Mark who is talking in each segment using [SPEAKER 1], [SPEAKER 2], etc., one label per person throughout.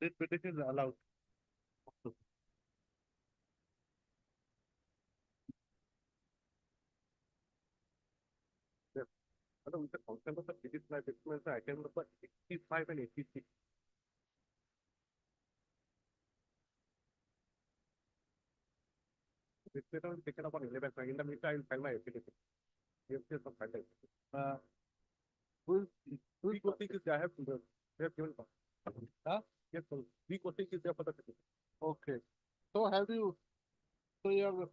[SPEAKER 1] This petition is allowed. Yes. With the concept of the petition, the item number 85 and 86. This later will take up on 11. In the meantime, I will file my application. Yes, yes, I'm fine. Who is posting is I have they have given. Huh? Yes, sir. The posting is there for the petition. Okay. So have you? So your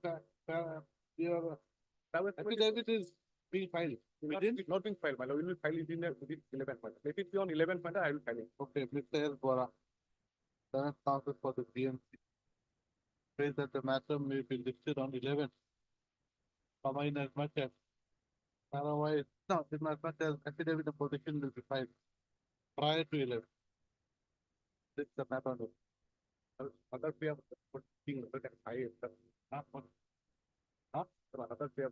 [SPEAKER 1] affidavit is being filed. Not being filed, my lord. We will file it in the 11th month. Let it be on 11th month. I will file it. Okay, Mr. S. Bora, current counsel for the DMC says that the matter may be listed on 11th. In as much as otherwise, no, in as much as affidavit of position will be filed prior to 11th. This is the matter. Other way of putting the high not other way of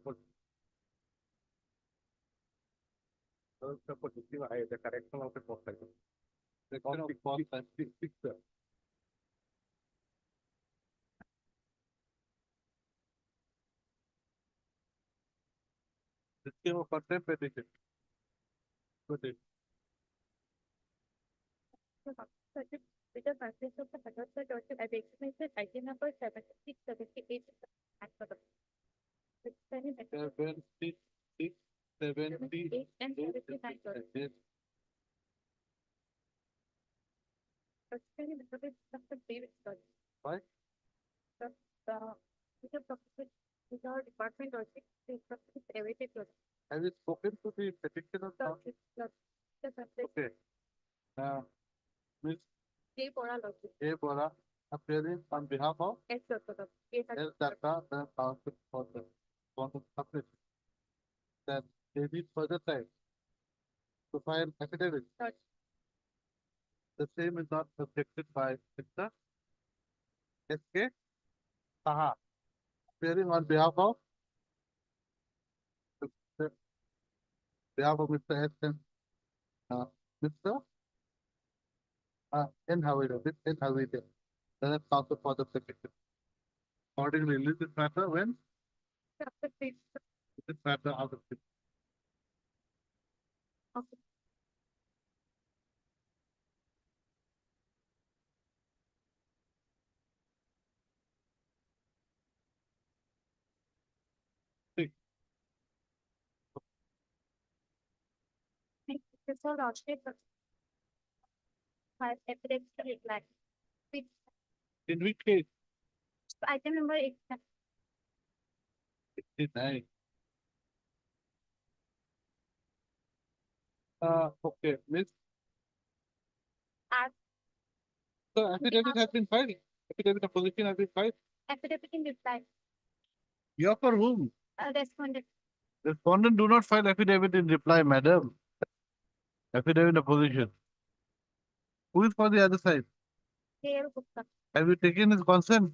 [SPEAKER 1] the correction of the post cycle. The post cycle. This came up for petition.
[SPEAKER 2] With the purpose of the Contractual document, I recommended item number 76, 78, and for the
[SPEAKER 1] 76, 78,
[SPEAKER 2] and 79.
[SPEAKER 1] Yes.
[SPEAKER 2] Particularly the purpose of the previous study.
[SPEAKER 1] Why?
[SPEAKER 2] With the purpose with our department logic, the purpose awaited logic.
[SPEAKER 1] Have you spoken to the petitioner?
[SPEAKER 2] Okay.
[SPEAKER 1] Miss
[SPEAKER 2] J. Bora logic.
[SPEAKER 1] A. Bora, appearing on behalf of
[SPEAKER 2] S. Dr.
[SPEAKER 1] S. Dr. the counsel for the submission that they need further time to file affidavit. The same is not objected by Mr. S.K. Saha, appearing on behalf of Mr. S. Mr. N. Havida, this N. Havida, the counsel for the petition. Accordingly, release this matter when this matter out of the
[SPEAKER 2] Okay. This all logic. Five evidence to reply.
[SPEAKER 1] in which case
[SPEAKER 2] Item number 8.
[SPEAKER 1] 69. Okay, Miss.
[SPEAKER 2] As
[SPEAKER 1] The affidavit has been filed. Affidavit of position has been filed.
[SPEAKER 2] affidavit in reply.
[SPEAKER 1] You are for whom?
[SPEAKER 2] Respondent.
[SPEAKER 1] Respondent do not file affidavit in reply, madam. Affidavit of position. Who is for the other side?
[SPEAKER 2] K.L. Gupta.
[SPEAKER 1] Have you taken his consent?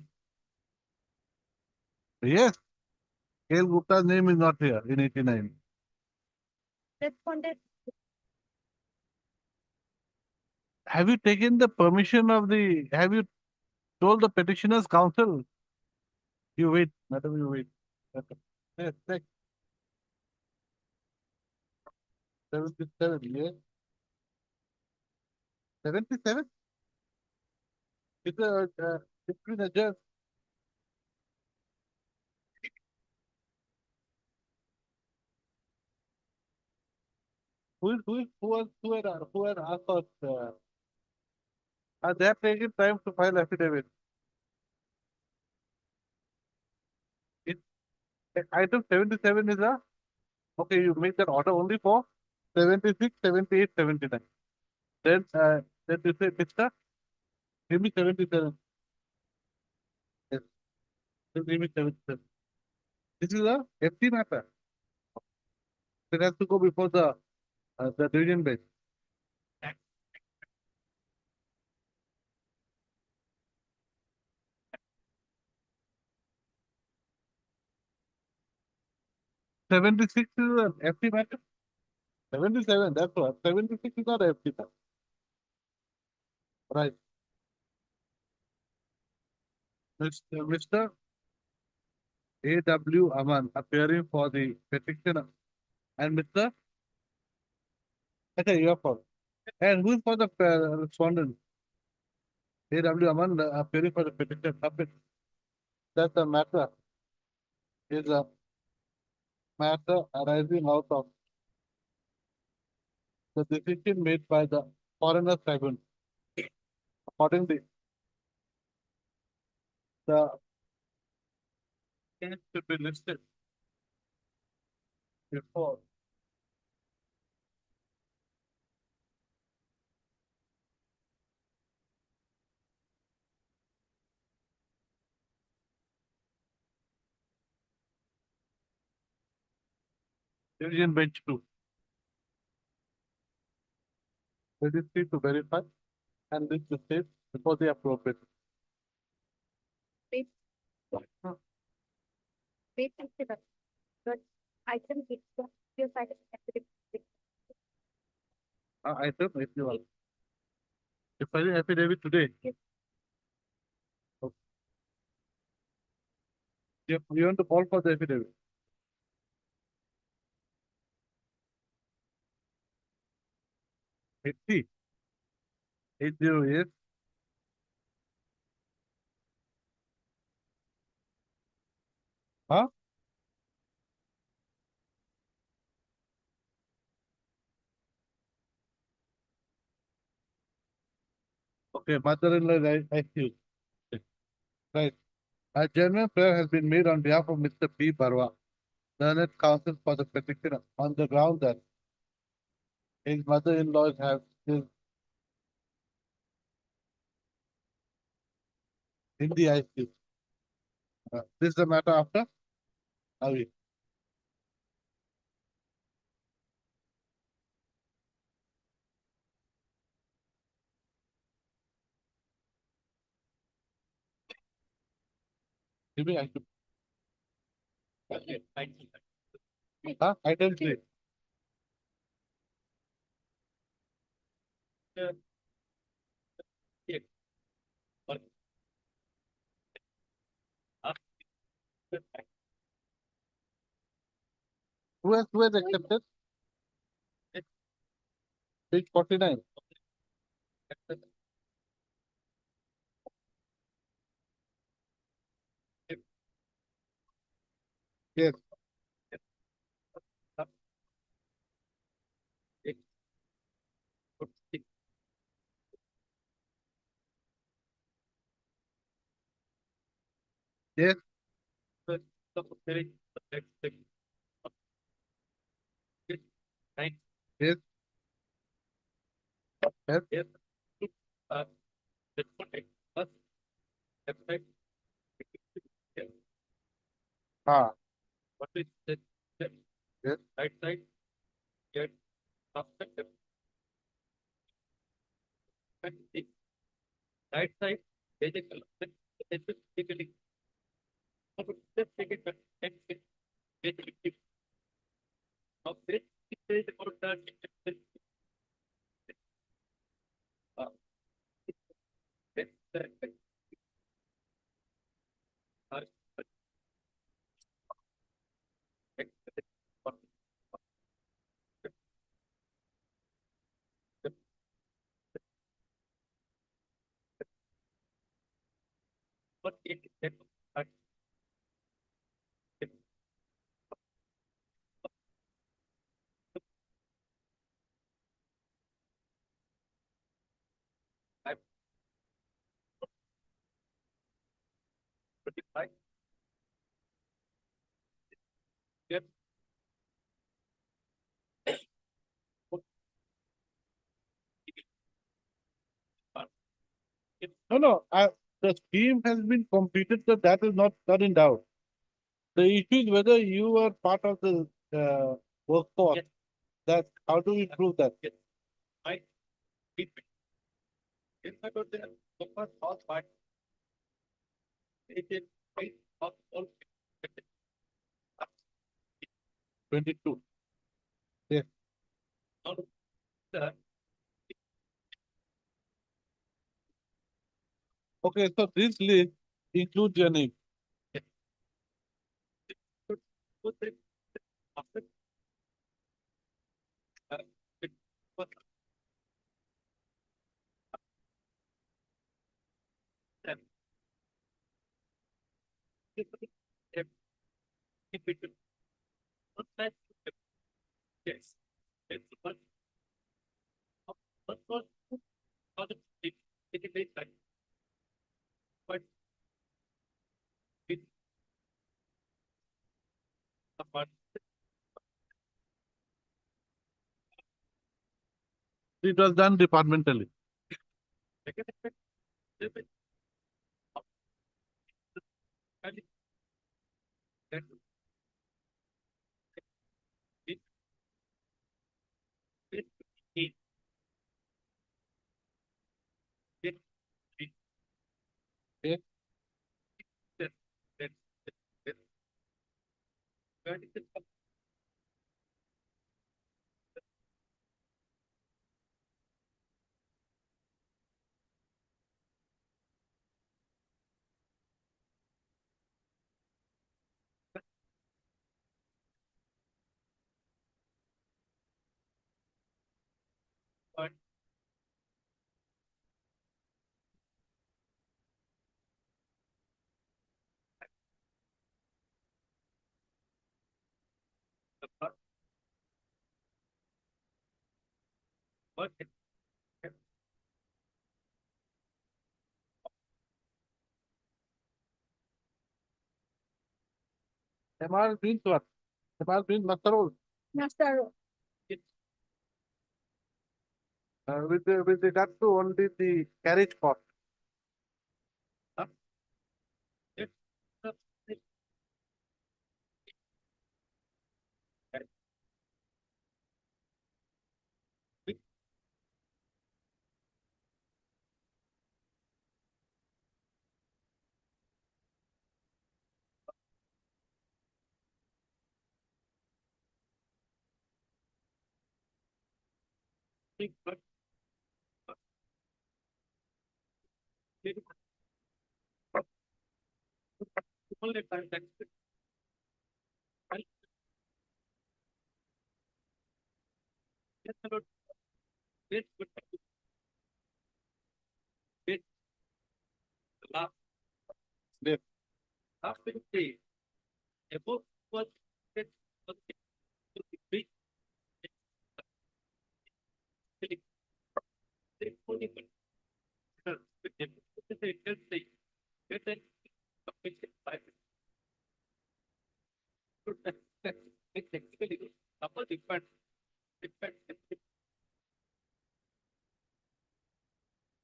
[SPEAKER 1] Yes. K.L. Gupta's name is not here in 89.
[SPEAKER 2] Respondent.
[SPEAKER 1] Have you taken the permission of the, have you told the petitioner's counsel? You wait, madam, you wait. Yes, next. 77, yes. 77? It's between a judge. Who had asked us? They have taken time to file affidavit. It, item 77 is a, okay, you make that order only for 76, 78, 79. Then you say, Mr. Give me 77. Yes, just give me 77. This is a FT matter. It has to go before the division bench. 76 is an FT matter. 77, that's what. 76 is not a FT matter. Right. Mr. A.W. Aman appearing for the petition and Mr. Okay, you're for. And who is for the respondent? A.W. Aman appearing for the petition. That's a matter. Is a matter arising out of the decision made by the foreigner tribunal. Accordingly, the case should be listed before Division Bench 2. Registry to verify and list the state before the appropriate.
[SPEAKER 2] Wait, wait, but item is your side affidavit.
[SPEAKER 1] Item if you want. If I affidavit today.
[SPEAKER 2] Yes.
[SPEAKER 1] Okay. You want to call for the affidavit? 80. 80, yes. Huh? Okay, mother-in-law, I see. Right. A genuine prayer has been made on behalf of Mr. P. Barwa, learned counsel for the petitioner, on the ground that his mother-in-law have his Hindi IQ. This is the matter after? Avi. Give me IQ. Huh? Item 3. Who has accepted? Page 49. Yes. Yes. Yes. Yes. Ah. Yes. No, no. The scheme has been completed, so that is not in doubt. The issue is whether you are part of the workforce. Yes. That how do we prove that? Yes. 22. Yes. Okay, so this list includes your name. It was done departmentally. Okay. MR means what? MR means master role.
[SPEAKER 2] Master.
[SPEAKER 1] With regard to only the carriage cost. Yes.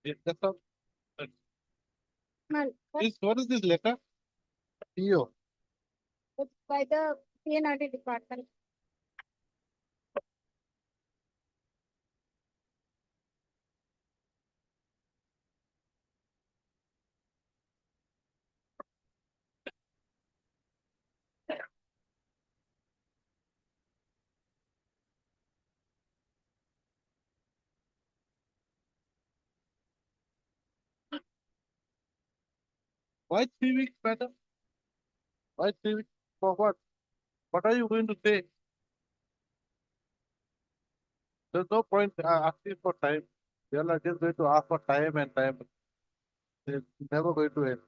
[SPEAKER 1] Yes, that's all.
[SPEAKER 2] Well,
[SPEAKER 1] What is this letter? PO.
[SPEAKER 2] it's by the PNRD department.
[SPEAKER 1] Why 3 weeks, madam? Why 3 weeks? For what? What are you going to say? There's no point asking for time. You are just going to ask for time and time. It's never going to end.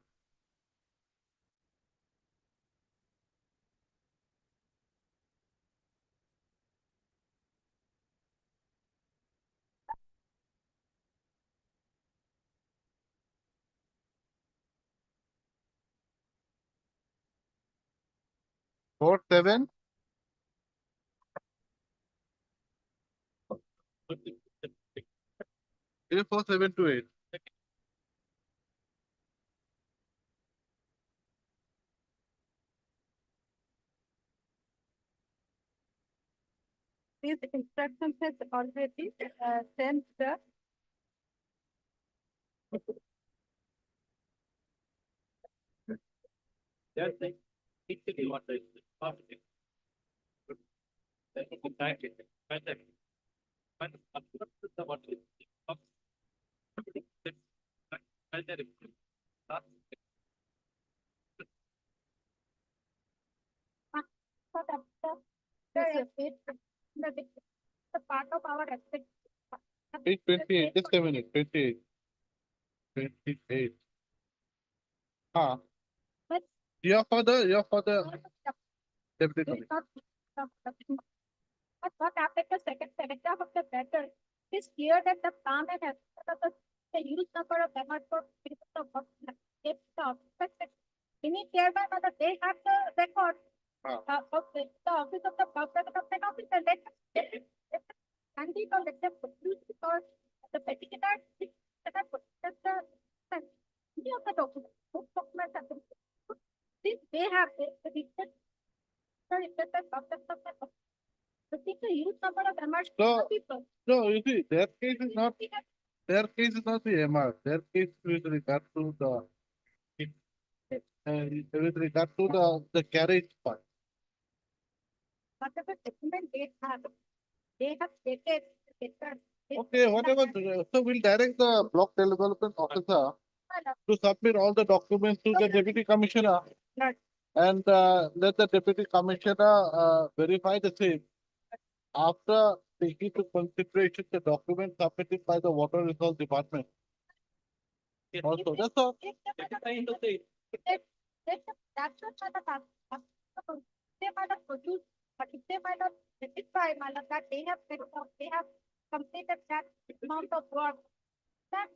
[SPEAKER 1] Four, seven. 3, 4, 7, 2, 8.
[SPEAKER 2] These instructions has already sent the So the part of our respect.
[SPEAKER 1] Page 28, just a minute, 28. 28. Ah,
[SPEAKER 2] But
[SPEAKER 1] your father, deputy
[SPEAKER 2] it's
[SPEAKER 1] commissioner.
[SPEAKER 2] not. But what happened the second paragraph of the letter is clear that the plan and estimate of the huge number of members for the work if the officer beneath hereby whether they have the record of the office of the government officer let candidate or let them produce because the petitioner is the any of the documents. Both documents have been since they have the research of the huge number of MRs
[SPEAKER 1] So,
[SPEAKER 2] people.
[SPEAKER 1] no, you see, their case is not the MR. Their case with regard to with regard to the carriage part.
[SPEAKER 2] Whatever document they have stated.
[SPEAKER 1] Okay, whatever. So we'll direct the block development officer to submit all the documents to the deputy commissioner
[SPEAKER 2] Right.
[SPEAKER 1] and let the deputy commissioner verify the same. After taking into consideration the documents submitted by the water resource department. Also, that's all.
[SPEAKER 2] That's what they might have produced, but if they might not specify that they have completed that amount of work, that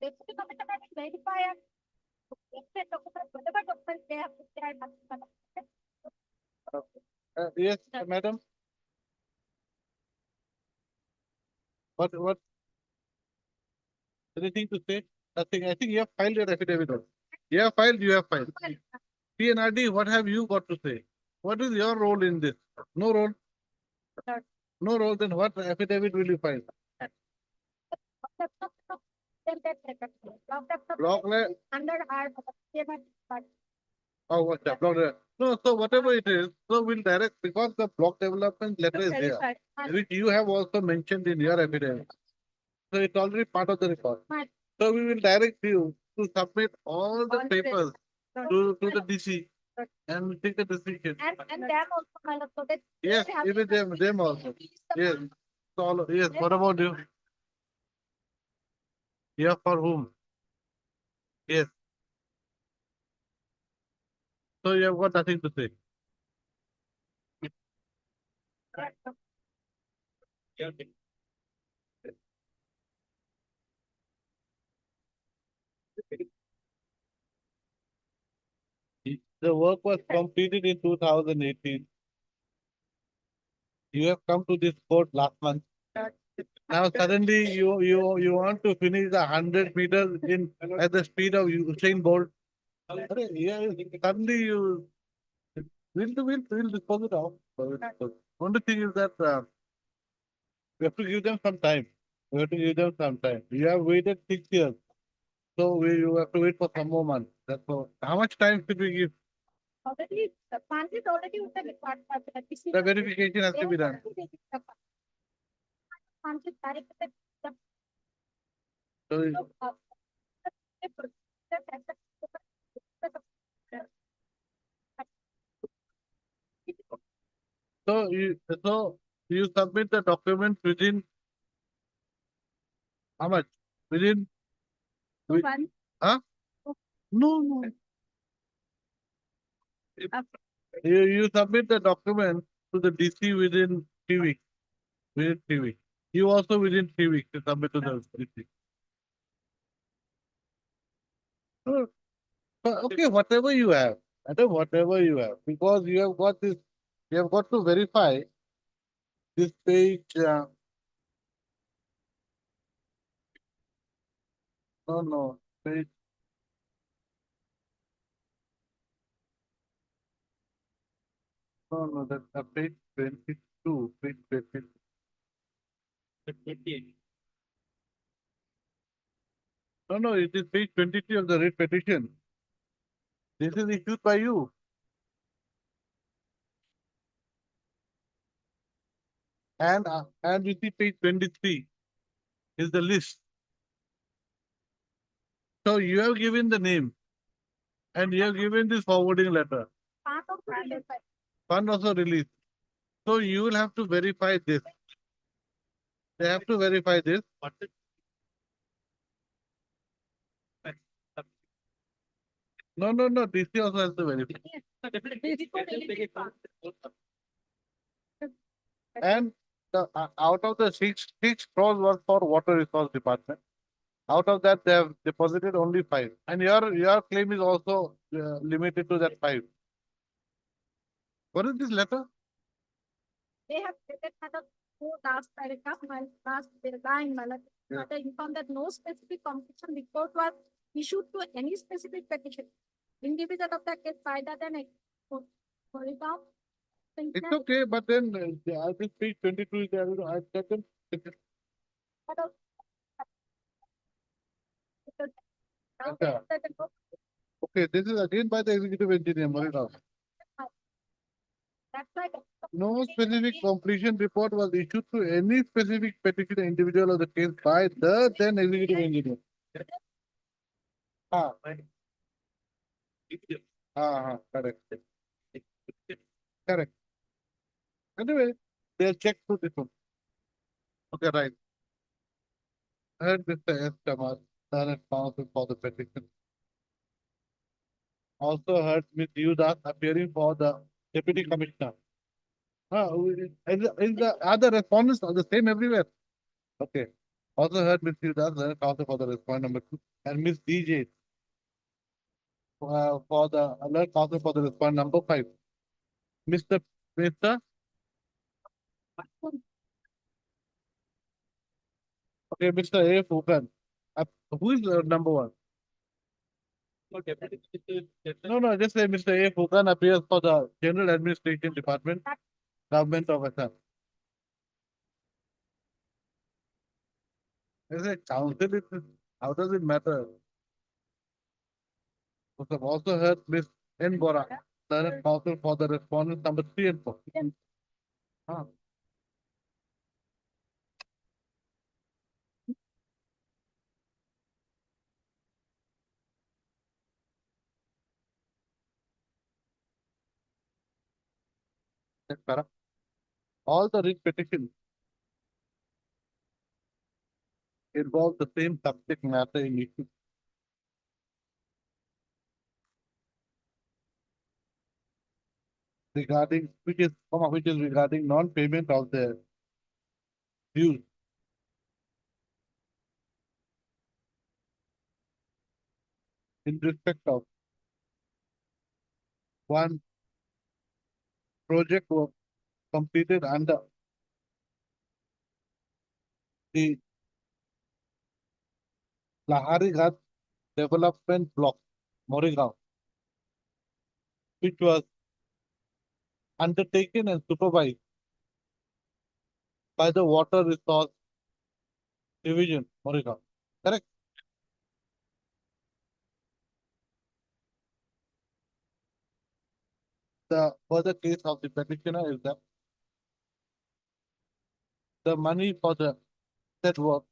[SPEAKER 2] they should come and verify and whatever documents they have prepared.
[SPEAKER 1] Yes, madam. What? Anything to say? Nothing. I think you have filed your affidavit. You have filed. You have filed. PNRD, what have you got to say? What is your role in this? No role.
[SPEAKER 2] Sir.
[SPEAKER 1] No role. Then what affidavit will you file? Block
[SPEAKER 2] Under our
[SPEAKER 1] Oh, what's that? Block No, so whatever it is, so we'll direct because the block development letter is there, which you have also mentioned in your affidavit. So it's already part of the record. So we will direct you to submit all the papers to the DC and take a decision.
[SPEAKER 2] And them also, so that
[SPEAKER 1] Yes, even them also. Yes. So, yes, what about you? Yeah, for whom? Yes. So you have got nothing to say. The work was completed in 2018. You have come to this court last month. Now suddenly you want to finish the 100 meters in at the speed of Usain Bolt. Yeah, suddenly we'll dispose it off. Only thing is that we have to give them some time. We have to give them some time. You have waited 6 years, so you have to wait for some more months. That's all. How much time should we give?
[SPEAKER 2] Already, the fund is already with the department.
[SPEAKER 1] The verification has to be done.
[SPEAKER 2] Fund is directed the
[SPEAKER 1] So, so you submit the documents within how much? Within
[SPEAKER 2] one.
[SPEAKER 1] huh? No. You submit the document to the DC within 3 weeks. Within 3 weeks. You also within 3 weeks to submit to the DC. Okay, whatever you have, whatever you have, because you have got this, you have got to verify this page. No, page. No, that's a page 22. Page 22. No, it is page 22 of the writ petition. This is issued by you. And you see page 23 is the list. So you have given the name and you have given this forwarding letter.
[SPEAKER 2] Part of that is like,
[SPEAKER 1] Fund also released. So you will have to verify this. They have to verify this. No, no, no. DC also has to verify. And out of the six crores was for water resource department. Out of that, they have deposited only 5. And your claim is also limited to that 5. What is this letter?
[SPEAKER 2] they have stated that the two last paragraph, my last line, my
[SPEAKER 1] Yeah.
[SPEAKER 2] they informed that no specific completion report was issued to any specific petition. Individual of the case either than a Morrigan.
[SPEAKER 1] It's okay, but then I think page 22 is there. I checked them. Okay. Okay, this is again by the executive engineer, Morita.
[SPEAKER 2] That's right.
[SPEAKER 1] No specific completion report was issued to any specific petition individual of the case by the then executive engineer. Ah, correct. Correct. Anyway, they'll check through this one. Okay, right. Heard Mr. S. Kamal, Senate counsel for the petition. Also heard Ms. Yudas appearing for the deputy commissioner. Are the respondents are the same everywhere? Okay. Also heard Ms. Yudas, Senate counsel for the respondent number 2, and Ms. DJ for the alert counsel for the respondent number 5. Mr. Okay, Mr. A. Fukan. Who is number 1? No, just say Mr. A. Fukan appears for the General Administration Department, Government of Assam. I say council, how does it matter? We have also heard Ms. N. Bora, Senate counsel for the respondents number 3 and 4. Ah, that's correct. All the writ petitions involve the same subject matter in issue regarding which is regarding non-payment of the dues in respect of one project work completed under the Lahari Ghat Development Block, Moregaon, which was undertaken and supervised by the Water Resource Division, Moregaon. Correct? The further case of the petitioner is that the money for the said work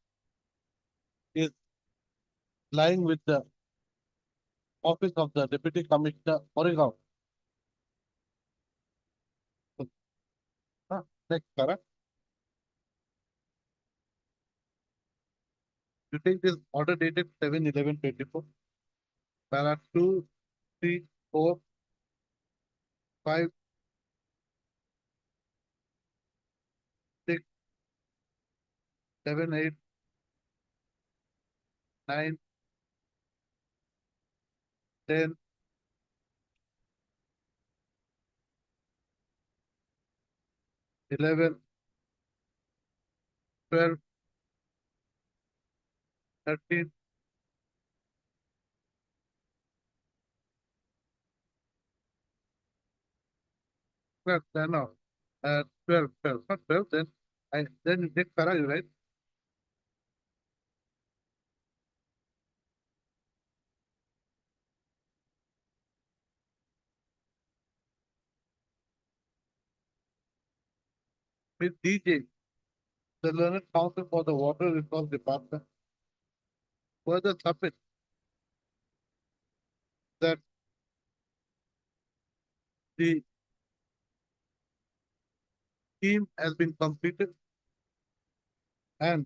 [SPEAKER 1] is lying with the office of the Deputy Commissioner, Moregaon. Next, correct? You take this order dated 7/11/24, para 2, 3, 4, 5, 6, 7, 8, 9, 10, 11, 12, 13, 12, no, 12, not 12, then you take para, you write. With DJ, The learned counsel for the Water Resource Department further submit that the scheme has been completed and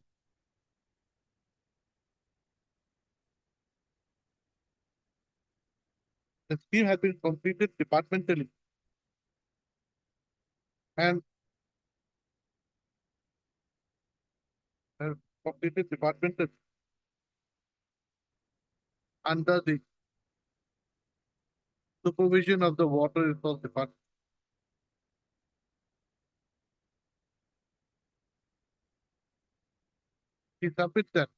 [SPEAKER 1] the scheme has been completed departmentally and uh, completed departmentally under the supervision of the Water Resource Department. He submits that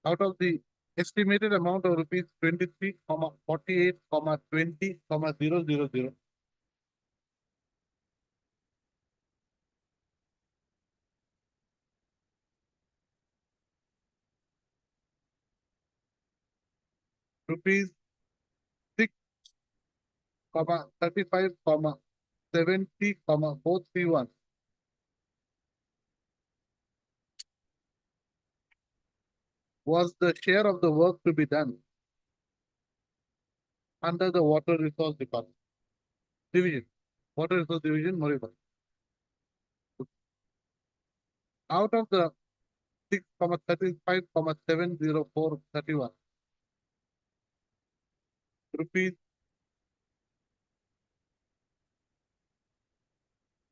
[SPEAKER 1] out of the estimated amount of rupees 23,48,20,000, rupees 6,35,70,431 was the share of the work to be done under the Water Resource Department Division, Water Resource Division, Moribund. Out of the 6,35,70431 rupees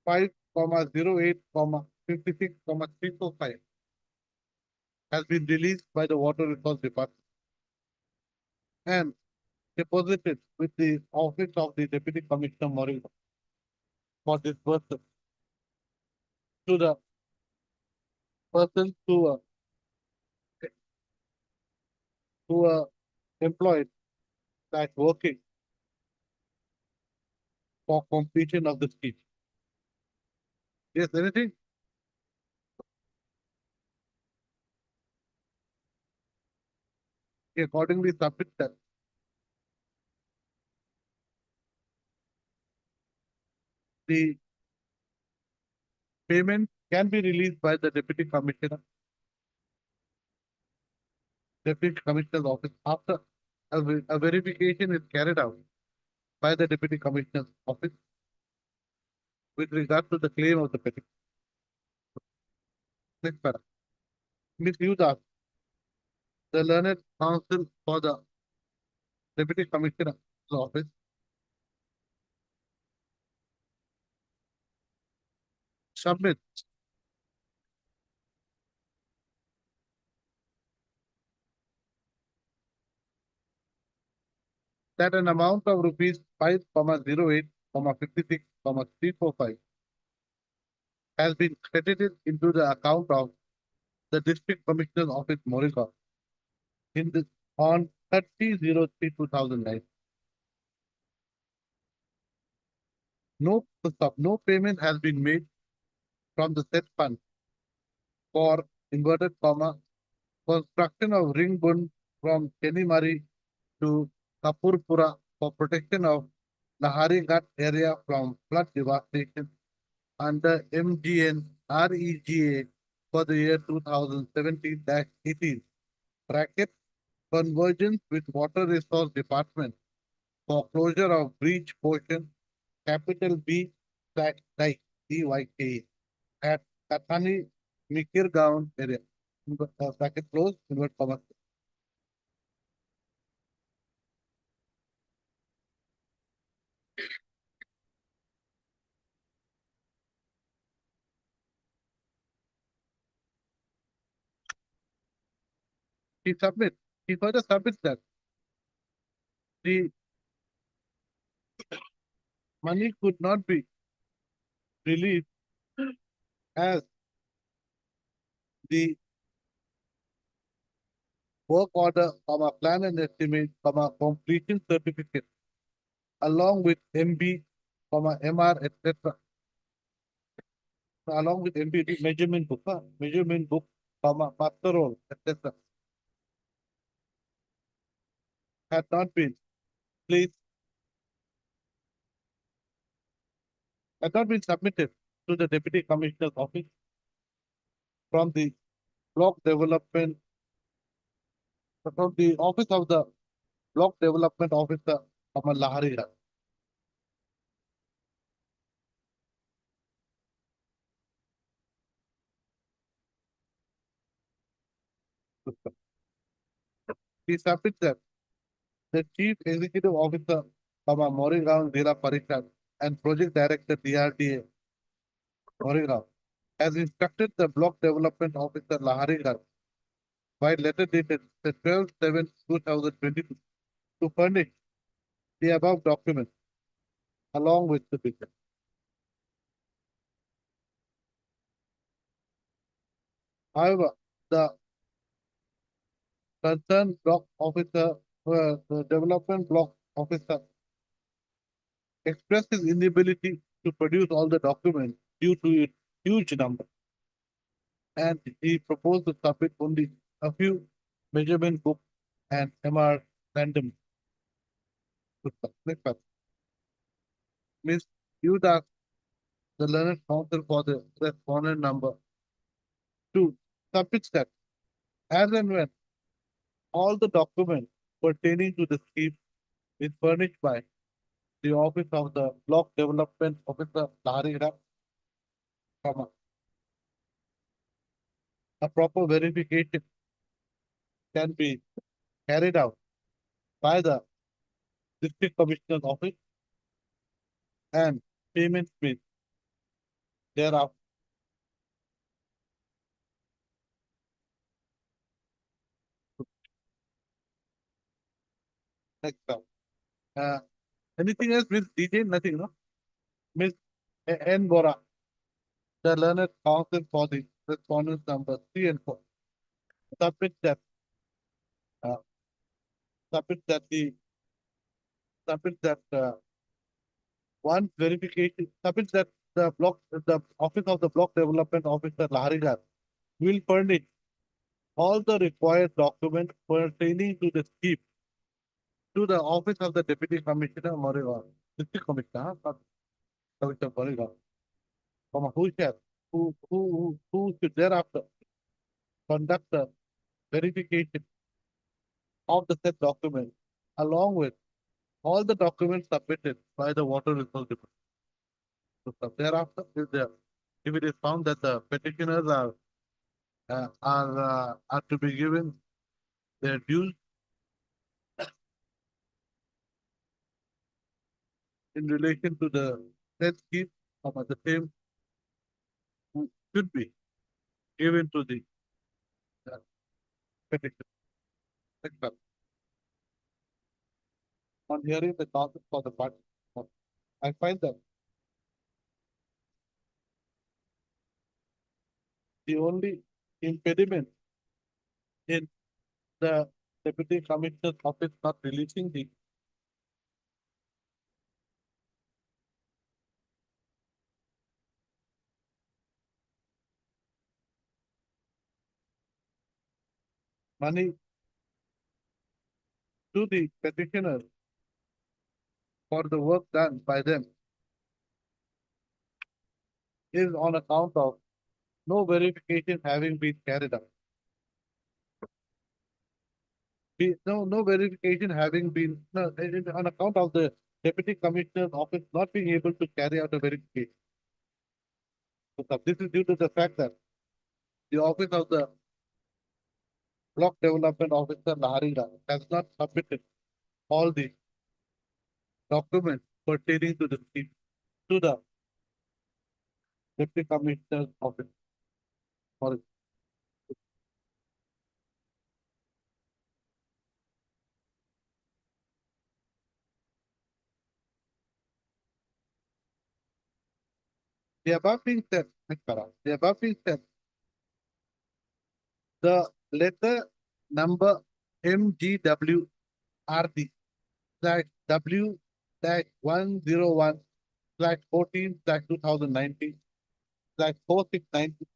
[SPEAKER 1] 5,08,56,345 has been released by the Water Resource Department and deposited with the office of the Deputy Commissioner Moribund for disbursement to the persons who are employed that working for completion of the scheme. Yes, anything? He accordingly submit that the payment can be released by the Deputy Commissioner's office after a verification is carried out by the Deputy Commissioner's office with regard to the claim of the petition. Next paragraph. Ms. Yudas, the learned counsel for the Deputy Commissioner's office, submits that an amount of rupees 5,08,56,345 has been credited into the account of the District Commissioner's Office, Morika, in the on 30/03/2009. No payment has been made from the said fund for inverted comma construction of ring bund from Kenimari to Kapurpura for protection of Nahari Ghat area from flood devastation under MGN REGA for the year 2017-18 bracket convergence with Water Resource Department for closure of breach portion capital B slash dike DYK at Kathani Mikirgaon area. Bracket close, invert comma. He submits. He further submits that the money could not be released as the work order, plan and estimate, completion certificate, along with MB, MR, etc. Along with MB measurement book, master roll, etc. had not been placed, had not been submitted to the Deputy Commissioner's office from the block development, from the office of the block development officer of Lahari. He submits that the chief executive officer of Moregaon Zilla Parishad and project director DRDA Moregaon has instructed the block development officer Laharigarh by letter dated the 12/7/2022 to furnish the above documents along with the picture. However, the concerned block officer, the development block officer, expressed his inability to produce all the documents due to its huge number, and he proposed to submit only a few measurement books and MR random. Next one. Ms. Yuda, the learned counsel for the respondent number 2, submits that as and when all the documents pertaining to the scheme is furnished by the office of the block development officer Laharigarh, a proper verification can be carried out by the district commissioner's office and payments made thereafter. Next up. Anything else, Miss DJ? Nothing, no? Miss N. Bora, the learned counsel for the respondents number 3 and 4. Submit that, uh, submit that the, submit that, one verification, submit that the office of the block development officer Laharigarh will furnish all the required documents pertaining to the scheme to the office of the deputy commissioner Moregaon, district commissioner, not Commissioner Moregaon, who shall, who should thereafter conduct the verification of the said document along with all the documents submitted by the water resource department. Thereafter, if it is found that the petitioners are to be given their dues in relation to the said scheme, the same should be given to the uh, petition. Next one. On hearing the causes for the party, I find that the only impediment in the deputy commissioner's office not releasing the money to the petitioners for the work done by them is on account of no verification having been carried out. No verification having been, no, on account of the deputy commissioner's office not being able to carry out a verification. So this is due to the fact that the office of the block development officer Laharigarh has not submitted all the documents pertaining to the scheme to the deputy commissioner's office. For the above being said, the above being said, the letter number MGWRD /W -101 /14 /2019 /4690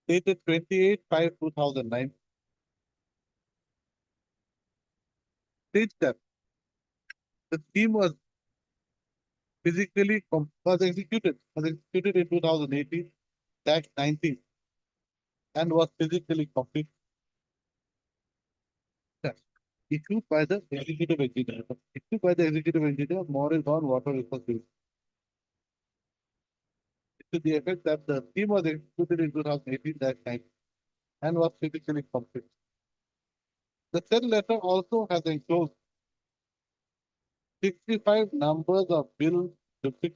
[SPEAKER 1] dated 28/5/2009 states that the scheme was was executed in 2018-19
[SPEAKER 3] and was physically complete. Issued by the executive engineer. Issued by the executive engineer, Morrison Water Resources. To the effect that the scheme was executed in 2018 that time and was physically complete. The said letter also has enclosed 65 numbers of bills to fix,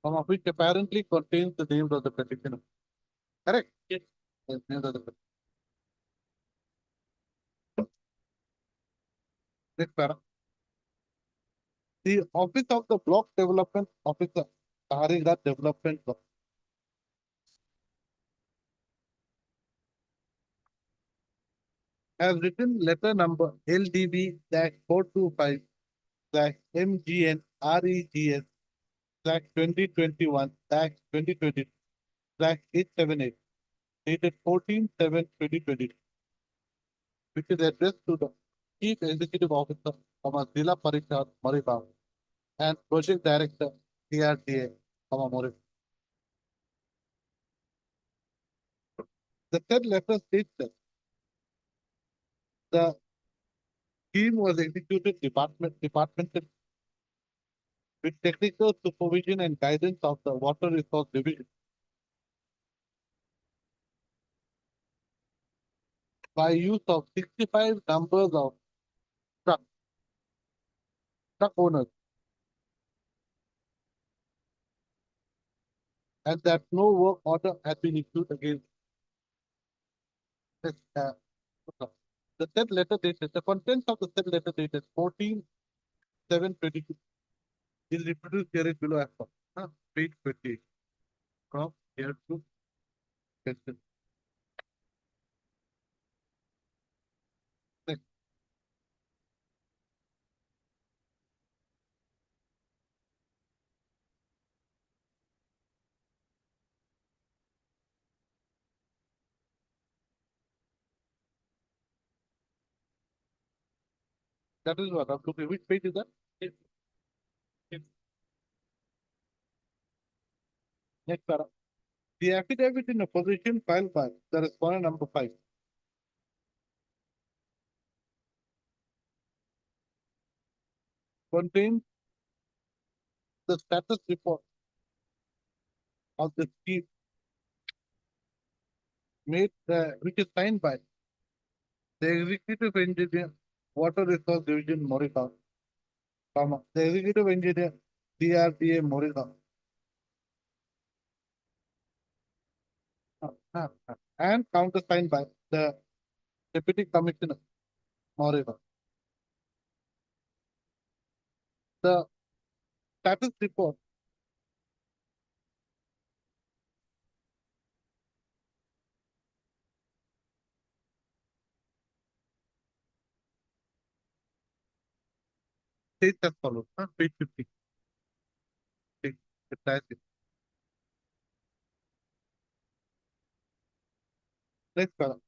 [SPEAKER 3] some of which apparently contains the names of the petitioner. Correct? Yes. Yes, names of the petitioner. Next para. The Office of the Block Development Officer, Tariga Development Block, has written letter number LDB-425 MGN REGS 2021 878 dated 14/7/2020, which is addressed to the Chief Executive Officer Zilla Parishad Maribam and Project Director CRTA Moribam. The said letter states that the scheme was executed departmental with technical supervision and guidance of the Water Resource Division by use of 65 numbers of truck, truck owners, and that no work order had been issued against this, the said letter dated, the contents of the said letter dated 14/7/22 is reproduced here below as follows. Page 28. From here to question. Next. That is what I'm looking. Which page is that? Yes. Yes. Next para. The affidavit in opposition filed by the respondent number 5 contains the status report of the scheme made, which is signed by the executive engineer, Water Resource Division, Morika, the executive engineer, CRTA, Morika, and countersigned by the Deputy Commissioner, Morika. The status report states as follows. Page 50. Next column.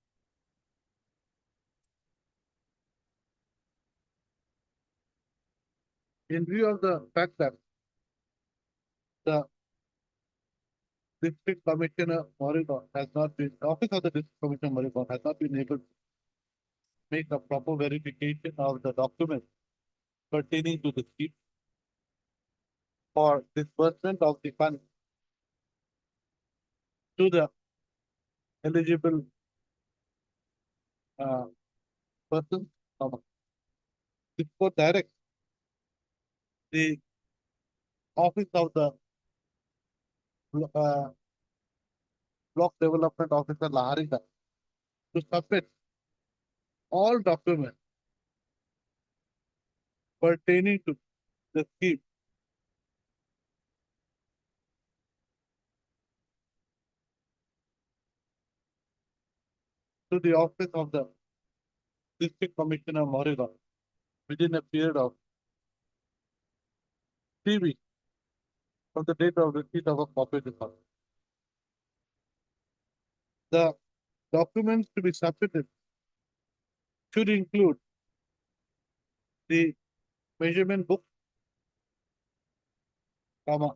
[SPEAKER 3] In view of the fact that the District Commissioner Moribond has not been, the office of the District Commissioner Moribond has not been able to make a proper verification of the documents pertaining to the scheme for disbursement of the funds to the eligible persons. This court directs the office of the uh, Block Development Officer Laharika to submit all documents pertaining to the scheme to the office of the District Commissioner Moribond within a period of 3 weeks from the date of receipt of a copy report. The documents to be submitted should include the measurement book comma,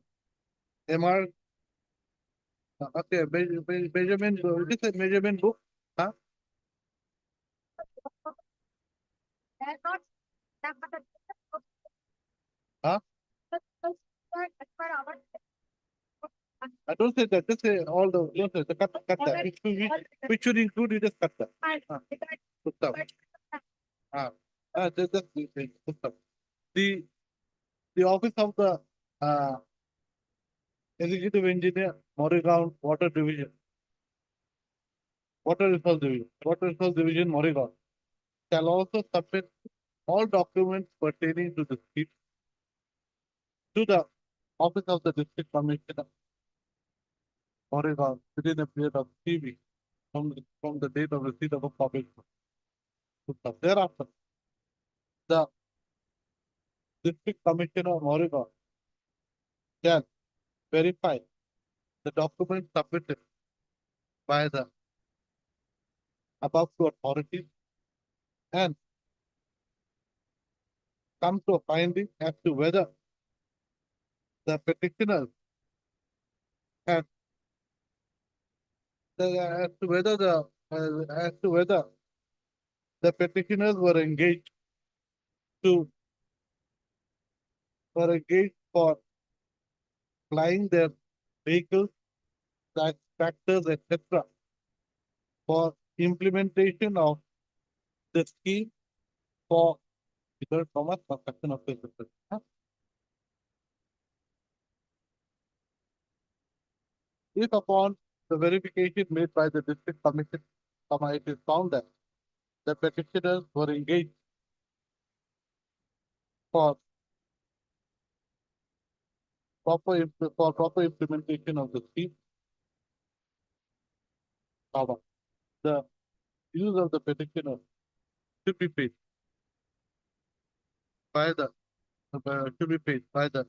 [SPEAKER 3] MR, okay, measurement, it is a measurement book, huh?
[SPEAKER 2] They're not that much of
[SPEAKER 3] Huh?
[SPEAKER 2] as per our
[SPEAKER 3] I don't say that, just say all the, don't say the cut that, which should include, you just cut that. Good stuff. That's good stuff. The office of the, executive engineer, Morrigan Water Division. Water Resource Division, Morrigan, shall also submit all documents pertaining to the scheme to the office of the district commissioner, Morrigan, within a period of 3 weeks from the date of receipt of a public. Thereafter, the district commissioner, Morrigan, shall verify the documents submitted by the above two authorities and come to a finding as to whether the petitioners have as to whether as to whether the petitioners were engaged to for flying their vehicles, tractors, etc. for implementation of the scheme for commerce construction of services. If upon the verification made by the district commission, it is found that the petitioners were engaged for proper implementation of the scheme, the use of the petitioner should be paid by the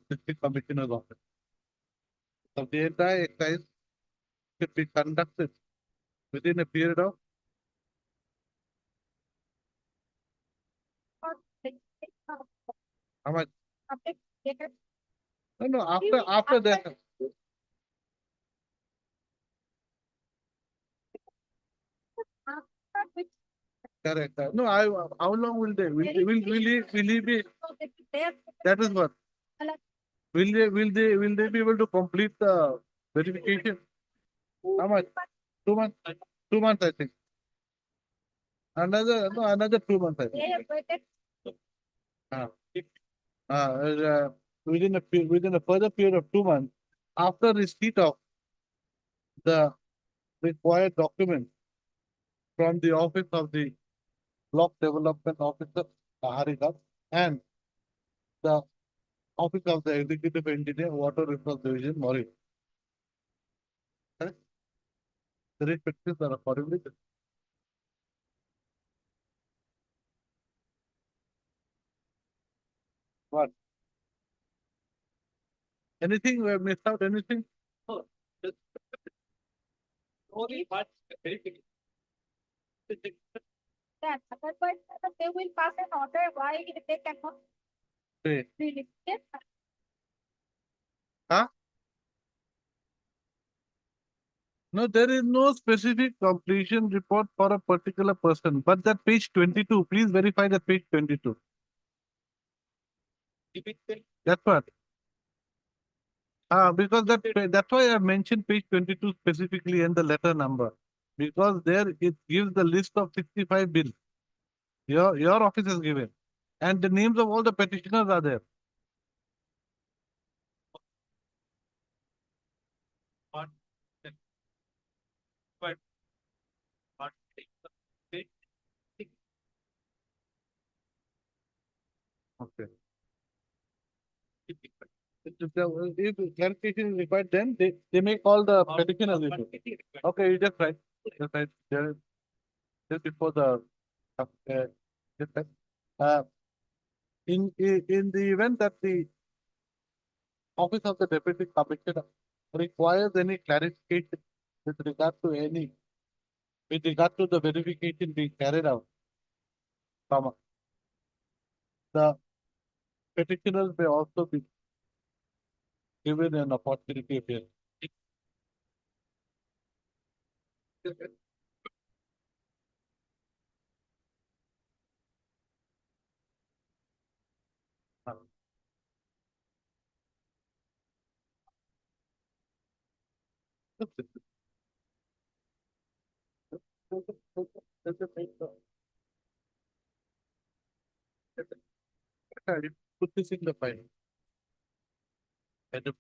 [SPEAKER 3] district commissioner's office. So the entire exercise should be conducted within a period of how much? No, after that. Correct. No, how long will they? Will he be? That is what. Will they be able to complete the verification? How much? 2 months. 2 months, I think. Another 2 months, I think. Uh, uh, uh, within a further period of 2 months after receipt of the required document from the office of the block development officer, Haridas, and the office of the executive engineer, water resource division, Mori. Correct? The restrictions are accordingly. What? Anything we have missed out? Anything? Only part verification.
[SPEAKER 2] that. Otherwise, they will pass an order why they cannot
[SPEAKER 3] Say,
[SPEAKER 2] release it.
[SPEAKER 3] huh? No, there is no specific completion report for a particular person, but that page 22, please verify that page 22. That's what. Because that's why I mentioned page 22 specifically and the letter number. Because there it gives the list of 65 bills. Your office has given. And the names of all the petitioners are there. Okay. If clarification is required, then they may call the petitioners issue. Okay, you just write. Just write there, just before the just write. In the event that the office of the deputy commissioner requires any clarification with regard to the verification being carried out, the petitioners may also be given an opportunity appeal. Put this in the file. And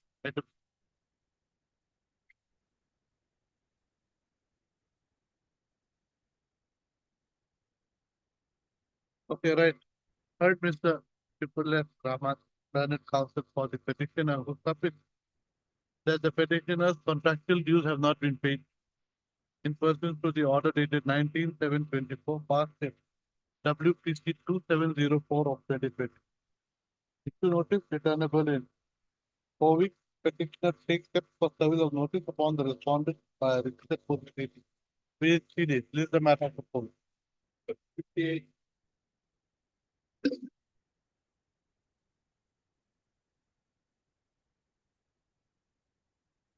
[SPEAKER 3] okay, right. Heard Mr. Triple F Ramat, learned counsel for the petitioner who submit that the petitioner's contractual dues have not been paid in pursuant to the order dated 19/7/24 passed in WPC 2704 of 2020. If you notice, returnable in 4 weeks, petitioner takes steps for service of notice upon the respondent by a requested police station. Within 3 days, this is the matter of police. 58.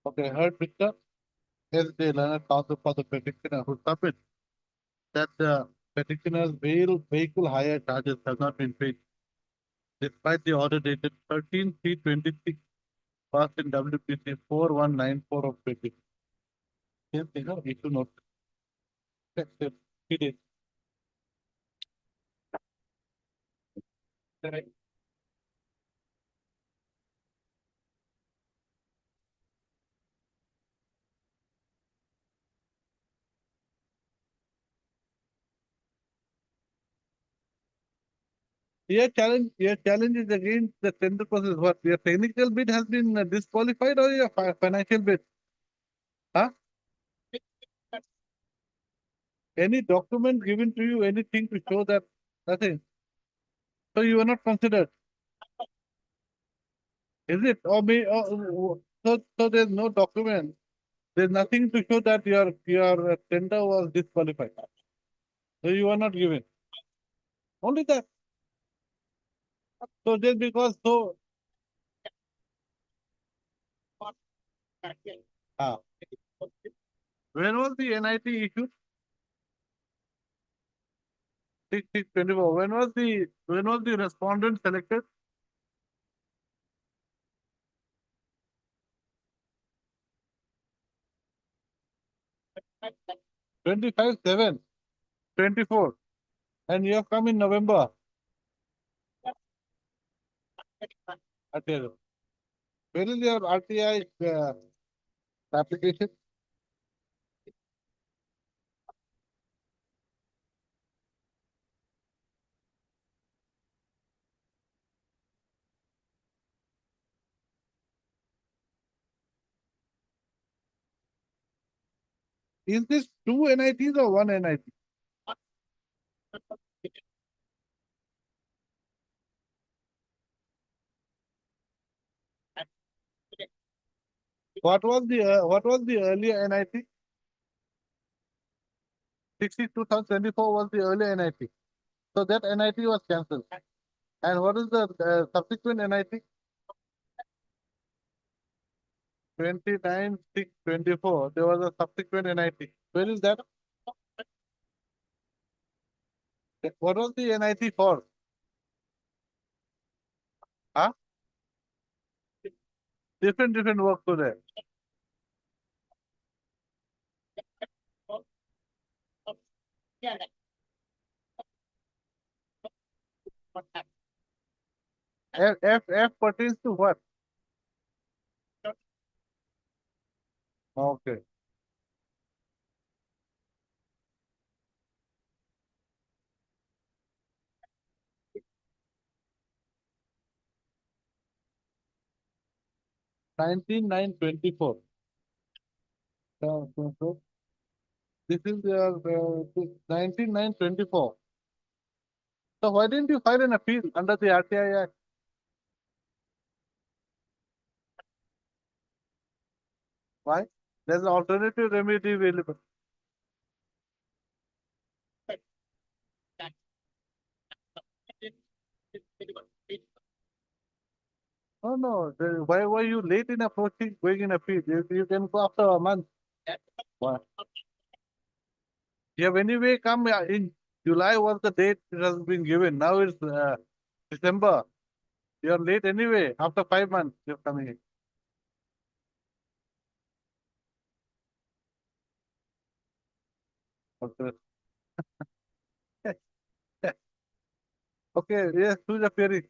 [SPEAKER 3] Okay, heard Mr. S. J. Leonard, counsel for the petitioner who submit that the petitioner's vehicle hire charges have not been paid despite the order dated 13/3/26 passed in WPC 4194 of 20. Same thing, no? Need to note. Yes, yes, 3 days. Correct. Your challenge is against the tender process. What your technical bid has been disqualified or your financial bid? Huh? Any document given to you, anything to show that nothing. So you are not considered. Is it? So there's no document. There's nothing to show that your tender was disqualified. So you are not given. Only that. So just because ah, when was the NIT issued? 6/6/24. When was the respondent selected? 25/7/24. And you have come in November. Okay. Where is your RTI application? Is this two NITs or one NIT? What was the earlier NIT? 2024 was the earlier NIT. So that NIT was cancelled. And what is the subsequent NIT? 29/6/24. There was a subsequent NIT. Where is that? What was the NIT for? Huh? Different work to there. F pertains to what? Okay. (19/9/24). So this is your 19/9/24. So why didn't you file an appeal under the RTI Act? Why? There's an alternative remedy available. No, Why were you late in approaching, going in a field? You can go after a month. Why? You have anyway come in July was the date it has been given. Now it's December. You are late anyway. After 5 months, you're coming in. Okay. Okay, yes, who's appearing?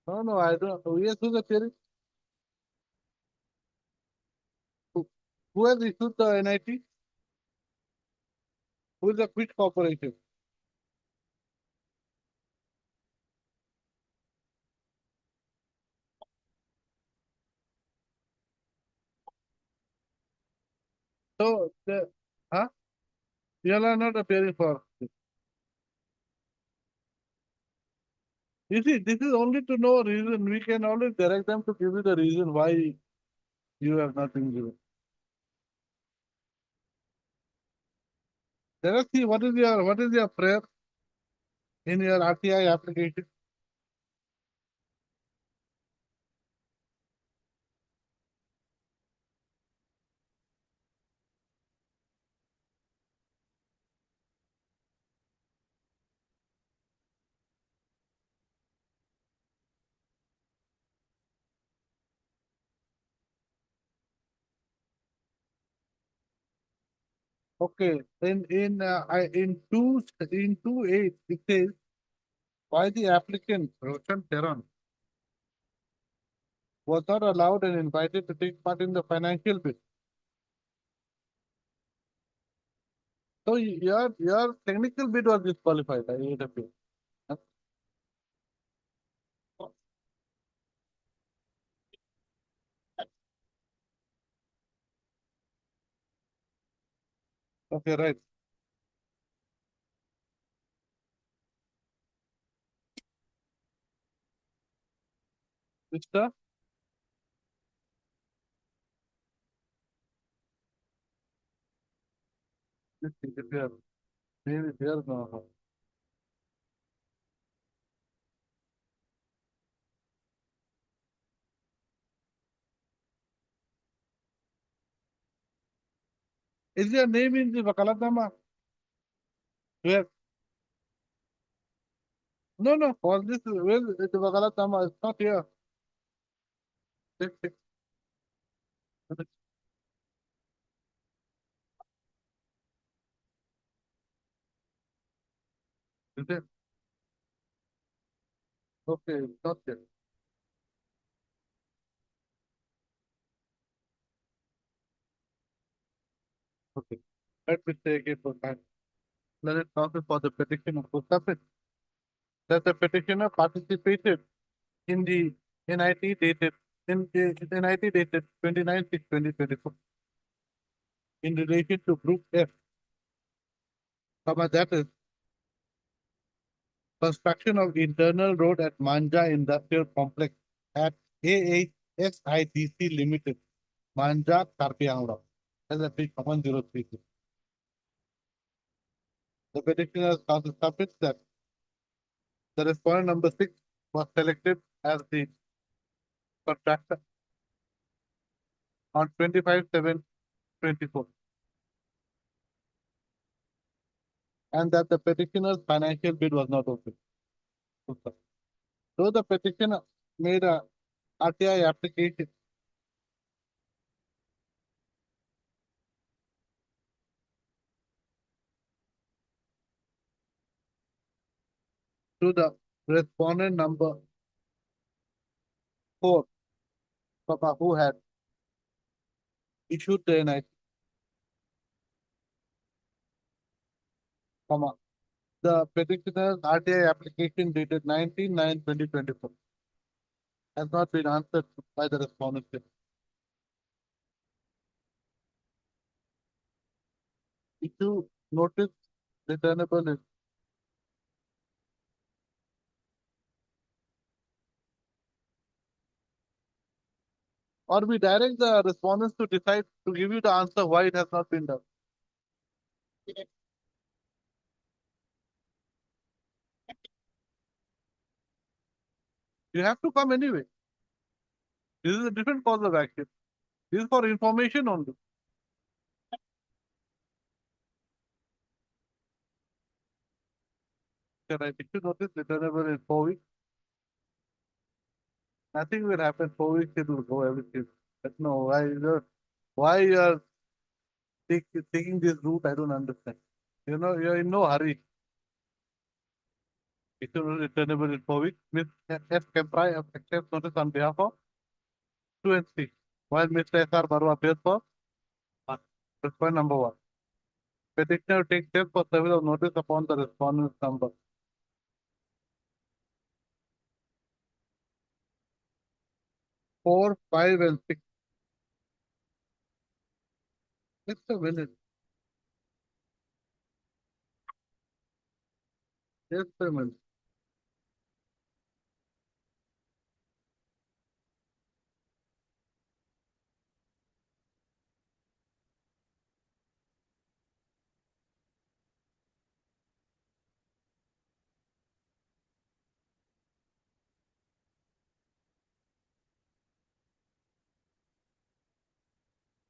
[SPEAKER 3] No, I don't. Yes, who's appearing? Who, who has issued the NIT? Who is the which corporation? So, huh? You are not appearing for. You see, this is only to know reason. We can always direct them to give you the reason why you have not been given. Let us see what is your prayer in your RTI application. Okay, in 2.8 it says why the applicant Roshan Teran was not allowed and invited to take part in the financial bid. So your technical bid was disqualified. I hate a bid. Okay, right. Which the this thing is here. Maybe here no. Is your name in the Vakalatnama? Where? No. For this, where is the Vakalatnama? It's not here. Check, check. Is it? Okay, it's not there. Okay. Let me take it for time. Let it count for the petition of Postafit. That the petitioner participated in the NIT dated in the NIT dated 29/6/2024 in relation to Group F, that is construction of internal road at Manja Industrial Complex at AHSIDC Limited, Manja, Karpiangla, LFP 1033. The petitioner constatates that the respondent number 6 was selected as the contractor on 25/7/24 and that the petitioner's financial bid was not open. So the petitioner made a RTI application to the respondent number 4, who had issued the NIT, the petitioner's RTI application dated 19/9/2024 has not been answered by the respondent. Issue notice returnable is or we direct the respondents to decide to give you the answer why it has not been done. You have to come anyway. This is a different cause of action. This is for information only. Can I issue notice returnable in 4 weeks? Nothing will happen. 4 weeks it will go everything. But no, why you are taking this route? I don't understand. You know, you're in no hurry. Issue returnable in 4 weeks. Miss S. Kemprai accepts notice on behalf of 2 and 3. While Mr. S.R. Barua appears for 1. That's point number 1. Petitioner takes steps for service of notice upon the respondent's number. 4, 5, and 6. Just a minute. Just a minute.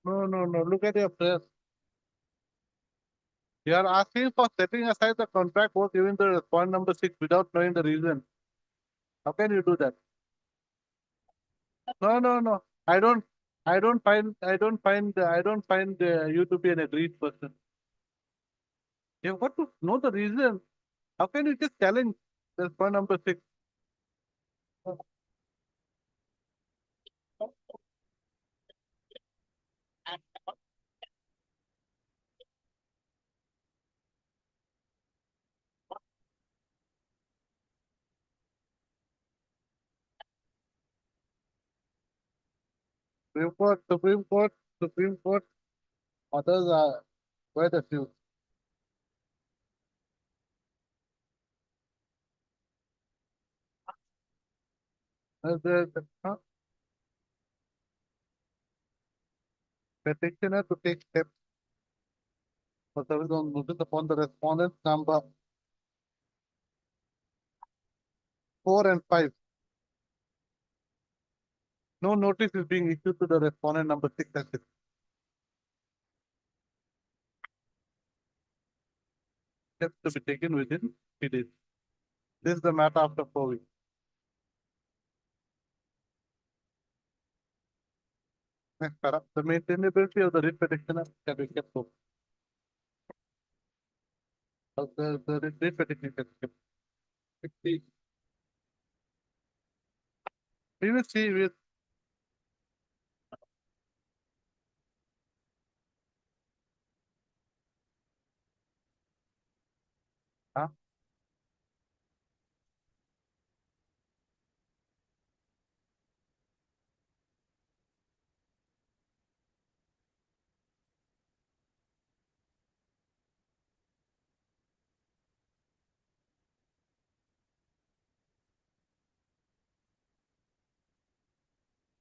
[SPEAKER 3] No. Look at your press. You are asking for setting aside the contract work even the point number 6 without knowing the reason. How can you do that? No. I don't find you to be an agreed person. You've got to know the reason. How can you just challenge the point number 6? Supreme Court, others are quite a few. The petitioner to take steps for service on notice upon the respondent's number 4 and 5. No notice is being issued to the respondent number 6 and 6. Steps to be taken within 3 days. This is the matter after 4 weeks. Next para. The maintainability of the writ petitioner can be kept open. The writ petition can be kept. 60. We will see with huh?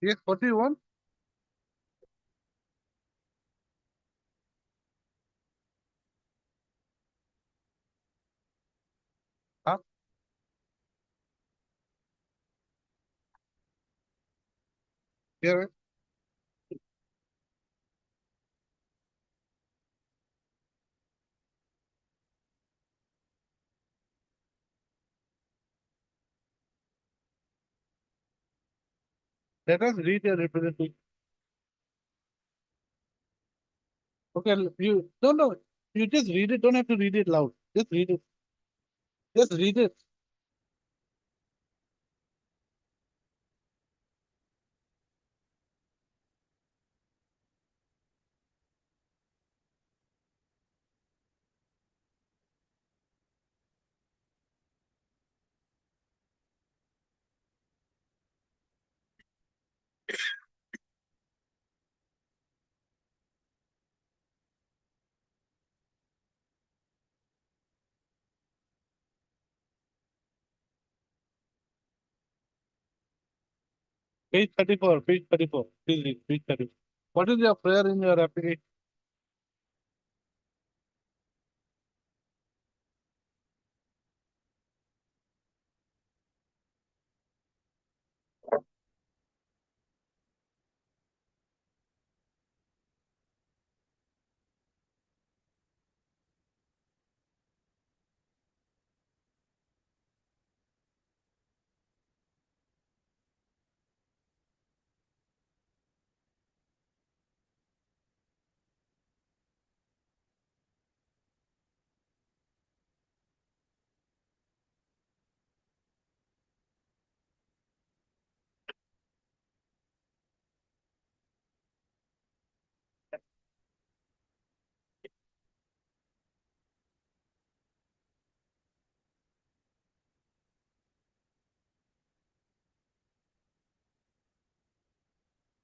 [SPEAKER 3] Yes, what do you want? Huh? Here. Let us read your representation. Okay, you no. You just read it. Don't have to read it loud. Just read it. Just read it. Page 34. Page 34. Please read. Page 34. What is your prayer in your application?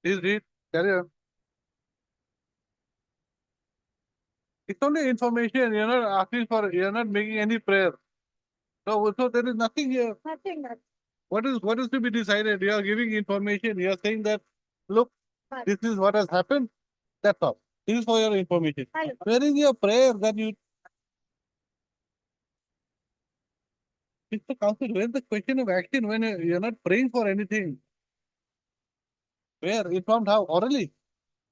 [SPEAKER 3] Please read. Carry on. It's only information. You're not asking for. You're not making any prayer. So there is nothing here.
[SPEAKER 2] Nothing much.
[SPEAKER 3] What is to be decided? You are giving information. You are saying that, look,
[SPEAKER 2] But-
[SPEAKER 3] this is what has happened. That's all. This is for your information.
[SPEAKER 2] Hello.
[SPEAKER 3] Where is your prayer that you? Mr. Counsel, where is the question of action when you're not praying for anything? Where? Informed how? Orally?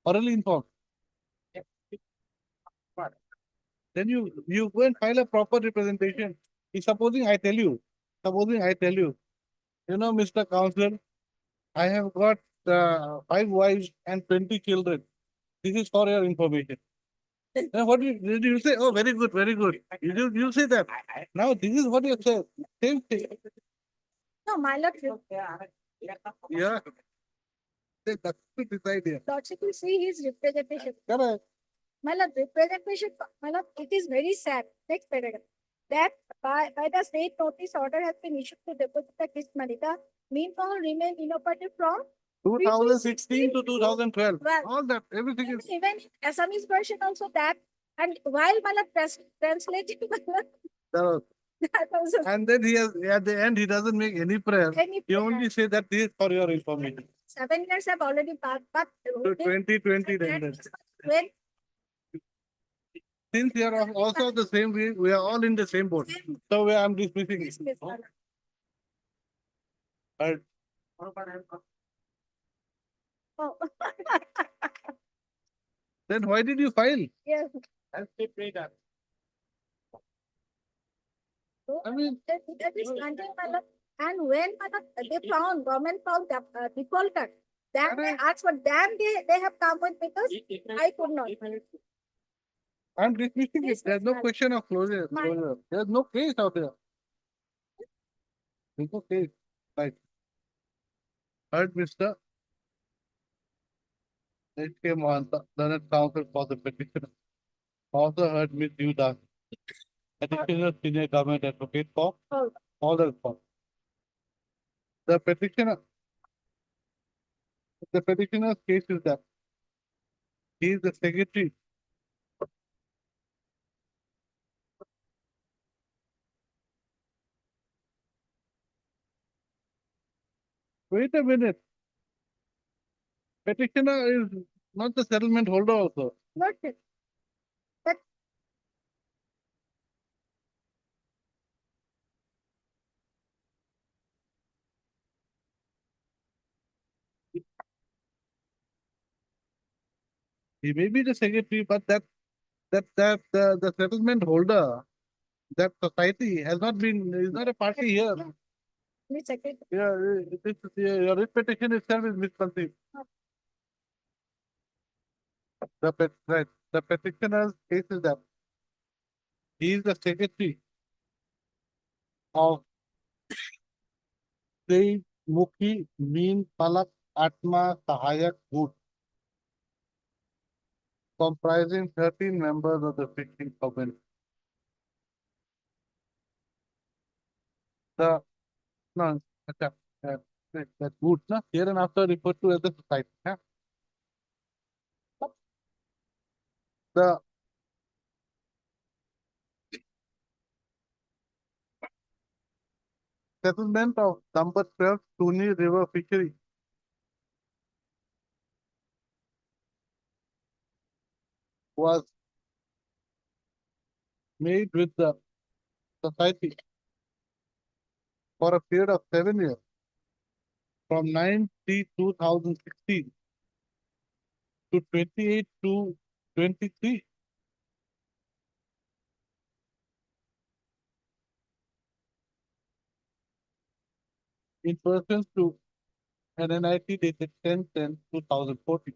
[SPEAKER 3] Orally informed. Then you go and file a proper representation. Supposing I tell you, you know, Mr. Counsel, I have got 5 wives and 20 children. This is for your information. Now what did you say? Oh, very good, very good. You say that. Now this is what you say. Same thing.
[SPEAKER 2] No, my lord,
[SPEAKER 3] Yeah. That's to decide here.
[SPEAKER 2] lordship will see his representation.
[SPEAKER 3] Correct.
[SPEAKER 2] My lord, representation, my lord, it is very sad. Next paragraph. That by the state notice order has been issued to deposit the Kist Malika, meanwhile remain inoperative from
[SPEAKER 3] 2016 to 2012.
[SPEAKER 2] Well,
[SPEAKER 3] All that, everything is.
[SPEAKER 2] even Assamese version also that, and while my lord translating, my lord,
[SPEAKER 3] Uh,
[SPEAKER 2] that also
[SPEAKER 3] And then he has, at the end, he doesn't make any prayer.
[SPEAKER 2] any
[SPEAKER 3] He only say that this is for your information.
[SPEAKER 2] 7 years have already passed, but
[SPEAKER 3] So 2020 ended.
[SPEAKER 2] when
[SPEAKER 3] Since we are also the same, we are all in the same boat. So I'm dismissing
[SPEAKER 2] this
[SPEAKER 3] it.
[SPEAKER 2] is my lord.
[SPEAKER 3] Right.
[SPEAKER 2] Oh,
[SPEAKER 3] Then why did you file?
[SPEAKER 2] yes. So,
[SPEAKER 3] I mean,
[SPEAKER 2] that is granting, my lord. And when my lord, they found, government found the defaulter, then they asked for, then they have come with because I could not.
[SPEAKER 3] I'm dismissing it. There's no
[SPEAKER 2] Dismissal.
[SPEAKER 3] question of closure. There's no case out there. There's no case. Right. Heard, Mr. H.K. Mahanta, Learned Counsel for the petitioner. Also heard Ms. Yuda, additional senior government advocate for
[SPEAKER 2] Oh,
[SPEAKER 3] all the response. The petitioner's case is that he is the secretary. Wait a minute. Petitioner is not the settlement holder also.
[SPEAKER 2] not it. But
[SPEAKER 3] He may be the secretary, but the settlement holder, that society has not been, is not a party here.
[SPEAKER 2] the secretary,
[SPEAKER 3] Yeah, your writ petition itself is misconceived. Right, the petitioner's case is that he is the secretary of the Mukhi Meen Palak Atma Sahayak Group, comprising 13 members of the fishing community. The no, that group, na, here and after referred to as the society. Yeah? The settlement of number 12 Tuni River Fishery was made with the society for a period of 7 years, from 9/3/2016 to 28/2/23. In pursuance to an NIT dated 10/10/2014.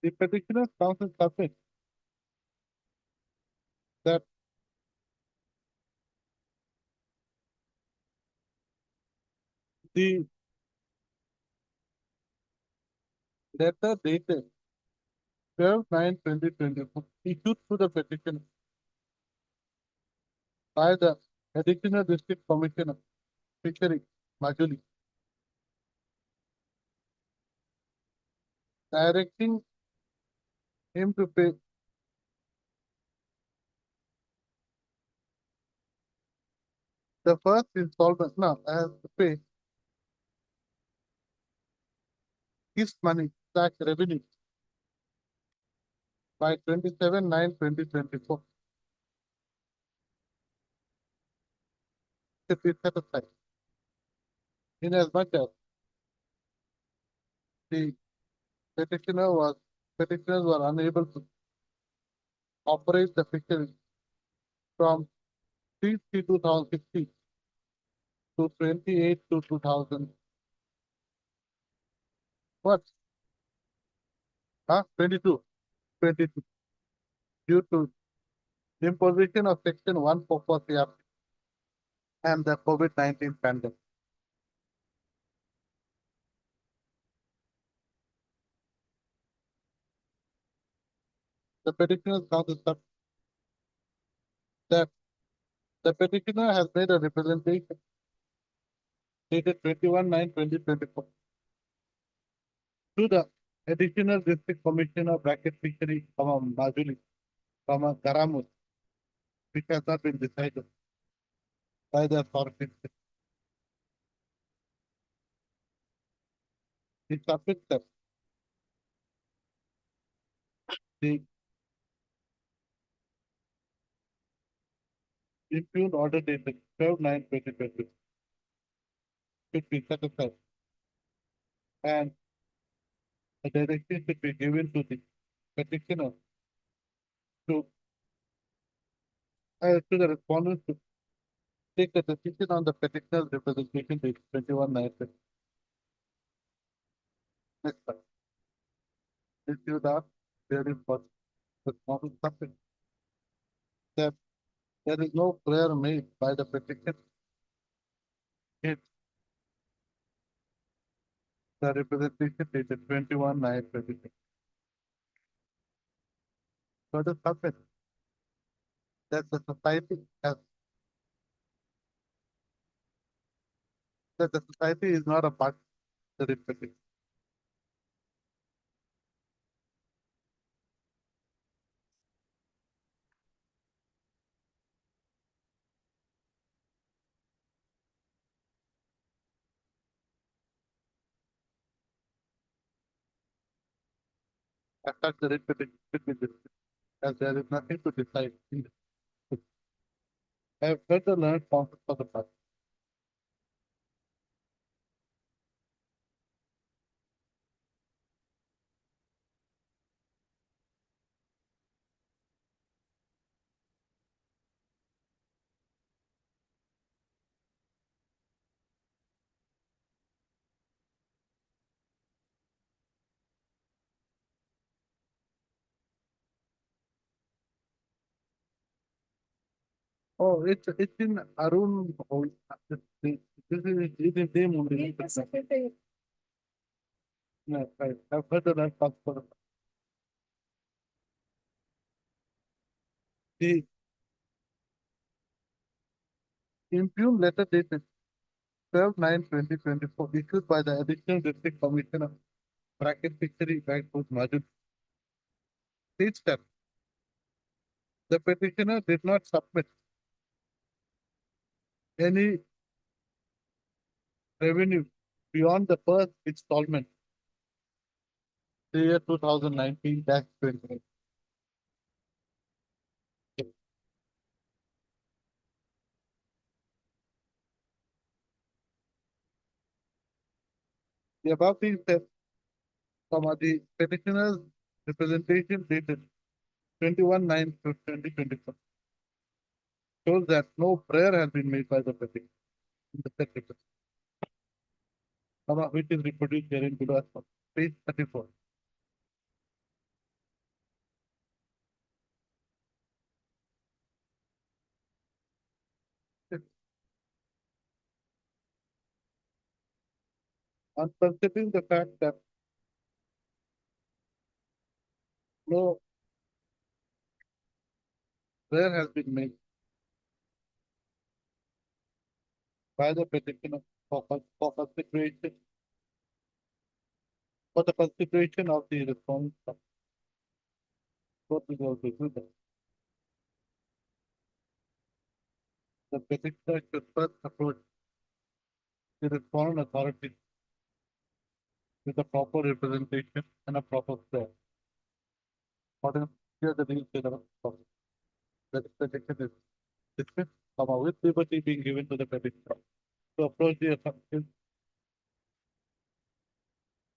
[SPEAKER 3] the petitioner's counsel submits that the letter dated 12/9/2024 issued to the petitioner by the Additional District Commissioner, Fishery, Majuli, directing him to pay the first installment, no, has to pay his money, tax revenue by 27/9/2024 to be set aside. Inasmuch as the petitioners were unable to operate the fishery from 3/3/2016 to 28/2/2000. What? 22. 22. Due to imposition of Section 144 CRP and the COVID-19 pandemic. The petitioner's counsel submits that the petitioner has made a representation dated 21/9/2024 to the Additional District Commissioner bracket Fishery, Majuli, Garamus, which has not been decided by the authorities. He submits that the impugned order dated 12/9/2020 should be set aside and the direction should be given to the petitioner to to the respondent to take a decision on the petitioner's representation date 21/9/2020. Next slide. If you are very important, the response submit that there is no prayer made by the petitioner. It's the representation dated 21/9/2020. Further submit that the society has that the society is not a part of the petition. As such, the petition should be dismissed, as there is nothing to decide in this. I have further learned concepts of the past. Oh, it's in Arun. Oh, this is in name only. No, I have further learned concepts of the past. The impugned letter dated 12/9/2024 issued by the Additional District Commissioner bracket Fishery Guidepost Majid states that the petitioner did not submit any revenue beyond the first installment, the year 2019-20. The above being said, the petitioner's representation dated 21/9/2024 shows that no prayer has been made by the petitioner in the said request, which is reproduced herein below as follows. Page 34. on considering the fact that no prayer has been made by the petitioner for consideration for the consideration of the response. What is also good. The petitioner should first approach the respondent authority with a proper representation and a proper prayer. According here the deal said that the petition is dismissed, with liberty being given to the petitioner to approach the authority.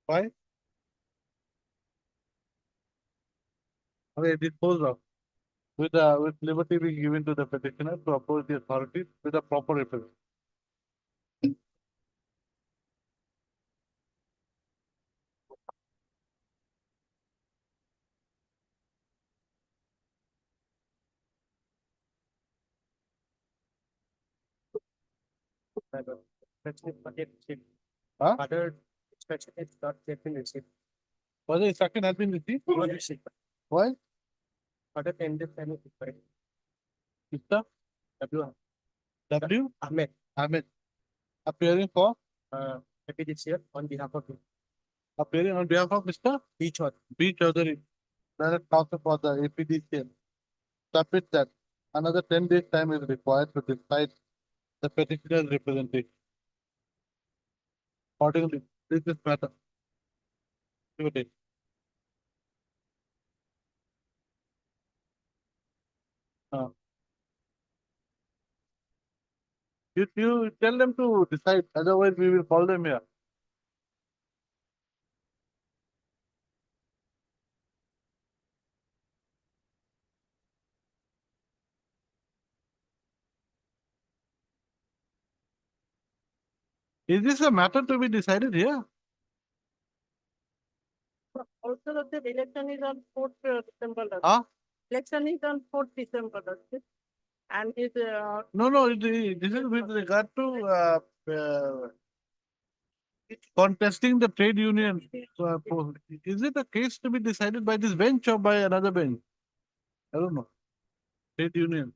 [SPEAKER 3] Why? Okay, dispose of with liberty being given to the petitioner to approach the authorities with a proper representation. Huh?
[SPEAKER 1] Other inspection is not yet been received.
[SPEAKER 3] Whether instruction has been received?
[SPEAKER 1] Not received.
[SPEAKER 3] Why?
[SPEAKER 1] Other tender and required.
[SPEAKER 3] Mr.
[SPEAKER 1] W.
[SPEAKER 3] W.
[SPEAKER 1] Ahmed,
[SPEAKER 3] Ahmed appearing for
[SPEAKER 1] PDCL on behalf of
[SPEAKER 3] appearing on behalf of Mr.
[SPEAKER 1] each other.
[SPEAKER 3] B. Chaudhary, Direct Counsel for the APDCL. Submit that another 10 days time is required to decide the petitioner's representation. Accordingly, this is matter. Give a date. You tell them to decide, otherwise we will call them here. Is this a matter to be decided here?
[SPEAKER 4] Also, the election is on 4th December.
[SPEAKER 3] Huh?
[SPEAKER 4] Election is on 4th December. And is
[SPEAKER 3] No, this is with regard to contesting the trade union. Is it a case to be decided by this bench or by another bench? I don't know. Trade union.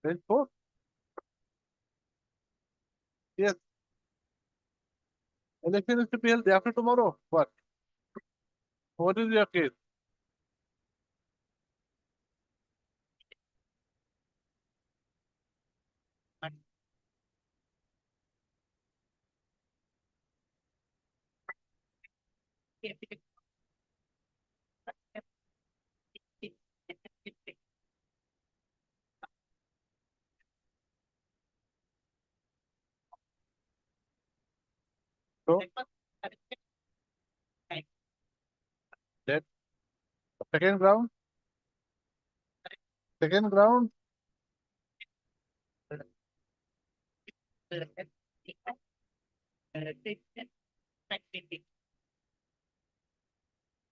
[SPEAKER 3] Bench 4? Yes. Election is to be held day after tomorrow. What? What is your case? So, that second ground? Second ground?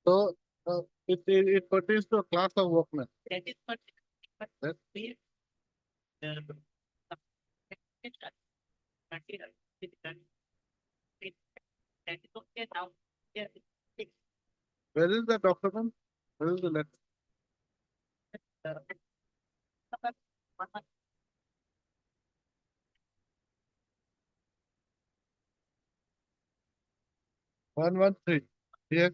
[SPEAKER 3] So, it pertains to a class of workmen. That- Where is the document? Where is the letter? 113. Yes.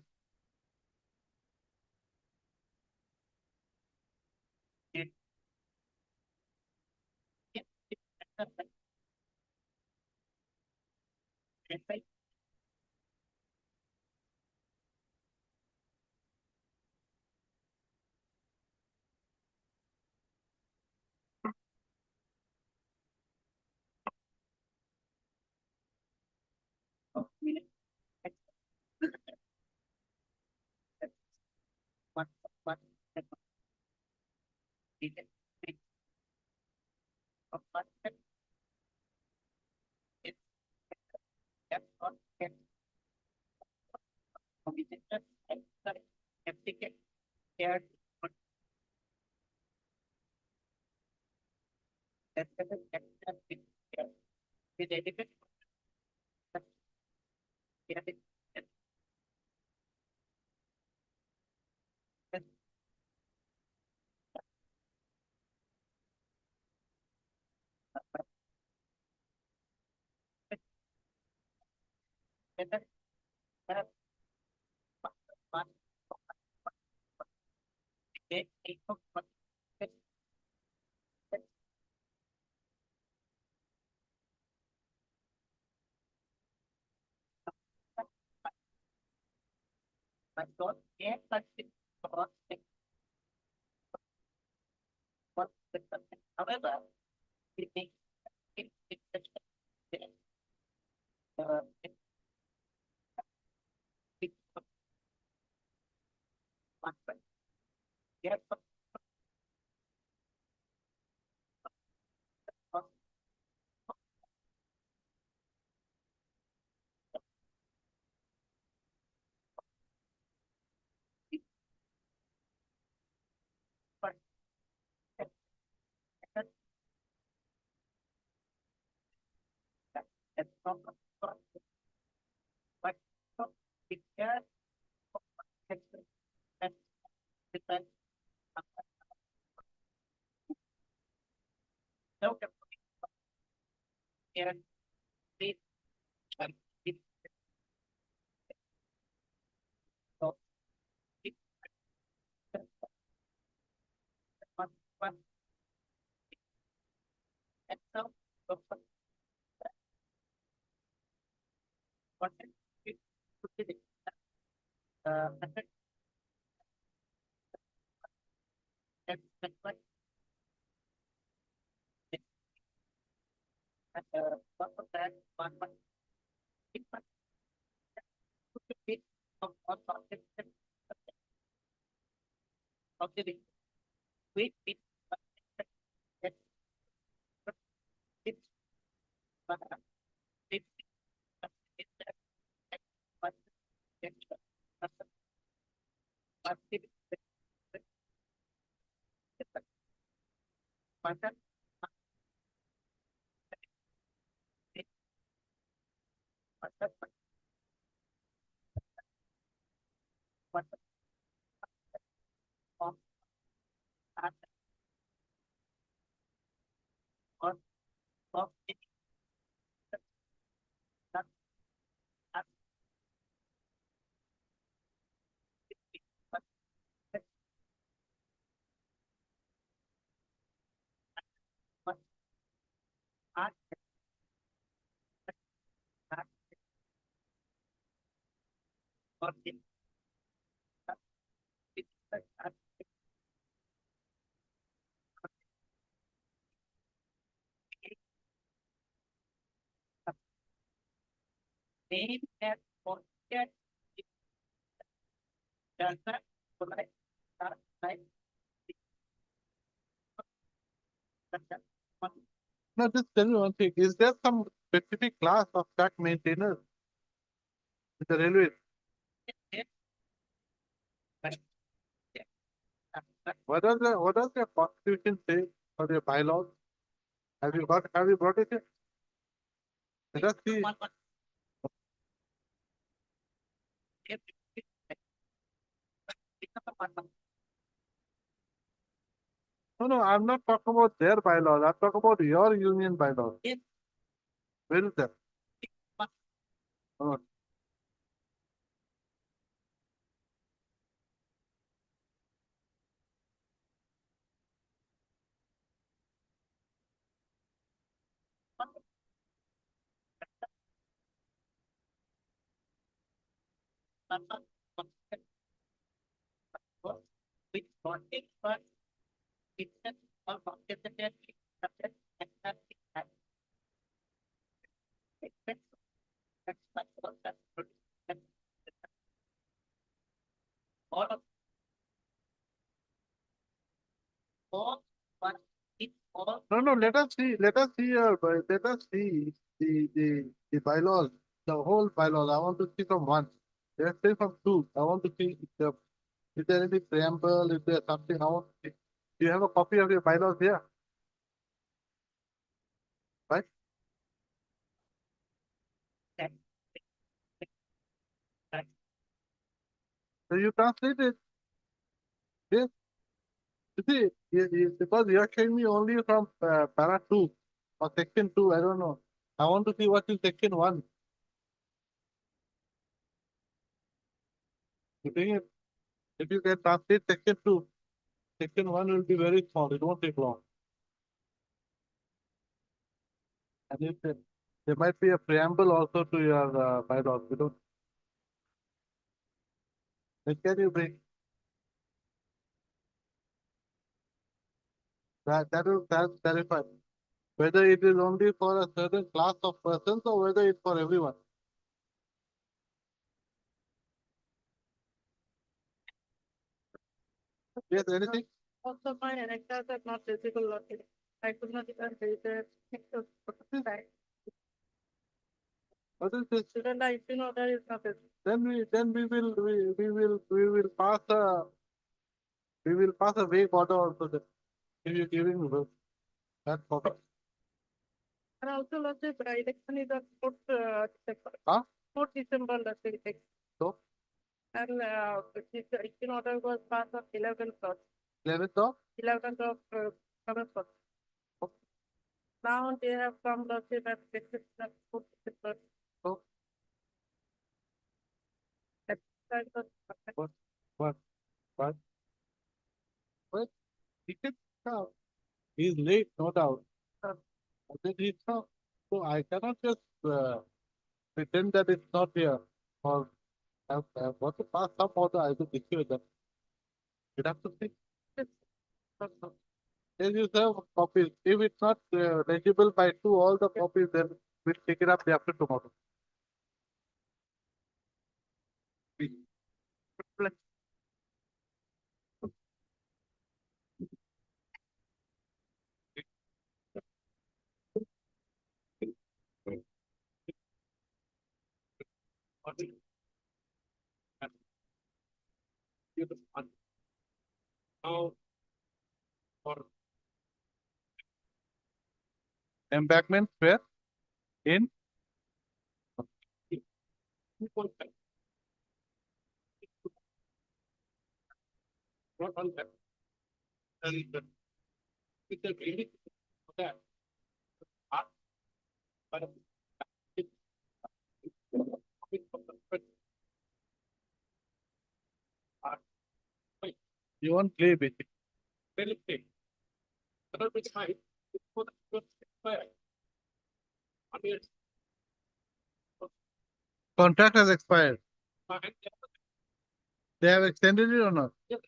[SPEAKER 3] Now, just tell me one thing. Is there some specific class of track maintainers in the railways? What does the constitution say or the bylaws? Have you brought it here? Let us see. No, I'm not talking about their bylaws. I'm talking about your union bylaws. Where is that? Oh, no, let us see let us see the bylaws, the whole bylaws. I want to see from one. Let's say from two. I want to see if there is any preamble, if there's something I want to see. Do you have a copy of your bylaws here? Right? So you translate it. Yes. You see, because you are showing me only from para 2 or section 2, I don't know. I want to see what is section 1. You think if you can translate section 2, section 1 will be very small, it won't take long. And if there might be a preamble also to your bylaws, you don't. When can you bring? That will clarify whether it is only for a certain class of persons or whether it's for everyone. Yes, anything?
[SPEAKER 4] Also, my anecdotes are not visible locally. I could not even read the pictures.
[SPEAKER 3] What is this?
[SPEAKER 4] Shouldn't I, if you know that is not visible?
[SPEAKER 3] Then we will pass a vague order also that if you're giving that copy.
[SPEAKER 4] And also, let's say, the election is on 4th December.
[SPEAKER 3] Huh?
[SPEAKER 4] 4th December, let's say, election.
[SPEAKER 3] So
[SPEAKER 4] And this election order was passed on 11th of
[SPEAKER 3] 11th of
[SPEAKER 4] 11th of November. Now they have come, let's say, that this is the 4th December.
[SPEAKER 3] so
[SPEAKER 4] That's the-
[SPEAKER 3] what he can come. He's late, no doubt. But then he's not. So I cannot just pretend that it's not here or I want to pass some order. I will issue them. You have to think. Then you have copies. If it's not legible by 2, all the copies, then we'll take it up day after tomorrow. Now, for embankment where in not on that. And it's a really that. But you want clay basic. Very clay. Another bit high. For the fire. Contract has expired. They have extended it or not? Yes.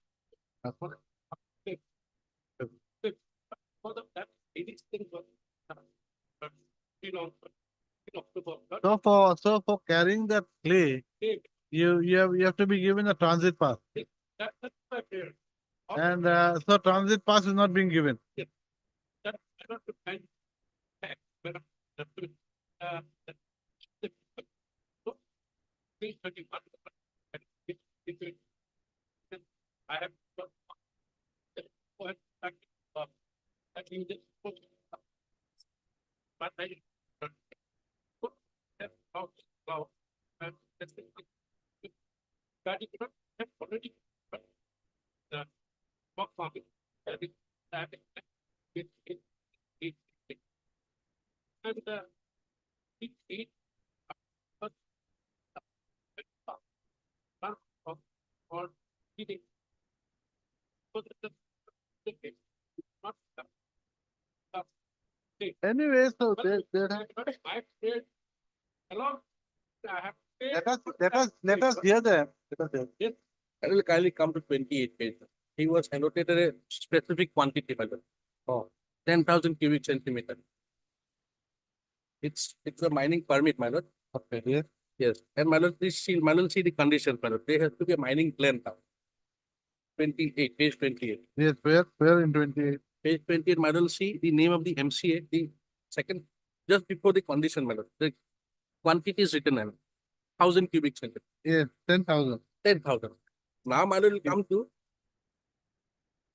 [SPEAKER 3] So for carrying that clay, you have to be given a transit pass. And so transit pass is not being given. I have but I put that out now and that is not have already the box office that is that it and it or it so that the not anyway, so there hello. I have let us hear them. Yes.
[SPEAKER 5] I will kindly come to 28 pages. He was annotated a specific quantity by the
[SPEAKER 3] Oh.
[SPEAKER 5] 10,000 cubic centimeter. It's a mining permit, my lord.
[SPEAKER 3] Okay, yes.
[SPEAKER 5] Yes. And my lord, my lord, see the conditions, my lord. There has to be a mining plan now. 28, page 28.
[SPEAKER 3] Yes, where in 28?
[SPEAKER 5] Page 28, my lord, see the name of the MCA, the second, just before the condition, my lord. The quantity is written, 1,000 cubic centimeter.
[SPEAKER 3] Yes, 10,000.
[SPEAKER 5] 10,000. Now, my lord, will come to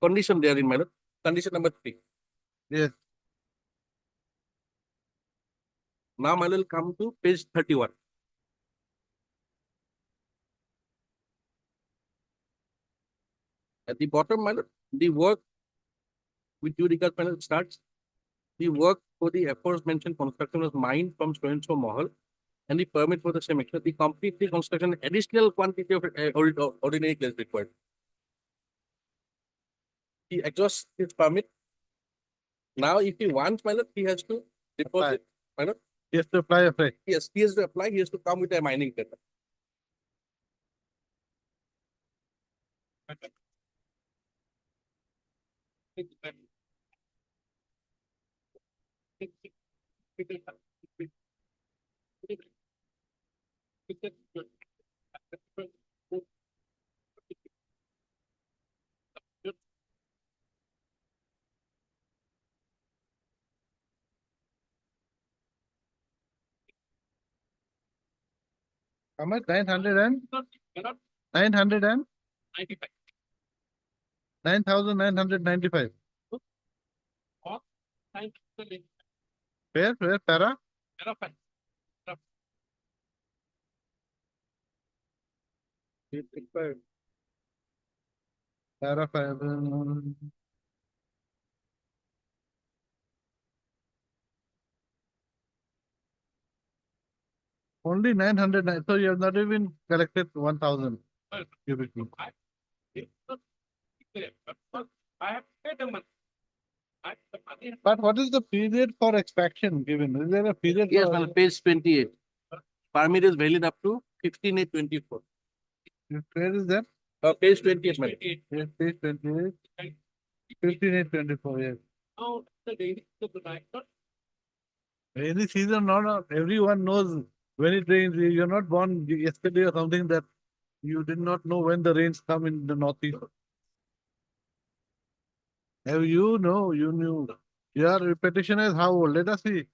[SPEAKER 5] condition there in my lord. Condition number 3.
[SPEAKER 3] Yes.
[SPEAKER 5] Now, I will come to page 31. At the bottom, my lord, the work with due regard panel starts. The work for the aforementioned construction was mined from so and so mahal, and the permit for the same extent. The complete the construction additional quantity of ordinary clay is required. He exhausts his permit. Now, if he wants, my lord, he has to deposit. My lord,
[SPEAKER 3] He has to apply a fresh.
[SPEAKER 5] yes, he has to apply. He has to come with a mining permit.
[SPEAKER 3] How much? 900 and?
[SPEAKER 5] Cannot
[SPEAKER 3] 900 and?
[SPEAKER 5] 95.
[SPEAKER 3] 9,995.
[SPEAKER 5] Or 9
[SPEAKER 3] Where, para? Para 5. Only 900. So you have not even collected 1,000 cubic feet.
[SPEAKER 5] I have paid the money.
[SPEAKER 3] But what is the period for extraction given? Is there a period?
[SPEAKER 5] Yes,
[SPEAKER 3] for,
[SPEAKER 5] well, page 28. Permit is valid up to 15/8/24.
[SPEAKER 3] Where is that?
[SPEAKER 5] Page 28, madam.
[SPEAKER 3] Yes, page 28. 15/8/24, yes.
[SPEAKER 5] Now, the daily supply, not
[SPEAKER 3] Rainy season, not everyone knows when it rains. You're not born yesterday or something that you did not know when the rains come in the northeast. Have you know, you knew. Your petitioner is how old? Let us see.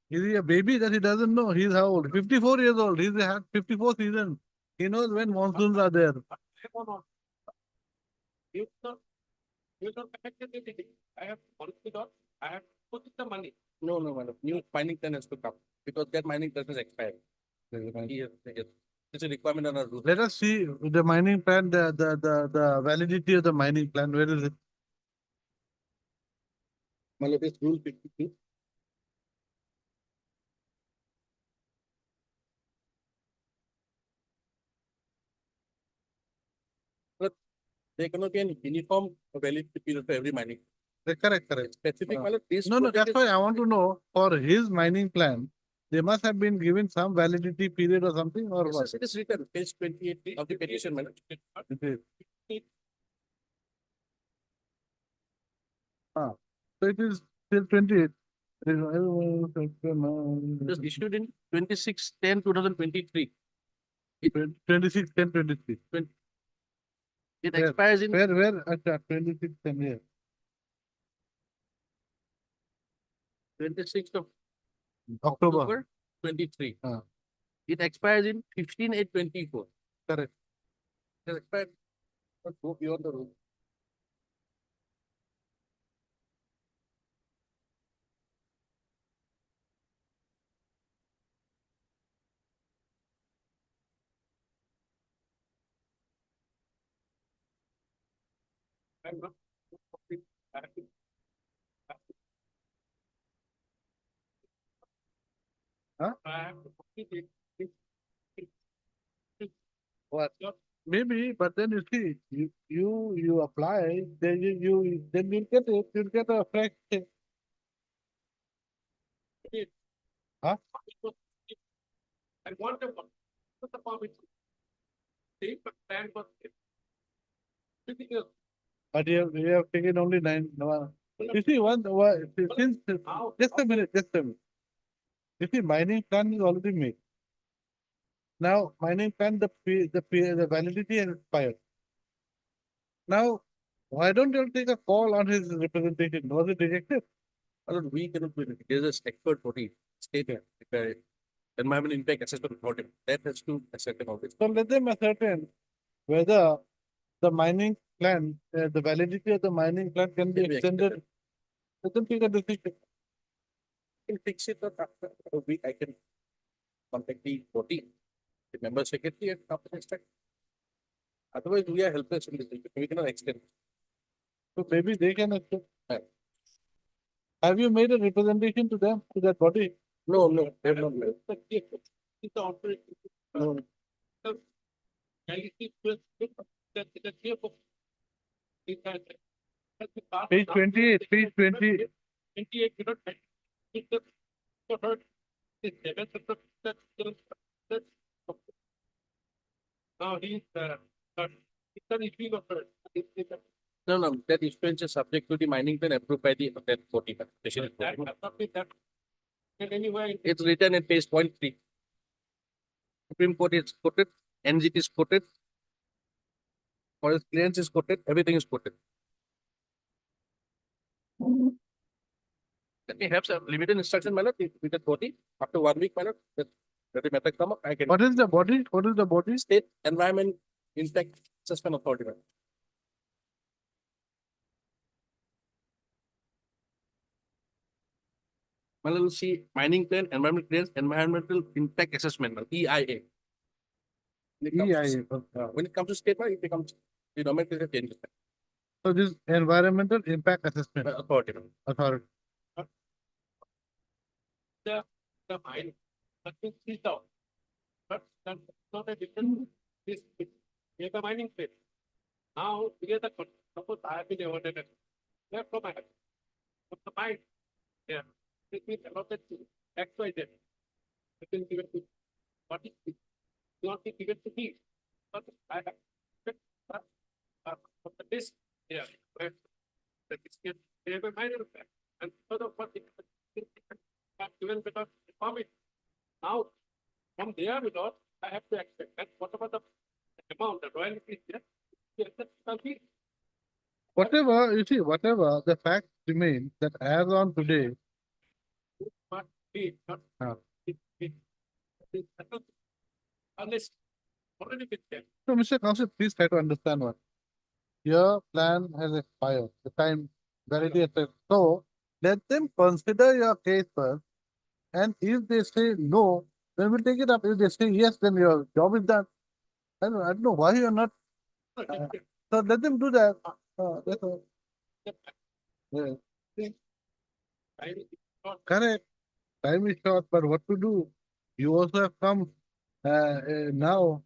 [SPEAKER 3] Is he a baby that he doesn't know? He's how old? 54 years old. He's had 54 seasons. He knows when monsoons are there.
[SPEAKER 5] you not affected anything. I have honestly got, I have put the money. No, madam. New mining plan has to come because that mining plan is expired. Yes. It's a requirement on our rule.
[SPEAKER 3] Let us see the mining plan, the validity of the mining plan. Where is it?
[SPEAKER 5] Madam, it's rule 52. But there cannot be an uniform valid period for every mining.
[SPEAKER 3] Correct.
[SPEAKER 5] Specific, madam, this
[SPEAKER 3] No,
[SPEAKER 5] project
[SPEAKER 3] that's
[SPEAKER 5] is-
[SPEAKER 3] why I want to know for his mining plan, they must have been given some validity period or something or
[SPEAKER 5] Yes,
[SPEAKER 3] what?
[SPEAKER 5] yes, it is written, page 28 of the petition, madam.
[SPEAKER 3] It is. So it is till 28.
[SPEAKER 5] It was issued in 26/10/2023.
[SPEAKER 3] 26, 10, 23.
[SPEAKER 5] It
[SPEAKER 3] Where?
[SPEAKER 5] expires in
[SPEAKER 3] Where? Acha, 26, 10 years.
[SPEAKER 5] 26th of
[SPEAKER 3] October.
[SPEAKER 5] October 23.
[SPEAKER 3] Ah.
[SPEAKER 5] It expires in 15/8/24.
[SPEAKER 3] Correct.
[SPEAKER 5] It has expired. Not go beyond the rule. I'm not-
[SPEAKER 3] Huh?
[SPEAKER 5] I have to complete it.
[SPEAKER 3] What? Maybe, but then you see, you apply, then then you'll get a fresh. Huh?
[SPEAKER 5] I want to put the permit. Take the plan for it.
[SPEAKER 3] But you have taken only 9. No, you see, since just a minute. You see, mining plan is already made. Now, mining plan, the validity has expired. Now, why don't you take a call on his representation? Was it rejected?
[SPEAKER 5] We cannot do it. There is an expert body, state environmental impact assessment body that has to assess all this.
[SPEAKER 3] So let them ascertain whether the mining plan, the validity of the mining plan can be
[SPEAKER 5] Can be
[SPEAKER 3] extended. Let them take a decision.
[SPEAKER 5] I can fix it up after a week. I can contact the body, the member secretary, and after extract. Otherwise, we are helpless in this. We cannot extend.
[SPEAKER 3] So maybe they can accept. Have you made a representation to them, to that body?
[SPEAKER 5] No, no, they have not made.
[SPEAKER 3] No. Page 28, page 20.
[SPEAKER 5] 28, you know, now he's issuing of her. No, no, that issuance is subject to the mining plan approved by the that 40. It's written in page point 3. Supreme Court is quoted, NGT is quoted, forest clearance is quoted, everything is quoted. Let me have some limited instruction, my lord, with the 40. After 1 week, my lord, that the matter come up, I can.
[SPEAKER 3] What is the body? What is the body?
[SPEAKER 5] State Environment Impact Assessment Authority. Ma'am. We'll see mining plan, environmental clearance, environmental impact assessment, EIA.
[SPEAKER 3] EIA.
[SPEAKER 5] When it comes to state, it becomes the nomenclature changes.
[SPEAKER 3] So this environmental impact assessment
[SPEAKER 5] Authority.
[SPEAKER 3] authority.
[SPEAKER 5] The mine, that means is down. But that's not a different. This is a mining place. Now, here the suppose I have been awarded left from my head. But the mine, yeah, it means allotted to X, Y, Z. It will given to what is not be given to me. But I have but this, yeah, where the discussion, they have a minor effect. And further, what it have given because permit. Now, from there, without, I have to accept that whatever the amount, the royalty is there, yes, that's complete.
[SPEAKER 3] Whatever, you see, whatever the fact remains that as on today,
[SPEAKER 5] Not be, not.
[SPEAKER 3] Ah.
[SPEAKER 5] It settled unless already been there.
[SPEAKER 3] so Mr. Council, please try to understand one. Your plan has expired, the time validity has expired. So let them consider your case first. And if they say no, then we'll take it up. If they say yes, then your job is done. I don't know why you're not. So let them do that. That's all. Yeah. Correct. Time is short, but what to do? You also have come now.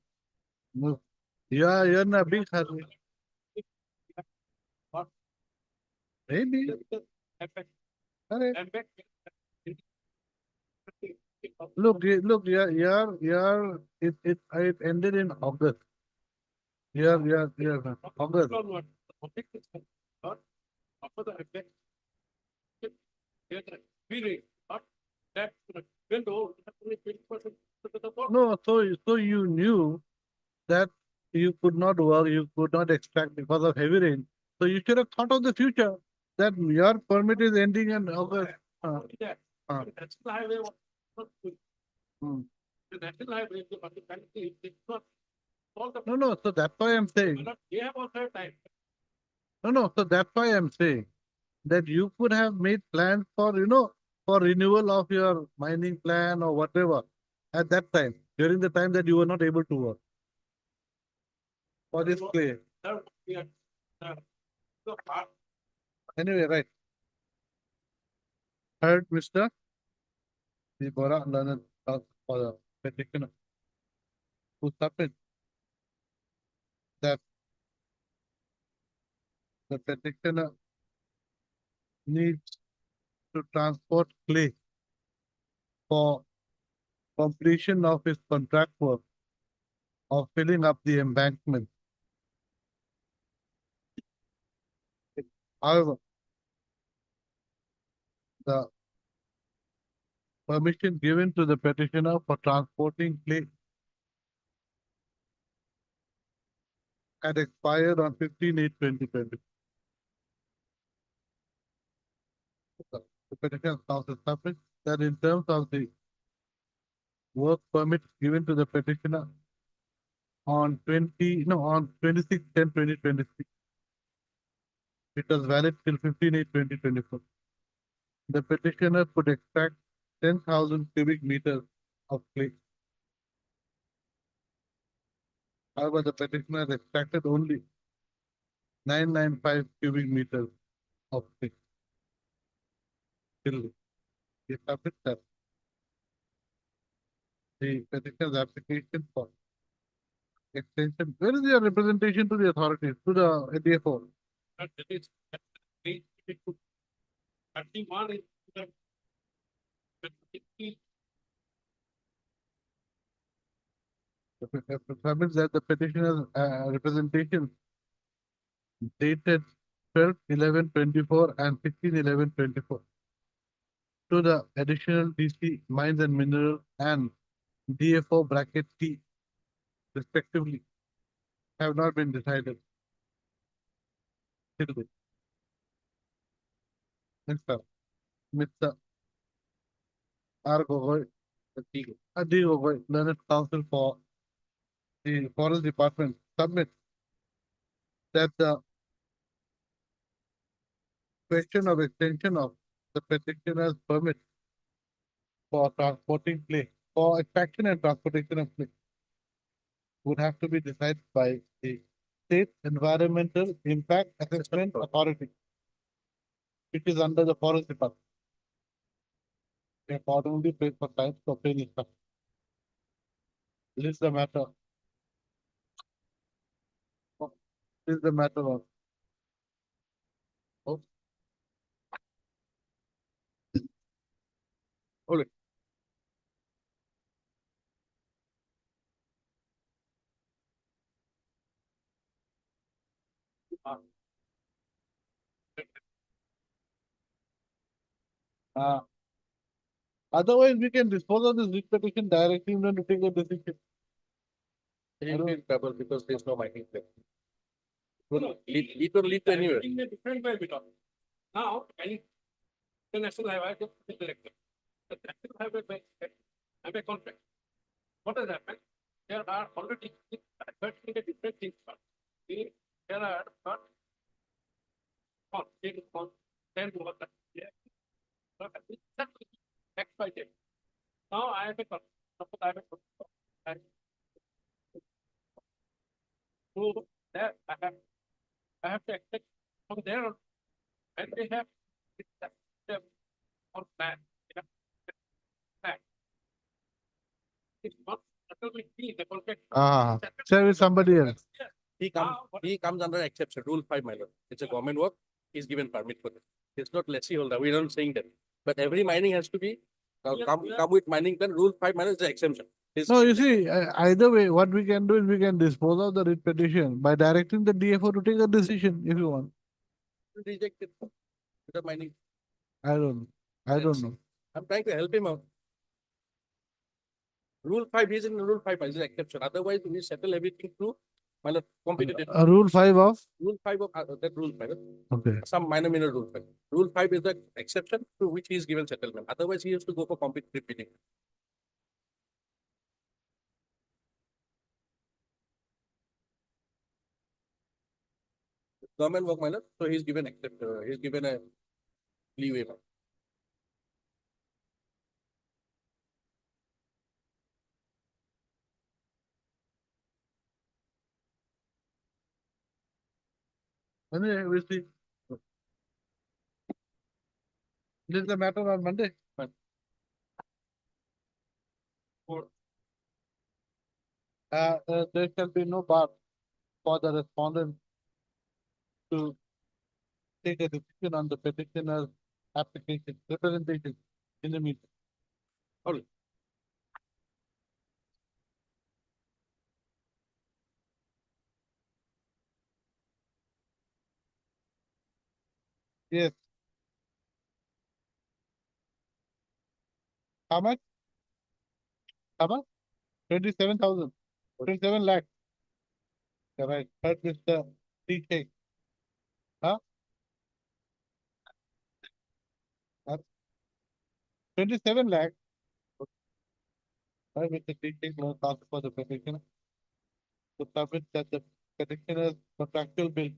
[SPEAKER 3] You're in a big hurry. Maybe. Correct. Look, it ended in August. August.
[SPEAKER 5] After the effect, really, not that window, only 20% of the board.
[SPEAKER 3] No, so you knew that you could not work, you could not extract because of heavy rain. So you should have thought of the future that your permit is ending in August.
[SPEAKER 5] Only that.
[SPEAKER 3] Ah.
[SPEAKER 5] The national highway was not good.
[SPEAKER 3] Hmm.
[SPEAKER 5] The national highway, the municipality, it's not all the.
[SPEAKER 3] No, so that's why I'm saying.
[SPEAKER 5] They have also time.
[SPEAKER 3] No, so that's why I'm saying that you could have made plans for, for renewal of your mining plan or whatever at that time, during the time that you were not able to work. For this clay.
[SPEAKER 5] So hard.
[SPEAKER 3] Anyway, right. Heard, Mr. The Bora learned for the petitioner who submit that the petitioner needs to transport clay for completion of his contract work of filling up the embankment. However, the permission given to the petitioner for transporting clay had expired on 15/8/2020. The petitioner counsel submits that in terms of the work permit given to the petitioner on 26/10/2023. It was valid till 15/8/2024. The petitioner could extract 10,000 cubic meters of clay. However, the petitioner has extracted only 995 cubic meters of thick. Till we submit that the petitioner's application for extension. Where is your representation to the authorities, to the DFO?
[SPEAKER 5] That is, that is, it could- I think one is that- that it-
[SPEAKER 3] Submits that the petitioner's representation dated 12/11/24 and 16/11/24 to the additional DC Mines and Mineral and DFO bracket T respectively have not been decided. Till date. Next up, Mr. R. Gogoi, Adi Gogoi, Learned Counsel for the Forest Department, submit that the question of extension of the petitioner's permit for transporting clay, for extraction and transportation of clay would have to be decided by the State Environmental Impact Assessment Authority, which is under the Forest Department. They accordingly pay for time to obtain instruction. This is the matter. This is the matter of. Oh. Okay. Otherwise, we can dispose of this writ petition directly and then to take a decision.
[SPEAKER 5] It will be in trouble because there's no mining there. It will lead to anywhere. In a different way, because now, any international highway gets selected. The national highway by highway contract. What has happened? There are already diverting the different things. There are not on, taking on, 10 over that. X by Z. Now I have a suppose I have a so there I have to expect from there on, and they have them on plan. Plan. It's not totally clean, the contract.
[SPEAKER 3] Share with somebody else.
[SPEAKER 5] He comes under exception, rule 5 minor. It's a government work, he's given permit for this. It's not lessee holder, we're not saying that. But every mining has to be, come with mining, then rule 5 minor is the exemption.
[SPEAKER 3] No, you see, either way, what we can do is we can dispose of the writ petition by directing the DFO to take a decision if you want.
[SPEAKER 5] Reject it. Without mining.
[SPEAKER 3] I don't know.
[SPEAKER 5] I'm trying to help him out. Rule 5 is in rule 5 is an exception. Otherwise, we settle everything through minor competitive.
[SPEAKER 3] Rule 5 of?
[SPEAKER 5] Rule 5 of that rule 5.
[SPEAKER 3] Okay.
[SPEAKER 5] Some minor rule 5. Rule 5 is the exception to which he is given settlement. Otherwise, he has to go for competitive bidding. Government work minor, so he's given he's given a leeway.
[SPEAKER 3] Anyway, we'll see. This is the matter on Monday. There shall be no bar for the respondent to take a decision on the petitioner's application, representation in the meeting. Okay. Yes. How much? How much? 27,000. 27 lakh. Correct. But with the DK. Huh? 27 lakh. Right, with the DK loan cost for the petitioner. To submit that the petitioner's contractual bill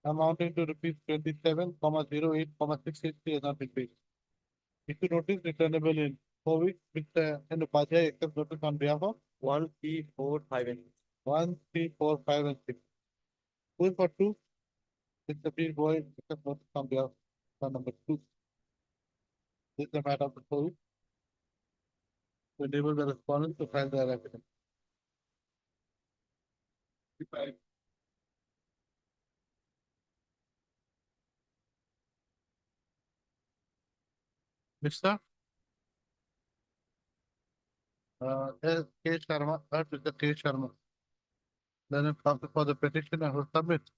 [SPEAKER 3] amounting to rupees 27,08,683 has not been paid. If you notice, returnable in 4 weeks, Mr. N. Upadhyay accepts notice on behalf of 1, 3, 4, 5, and 1, 3, 4, 5, and 6. Going for 2. Mr. P. Boyd, except notice on behalf of number 2. This is the matter of the code. To enable the respondent to file their affidavit. Mr. S. K. Sharma, Mr. K. Sharma. Then it comes for the petitioner who submits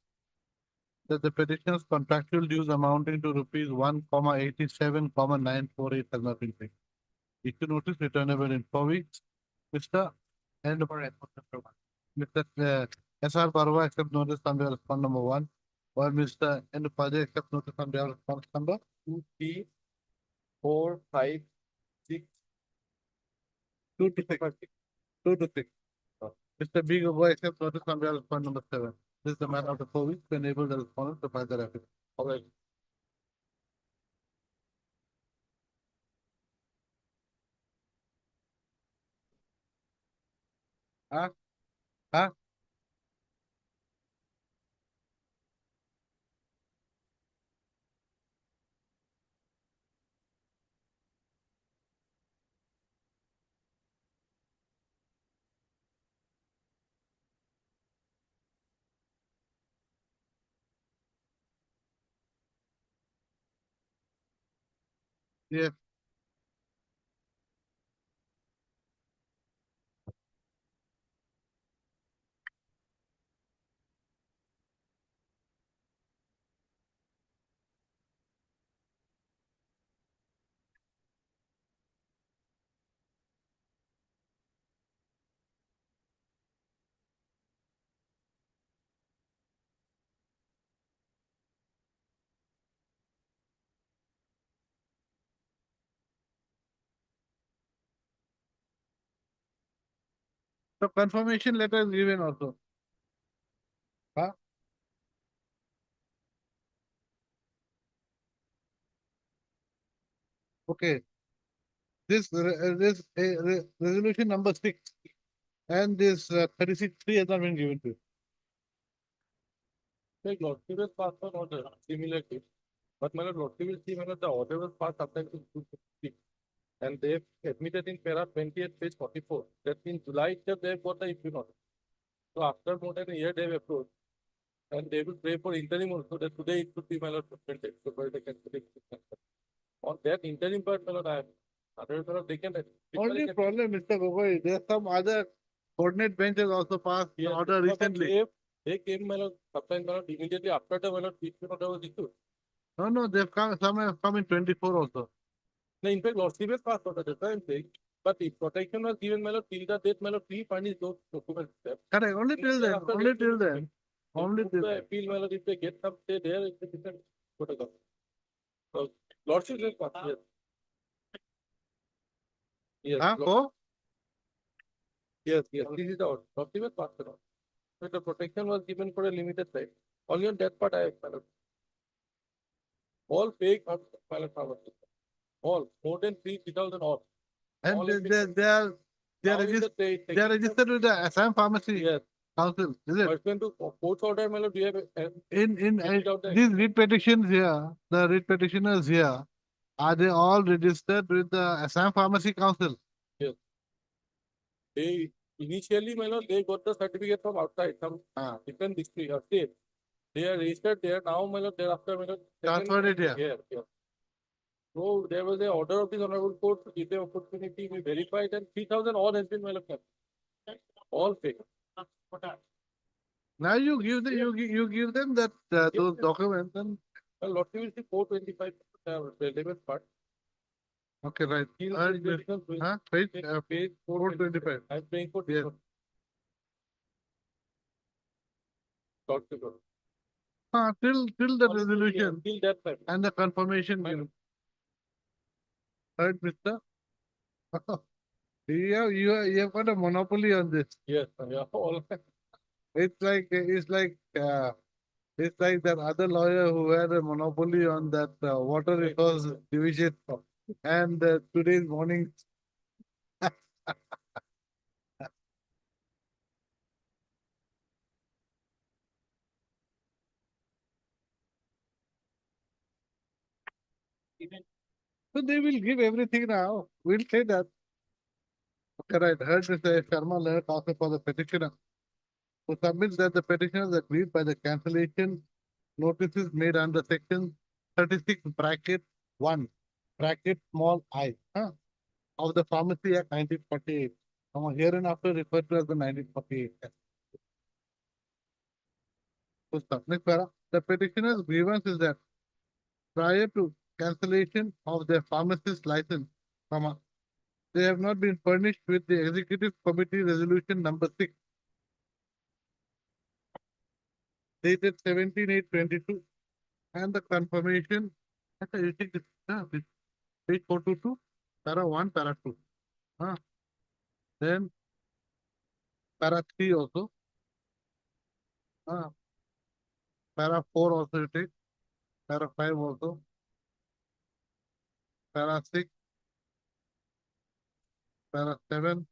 [SPEAKER 3] that the petitioner's contractual dues amounting to rupees 1,87,948 has not been paid. Issue notice returnable in 4 weeks. Mr. End of Mr. S.R. Barwa accept notice on behalf of respondent number 1, or Mr. End of accept notice on behalf of respondent number
[SPEAKER 5] 2, 3, 4, 5, 6,
[SPEAKER 3] 2 to 6. 2 to 6. Mr. B. Gogoi accept notice on behalf of respondent number 7. This is the matter of the 4 weeks to enable the respondent to file their affidavit.
[SPEAKER 5] all right.
[SPEAKER 3] Huh? Huh? Yes. So confirmation letter is given also. Huh? Okay. This resolution number 6 and this 36(3) has not been given to you.
[SPEAKER 5] Like lottery was passed on order similarly, but my lottery will see when the order was passed after 250. And they've admitted in para 28 page 44 that in July itself they've got the issue notice. So after more than a year they've approved. And they will pray for interim also that today it should be my lord suspended. So where they can predict it. On that interim part, my lord, I have other my lord, they can.
[SPEAKER 3] Only problem, Mr. Gogoi, there's some other coordinate bench has also passed the
[SPEAKER 5] Yes,
[SPEAKER 3] order
[SPEAKER 5] but
[SPEAKER 3] recently.
[SPEAKER 5] they came, my lord, sometime, my lord, immediately after the, my lord, issue order was issued.
[SPEAKER 3] No, they've come, some have come in 24 also.
[SPEAKER 5] No, in fact, Lord Stevens passed order, that's why I'm saying. But if protection was given, my lord, till the date, my lord, please furnish those documents.
[SPEAKER 3] Correct, only till then,
[SPEAKER 5] Thereafter,
[SPEAKER 3] only
[SPEAKER 5] they
[SPEAKER 3] till
[SPEAKER 5] will
[SPEAKER 3] then. Only
[SPEAKER 5] If
[SPEAKER 3] till
[SPEAKER 5] the
[SPEAKER 3] then.
[SPEAKER 5] appeal, my lord, if they get some stay there, it's a different protocol. So, Lordship will pass, yes. Yes,
[SPEAKER 3] Huh?
[SPEAKER 5] Lord-
[SPEAKER 3] Oh?
[SPEAKER 5] yes, this is the order. Lord Stevens passed it on. So the protection was given for a limited time. Only on that part I have, my lord. All fake pilot power. All, more than 3,000 all.
[SPEAKER 3] And
[SPEAKER 5] All
[SPEAKER 3] they
[SPEAKER 5] have been-
[SPEAKER 3] are
[SPEAKER 5] Now in
[SPEAKER 3] registered,
[SPEAKER 5] the
[SPEAKER 3] they are registered with the Assam Pharmacy
[SPEAKER 5] Yes,
[SPEAKER 3] Council, is it?
[SPEAKER 5] pursuant to court's order, my lord, we have
[SPEAKER 3] In
[SPEAKER 5] Check it out there.
[SPEAKER 3] these writ petitions here, the writ petitioners here, are they all registered with the Assam Pharmacy Council?
[SPEAKER 5] they initially, my lord, they got the certificate from outside, some different district or state. They are registered there now, my lord, thereafter, my lord.
[SPEAKER 3] Transferred it here.
[SPEAKER 5] Yeah. So there was a order of this honorable court to give them opportunity, we verified, and 3,000 all has been, my lord, kept. All fake.
[SPEAKER 3] Now you give the, you give them that those documents and
[SPEAKER 5] Well, lot will see 425, relevant part.
[SPEAKER 3] okay, right.
[SPEAKER 5] Still,
[SPEAKER 3] And
[SPEAKER 5] there is no
[SPEAKER 3] page
[SPEAKER 5] page
[SPEAKER 3] 425.
[SPEAKER 5] I'm paying for
[SPEAKER 3] Yes.
[SPEAKER 5] Doctor.
[SPEAKER 3] Till the resolution
[SPEAKER 5] Till that time.
[SPEAKER 3] and the confirmation given. Right, Mister? You have got a monopoly on this.
[SPEAKER 5] Yes, yeah, all.
[SPEAKER 3] It's like that other lawyer who had a monopoly on that water
[SPEAKER 5] Right.
[SPEAKER 3] resource division. And today's morning, So they will give everything now. We'll say that. Okay, right. Heard this Sharma letter also for the petitioner who submits that the petitioner is aggrieved by the cancellation notices made under section 36 bracket 1 bracket small I of the Pharmacy Act 1948. Hereinafter referred to as the 1948 Act. So stop. Next para. The petitioner's grievance is that prior to cancellation of their pharmacist license, they have not been furnished with the executive committee resolution number 6 dated 17/8/22 and the confirmation. You take this, page 422, para 1, para 2. Then para 3 also. Para 4 also you take. Para 5 also. Para 6. Para 7.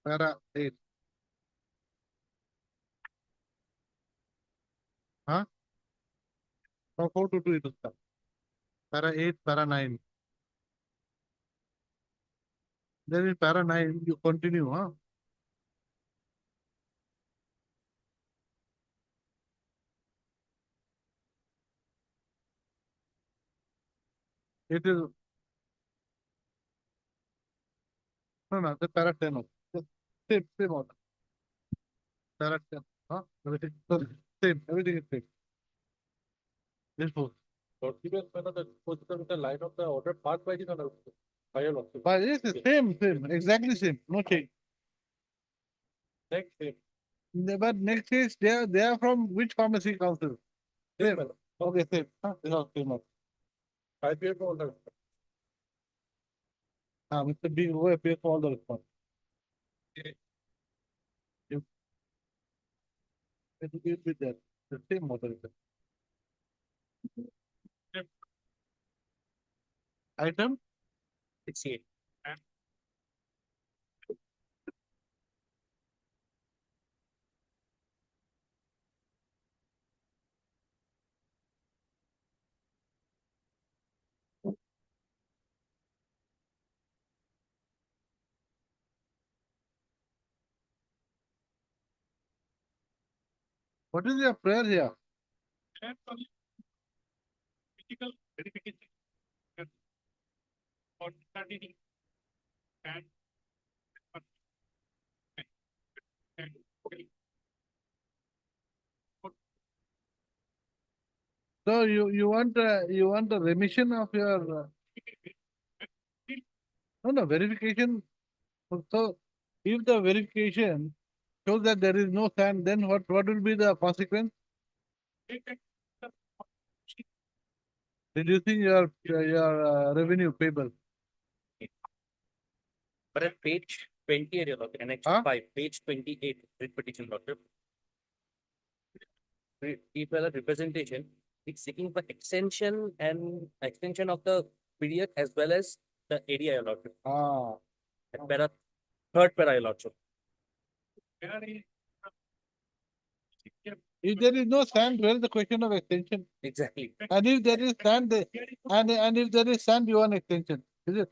[SPEAKER 3] Para 8. From 4 to 2 it will start. Para 8, para 9. Then in para 9 you continue. It is no, the para 10 also. Same order. Para 10. Everything. Same. Everything is same. This was.
[SPEAKER 5] The line of the order part by the higher also.
[SPEAKER 3] But yes, same, exactly same. No change.
[SPEAKER 5] Next, same.
[SPEAKER 3] But next is they are from which pharmacy council? Same. Okay, same. They are same.
[SPEAKER 5] I appear for all the.
[SPEAKER 3] Mr. B who appears for all the response. It will be there. The same moderator. Item
[SPEAKER 5] 68.
[SPEAKER 3] what is your prayer here?
[SPEAKER 1] Physical verification or studying and
[SPEAKER 3] So you want a remission of your no verification. So if the verification shows that there is no sand, then what will be the consequence? Reducing your revenue payable.
[SPEAKER 5] But at page 20 area, okay, next
[SPEAKER 3] Huh?
[SPEAKER 5] 5, page 28, writ petition document. People are representation, it's seeking for extension of the period as well as the area allotment. And third para allotment.
[SPEAKER 3] If there is no sand, where is the question of extension?
[SPEAKER 5] Exactly.
[SPEAKER 3] And if there is sand, and if there is sand, you want extension. Is it?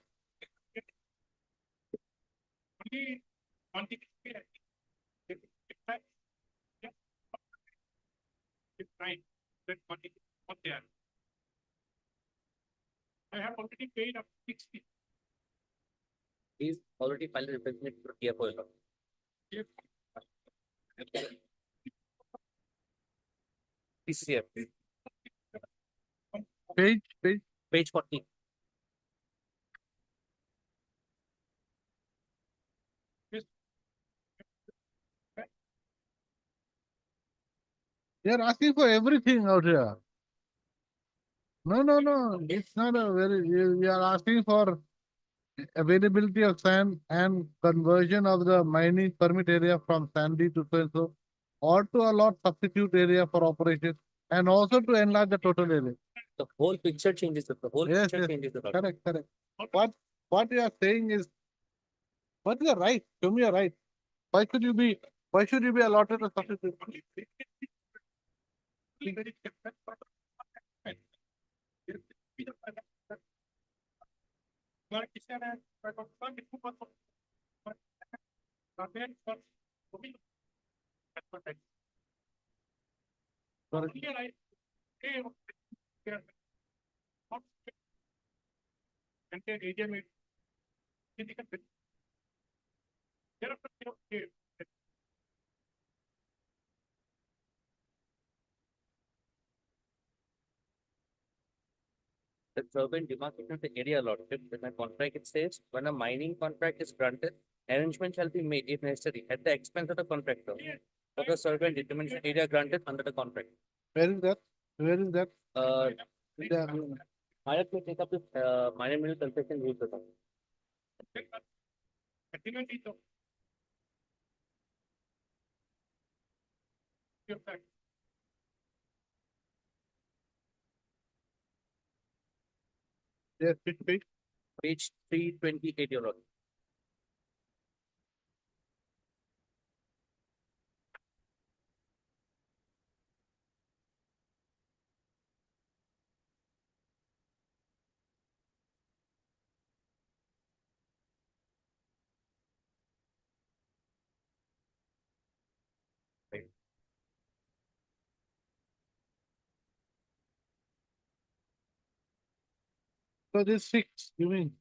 [SPEAKER 1] I have already paid up 60.
[SPEAKER 5] He's already filed a representative to TFO allotment.
[SPEAKER 1] If
[SPEAKER 5] TCF, page 40.
[SPEAKER 3] They are asking for everything out here. No. It's not a very. You are asking for availability of sand and conversion of the mining permit area from sandy to so or to allot substitute area for operation and also to enlarge the total area.
[SPEAKER 5] The whole picture changes. The whole
[SPEAKER 3] Yes,
[SPEAKER 5] picture
[SPEAKER 3] yes.
[SPEAKER 5] changes.
[SPEAKER 3] Correct. What you are saying is, what is the right? Show me your right. Why should you be allotted a substitute?
[SPEAKER 1] very different. But it's a
[SPEAKER 5] The urban demarcation of the area allotted, in my contract, it says, when a mining contract is granted, arrangement shall be made if necessary at the expense of the contractor. For the survey and determination area granted under the contract.
[SPEAKER 3] Where is that? Where is that? In the agreement.
[SPEAKER 5] I have to take up this, minor mineral concession use of.
[SPEAKER 3] Yes, page.
[SPEAKER 5] Page 328, your honor.
[SPEAKER 3] So this 6, you mean?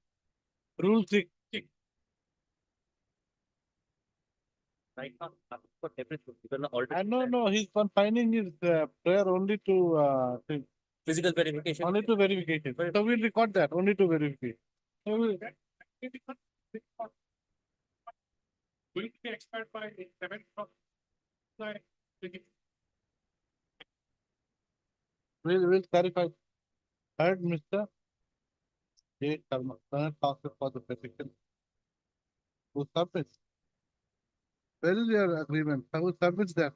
[SPEAKER 3] Rule 6.
[SPEAKER 5] Right now, for everything, even the
[SPEAKER 3] No, he's confining his prayer only to
[SPEAKER 5] physical verification.
[SPEAKER 3] only to verification. So we'll record that, only to verification. So
[SPEAKER 1] Going to be expired by 7th of July.
[SPEAKER 3] we'll clarify. Third, Mr. J. Sharma, current counsel for the petition. Who submits? Where is your agreement? Who submits that?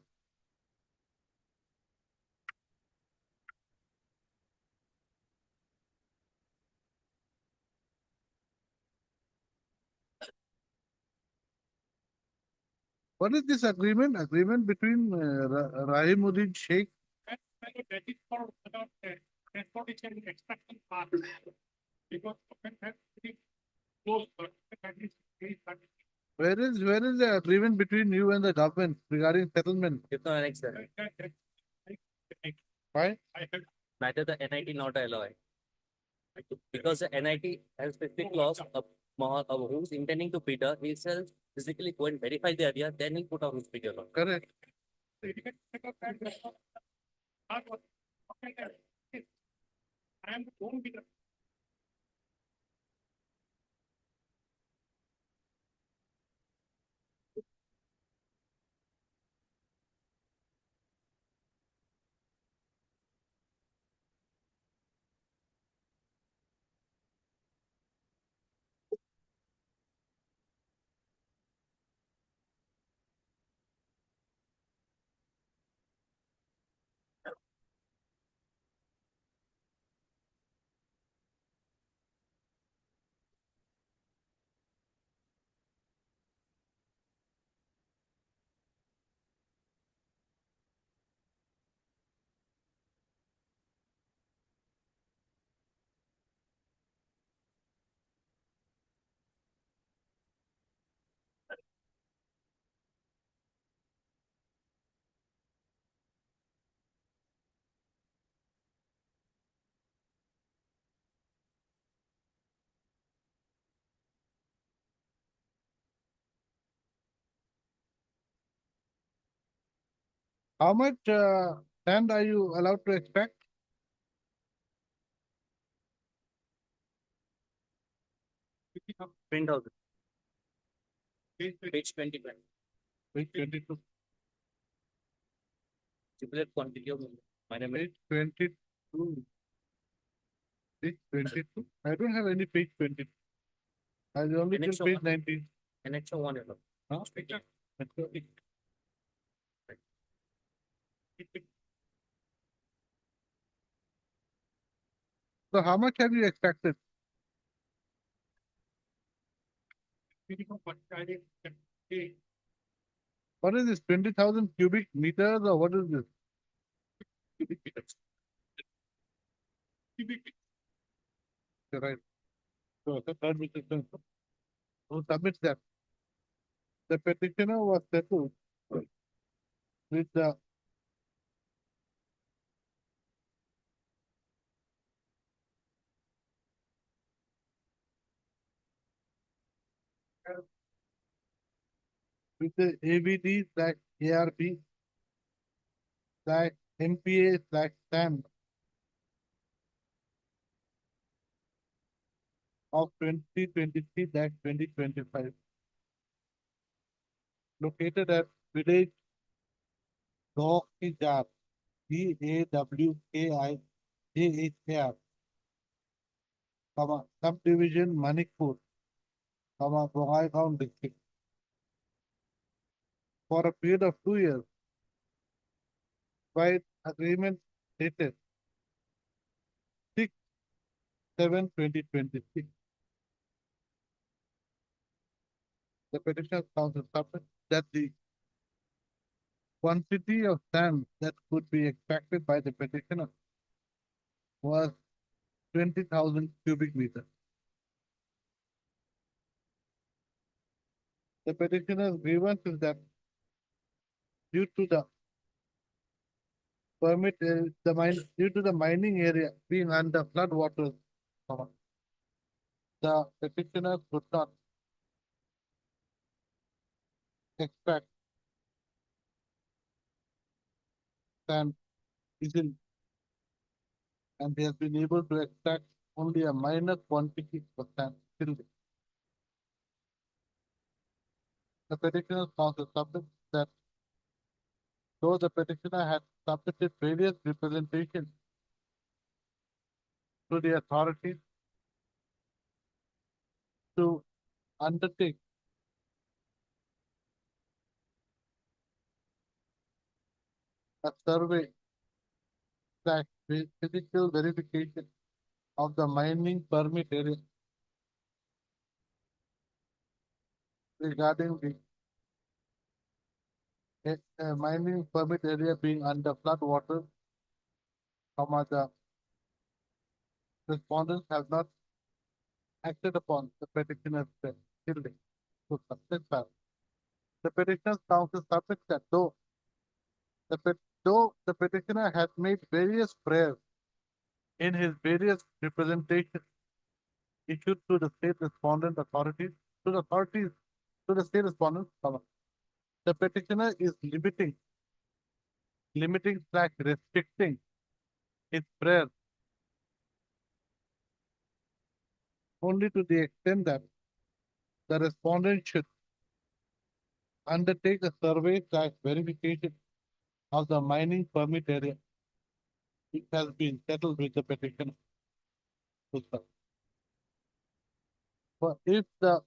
[SPEAKER 3] What is this agreement? Agreement between Rahimuddin Sheikh.
[SPEAKER 1] That is for transportation extraction part. Because it has to be closed, but that is very
[SPEAKER 3] Where is the agreement between you and the government regarding settlement?
[SPEAKER 5] If not annex that,
[SPEAKER 3] Why?
[SPEAKER 1] I have
[SPEAKER 5] neither the NIT nor the LOI. Because the NIT has specific clause of who's intending to bidder, he shall physically go and verify the area, then he put out his bidder.
[SPEAKER 3] Correct.
[SPEAKER 1] I am the own bidder.
[SPEAKER 3] How much land are you allowed to expect?
[SPEAKER 5] 20,000. Page 25.
[SPEAKER 3] Page 22.
[SPEAKER 5] Stipulate quantity of minor mineral.
[SPEAKER 3] Page 22. Page 22. I don't have any page 22. I only till
[SPEAKER 5] Annex of
[SPEAKER 3] page
[SPEAKER 5] one.
[SPEAKER 3] 19.
[SPEAKER 5] Annex of 1, your honor.
[SPEAKER 3] Huh? So how much have you expected? What is this? 20,000 cubic meters or what is this?
[SPEAKER 5] cubic meters.
[SPEAKER 3] You're right. So the third petition, who submits that the petitioner was settled with the ABD slash ARP slash MPA slash SAM of 2023 2025, located at village Gawkijar, GAWKIJHR, subdivision Manikpur, Bongaigaon district, for a period of 2 years, by agreement dated 6/7/2026. The petitioner's counsel submits that the quantity of sand that could be extracted by the petitioner was 20,000 cubic meters. The petitioner's grievance is that due to the due to the mining area being under flood waters, the petitioner could not extract sand easily, and they have been able to extract only a minor quantity of sand till date. The petitioner's counsel submits that though the petitioner had submitted various representations to the authorities to undertake a survey slash physical verification of the mining permit area regarding the mining permit area being under flood water, the respondents have not acted upon the petitioner's till date. To submit that. The petitioner's counsel submits that though the petitioner has made various prayers in his various representations issued to the state respondent authorities, to the state respondents, the petitioner is limiting slash restricting his prayer only to the extent that the respondent should undertake a survey slash verification of the mining permit area, which has been settled with the petitioner. But if the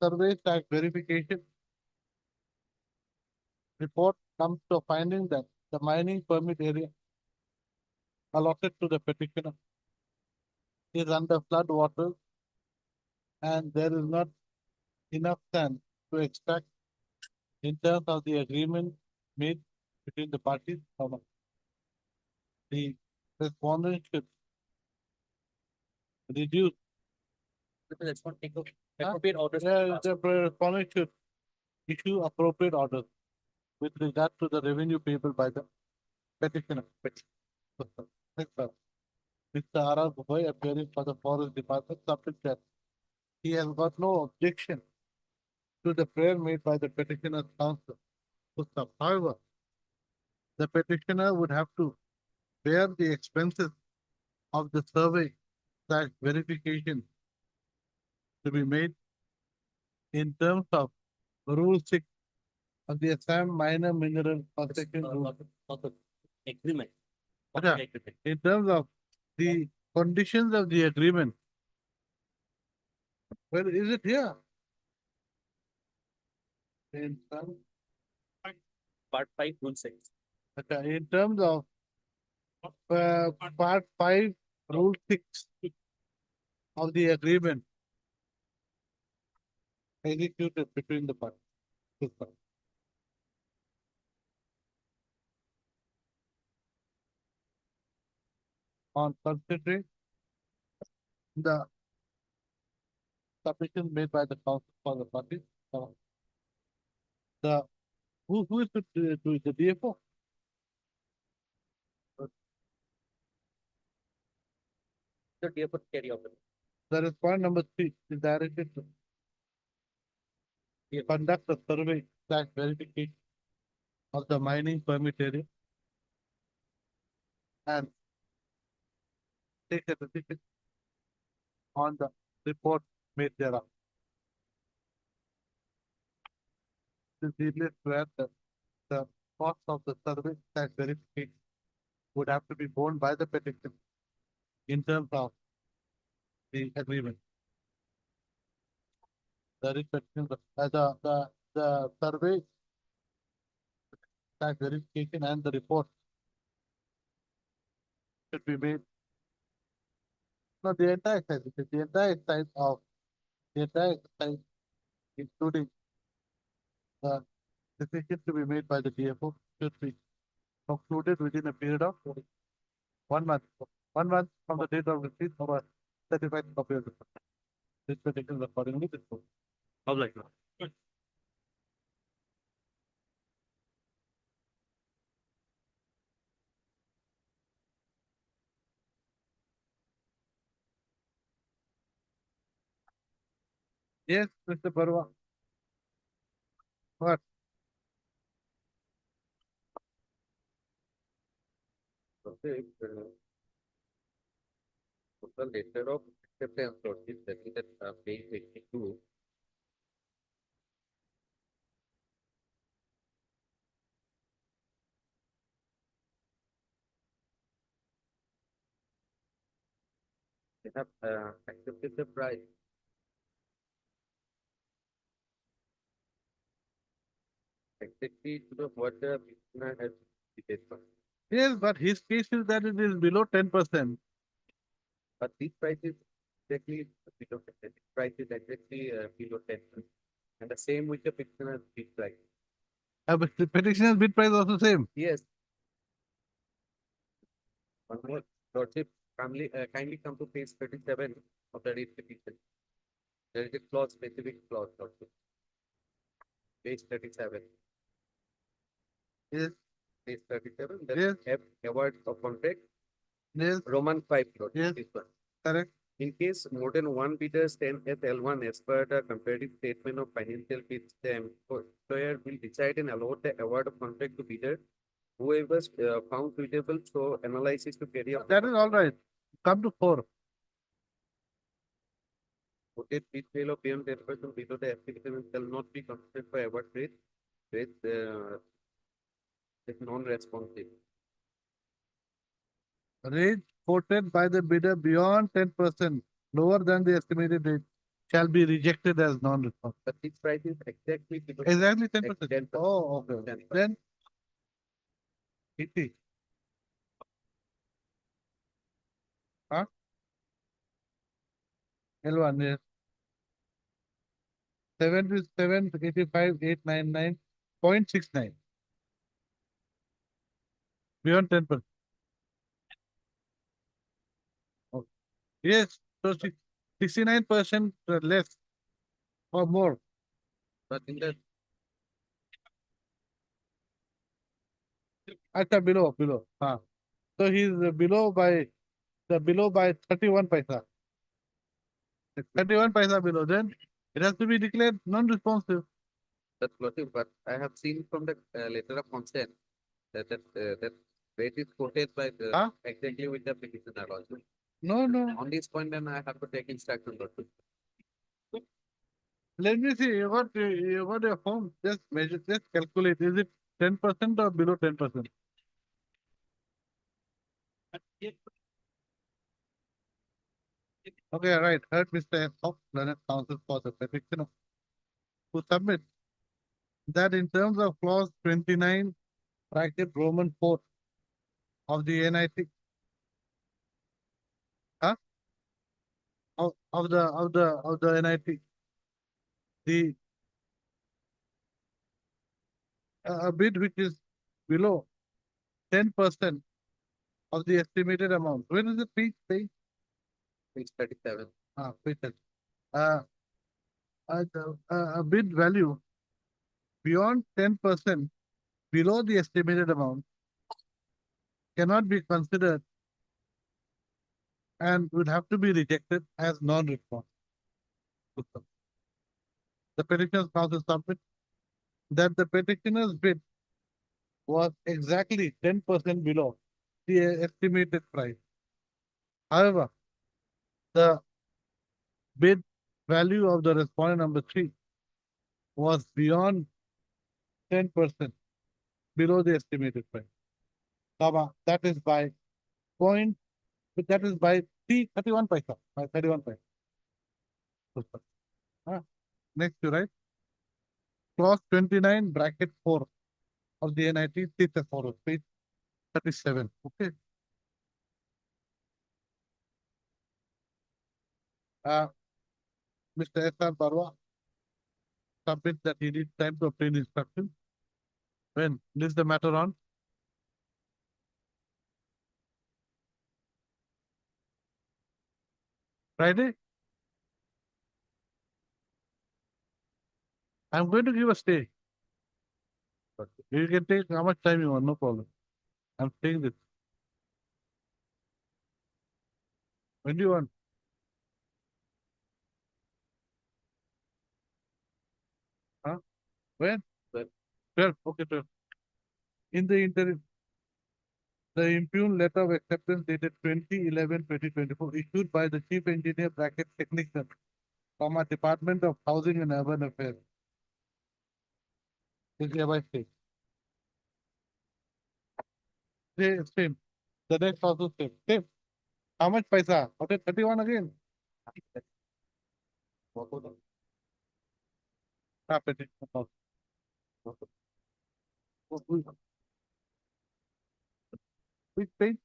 [SPEAKER 3] survey slash verification report comes to a finding that the mining permit area allotted to the petitioner is under flood water and there is not enough sand to extract in terms of the agreement made between the parties, the respondent should reduce.
[SPEAKER 5] Let's not take appropriate orders.
[SPEAKER 3] The respondent should issue appropriate orders with regard to the revenue payable by the petitioner. Next, sir. Mr. R.R. Bhoi, appearing for the Forest Department, submits that he has got no objection to the prayer made by the petitioner's counsel. However, the petitioner would have to bear the expenses of the survey slash verification to be made in terms of Rule 6 of the Assam Minor Mineral Concession Rule.
[SPEAKER 5] Agreement.
[SPEAKER 3] Yeah. In terms of the conditions of the agreement. Where is it here? In terms,
[SPEAKER 5] Part 5, Rule 6.
[SPEAKER 3] okay, in terms of Part 5, Rule 6 of the agreement executed between the parties. on considering the submission made by the council for the parties. The, who is to do it? The DFO?
[SPEAKER 5] The DFO carry out.
[SPEAKER 3] That is point number 3, is directed to conduct a survey / verification of the mining permit area and take a decision on the report made thereof. This is where the cost of the survey / verification would have to be borne by the petition in terms of the agreement. The petition, the survey / verification and the report should be made. No, the entire size, it is the entire size of the entire size, including the decision to be made by the DFO, should be concluded within a period of 1 month. 1 month from the date of receipt of a certified copy of the report. This petition is accordingly disposed. How like that? Yes, Mr. Barwa. What?
[SPEAKER 5] Okay, the letter of acceptance notice that page 82. They have accepted the price. Exactly to the what the petitioner has stated.
[SPEAKER 3] Yes, but his case is that it is below 10%.
[SPEAKER 5] But this price is exactly below 10. This price is exactly below 10. And the same with the petitioner's bid price.
[SPEAKER 3] But the petitioner's bid price also same.
[SPEAKER 5] Yes. One more, Lordship, kindly come to page 37 of the read petition. There is a clause, specific clause, Lordship. Page 37.
[SPEAKER 3] Yes,
[SPEAKER 5] Page 37,
[SPEAKER 3] Yes.
[SPEAKER 5] award of contract,
[SPEAKER 3] yes,
[SPEAKER 5] Roman 5, Lordship.
[SPEAKER 3] Yes.
[SPEAKER 5] This one.
[SPEAKER 3] correct.
[SPEAKER 5] In case more than one bidder stands as L1 as per the comparative statement of financial bids, the employer will decide and allot the award of contract to bidder. Whoever found suitable, so analysis to carry out.
[SPEAKER 3] That is all right. Come to 4.
[SPEAKER 5] Quoted bid fail of beyond 10% below the application shall not be considered for award rate. Rate is non-responsive.
[SPEAKER 3] Rate quoted by the bidder beyond 10% lower than the estimated rate shall be rejected as non-responsive.
[SPEAKER 5] But this price is exactly below.
[SPEAKER 3] Exactly 10%.
[SPEAKER 5] 10%.
[SPEAKER 3] Oh, okay.
[SPEAKER 5] 10%.
[SPEAKER 3] Then 80. Huh? L1, yes. 77, 85, 899.69. Beyond 10%. Okay. Yes, so 69% less or more.
[SPEAKER 5] But in the
[SPEAKER 3] Below. So he's below by 31 paisa. 31 paisa below, then it has to be declared non-responsive.
[SPEAKER 5] that's floating, but I have seen from the letter of consent that rate is quoted by the
[SPEAKER 3] Huh?
[SPEAKER 5] exactly with the petitioner also.
[SPEAKER 3] No.
[SPEAKER 5] On this point, then I have to take instruction. Lordship.
[SPEAKER 3] Let me see. You got your form. Just measure. Just calculate. Is it 10% or below 10%? Okay, right. Heard Mr. of Learned Counsel for the petition of who submit that in terms of clause 29 bracket Roman 4 of the NIT of the NIT, the a bid which is below 10% of the estimated amount. Where is the page?
[SPEAKER 5] Page 37.
[SPEAKER 3] Page 30. A bid value beyond 10% below the estimated amount cannot be considered and would have to be rejected as non-response. The petitioner's counsel submit that the petitioner's bid was exactly 10% below the estimated price. However, the bid value of the respondent number 3 was beyond 10% below the estimated price. That is by point, that is by 31 paisa, by 31 paisa. Next, you write clause 29 bracket 4 of the NIT thesis forward, page 37. Okay. Mr. S.R. Barwa submit that he needs time to obtain instruction. When list the matter on Friday. I'm going to give a stay. You can take how much time you want, no problem. I'm saying this. When do you want? Huh? When? 12. Okay, 12. In the interim, the impugned letter of acceptance dated 20/11/2024 issued by the Chief Engineer bracket Technician from a Department of Housing and Urban Affairs is hereby stayed. Same. The next also same. Same. How much paisa? Okay, 31 again. Petition. Which page?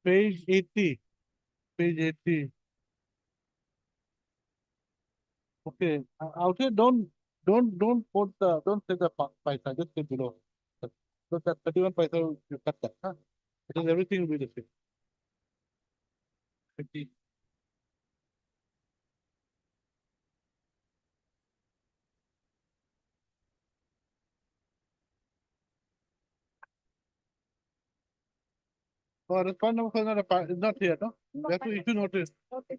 [SPEAKER 3] Page 80. Page 80. Okay. Out here, don't put the, don't say the paisa, just say below. So that 31 paisa, you cut that, huh? Because everything will be the same. 50. Oh, respond number is not a part, it's not here, no?
[SPEAKER 2] No,
[SPEAKER 3] We have to
[SPEAKER 2] fine.
[SPEAKER 3] issue notice.
[SPEAKER 2] Okay.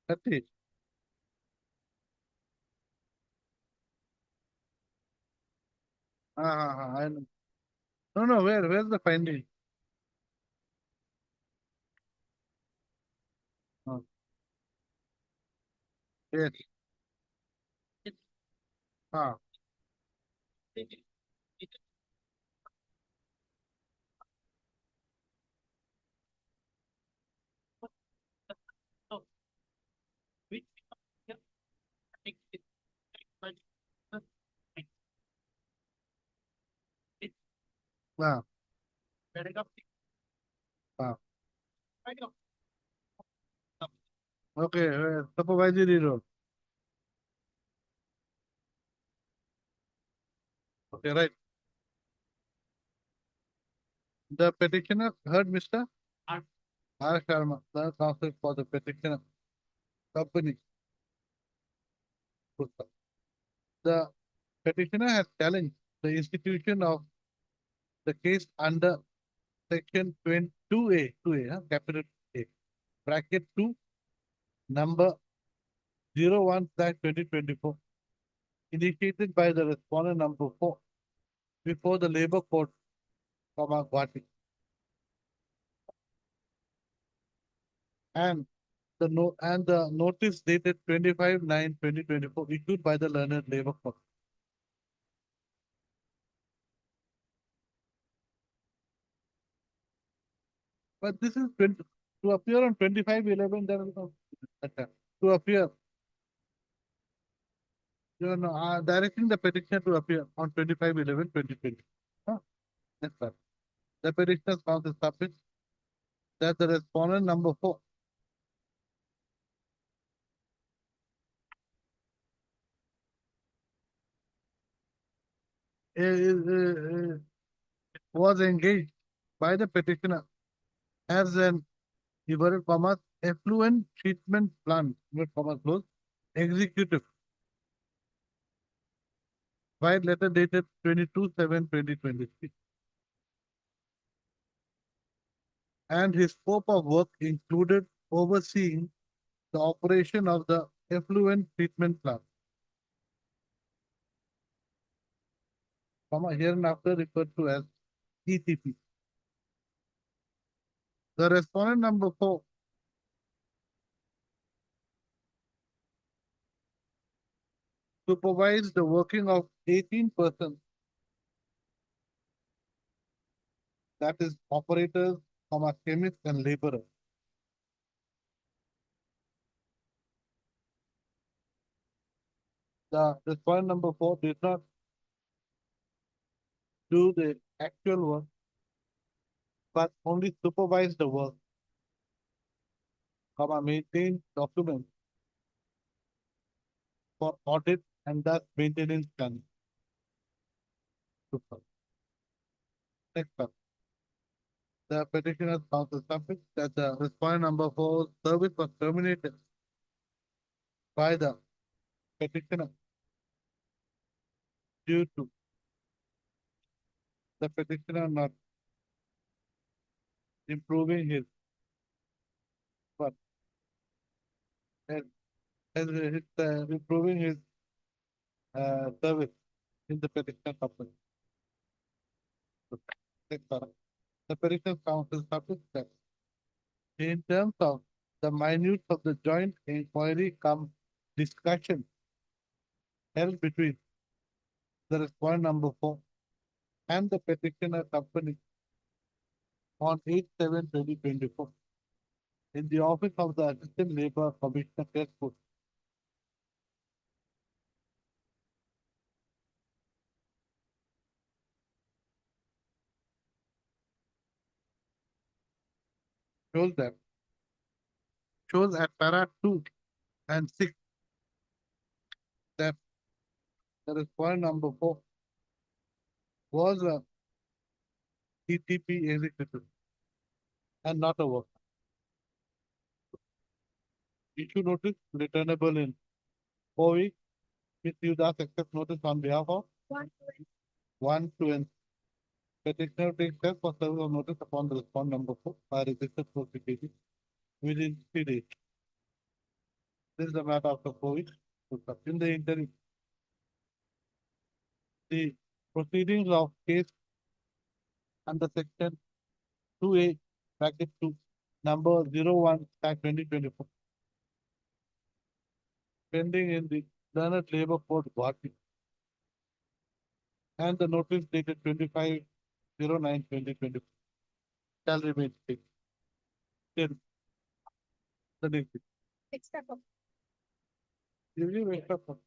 [SPEAKER 3] That's it. I know. No, where's the finding? Oh. Yes. Ah. Ah. Ah. Okay, supervisory role. Okay, right. The petitioner heard Mr. R. Sharma, the counsel for the petitioner company. The petitioner has challenged the institution of the case under section 22A, 2A, capital A, bracket 2, number 01/2024, initiated by the respondent number 4 before the labor court, Guwahati. And the notice dated 25/9/2024 issued by the learned labor court. But this is to appear on 25/11, there is no to appear. You are directing the petitioner to appear on 25/11/2020. Huh? Yes, sir. The petitioner's counsel submits that the respondent number 4 was engaged by the petitioner as an inverted commas effluent treatment plant inverted commas close executive by letter dated 22/7/2023, and his scope of work included overseeing the operation of the effluent treatment plant, hereinafter referred to as ETP. The respondent number 4 supervised the working of 18 persons, that is operators, chemists and laborers. The respondent number 4 did not do the actual work, but only supervise the work, maintain documents for audit and thus maintenance done. Super. Next up. The petitioner's counsel submits that the respondent number 4 service was terminated by the petitioner due to the petitioner not improving his work, as, improving his service in the petitioner company. The petitioner's counsel submits that in terms of the minutes of the joint inquiry come discussion held between the respondent number 4 and the petitioner company on 8/7/2024 in the office of the Assistant Labor Commissioner Testwood. Shows at para 2 and 6 that the respondent number 4 was a ETP executive and not a worker. Issue notice returnable in 4 weeks. Ms. Yudas accept notice on behalf of 1, 2, and petitioner takes steps for service of notice upon the respondent number 4 by registered proceedings within 3 days. This is a matter after 4 weeks. In the interim, the proceedings of case under section 2A bracket 2 number 01/2024 pending in the Learned Labor Court Guwahati and the notice dated 25/09/2024 shall remain fixed till the next week.
[SPEAKER 2] Except for
[SPEAKER 3] You leave extra for-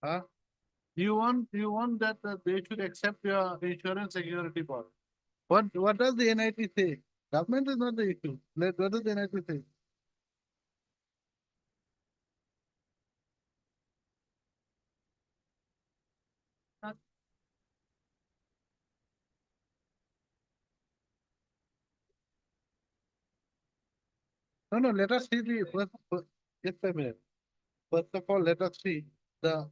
[SPEAKER 3] Huh? You want that they should accept your insurance security bond. What does the NIT say? Government is not the issue. What does the NIT say? No, let us see the just a minute. First of all, let us see the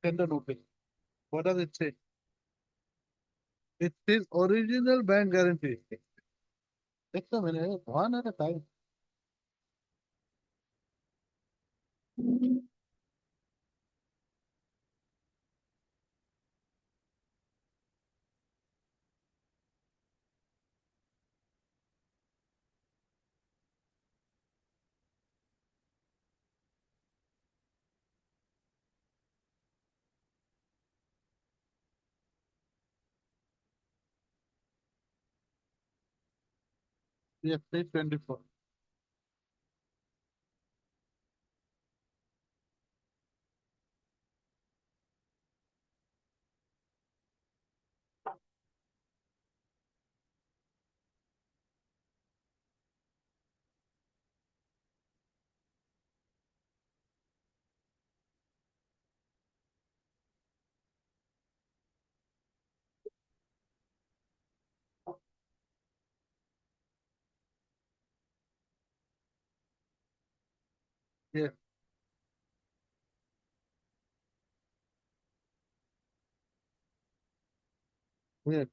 [SPEAKER 3] tender notice. What does it say? It says original bank guarantee. Just a minute, one at a time. Yes, page 24. Yes. Yes.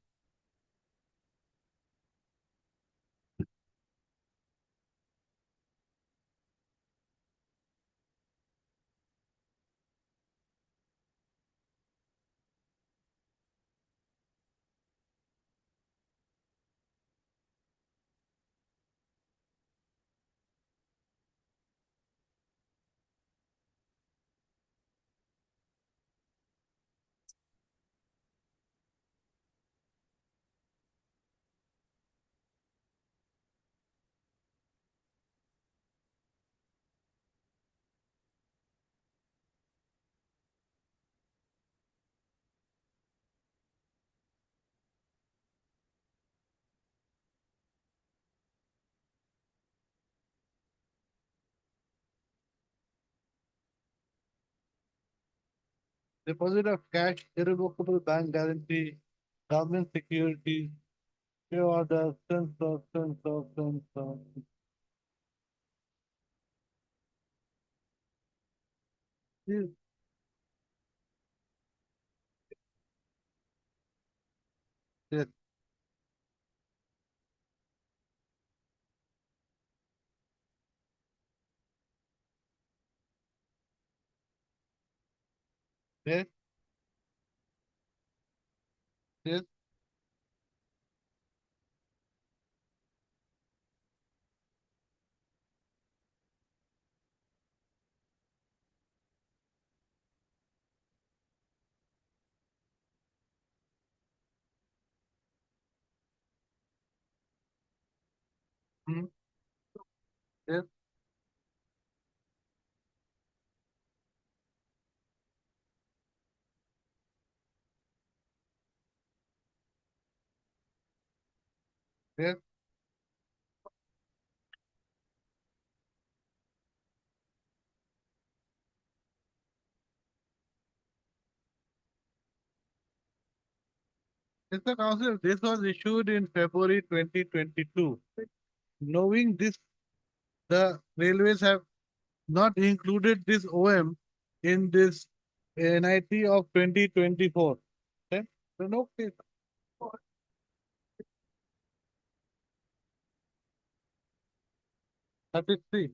[SPEAKER 3] Deposit of cash, irrevocable bank guarantee, government security, pay order, sense of. Yes. Yes. Yes. Yes. Hmm. Yes. Yes. Mr. Council, this was issued in February 2022. Knowing this, the railways have not included this OM in this NIT of 2024. Okay? So no case. 33.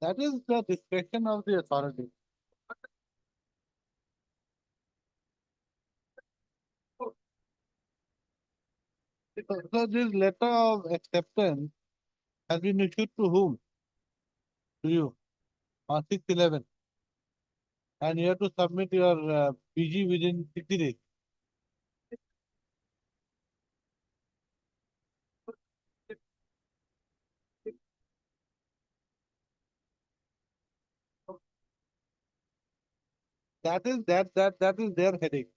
[SPEAKER 3] That is the discretion of the authority. So this letter of acceptance has been issued to whom? To you on 6/11. And you have to submit your PG within 60 days. That is their headache.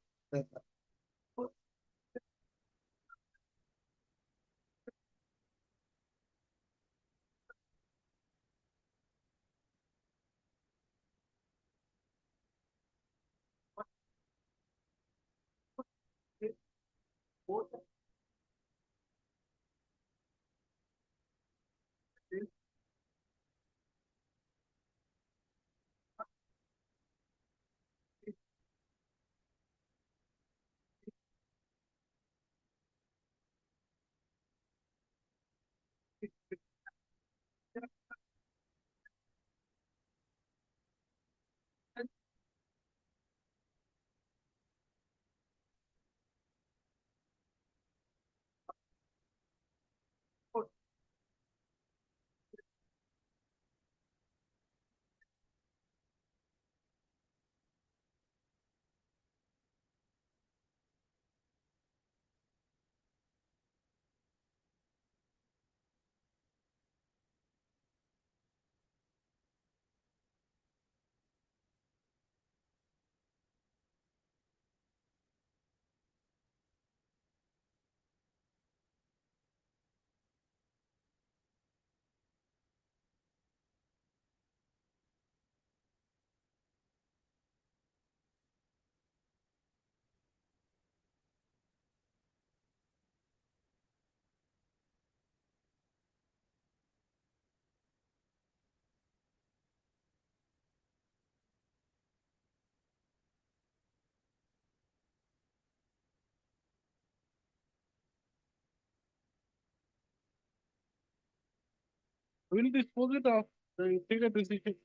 [SPEAKER 3] We'll dispose it of. Take a decision.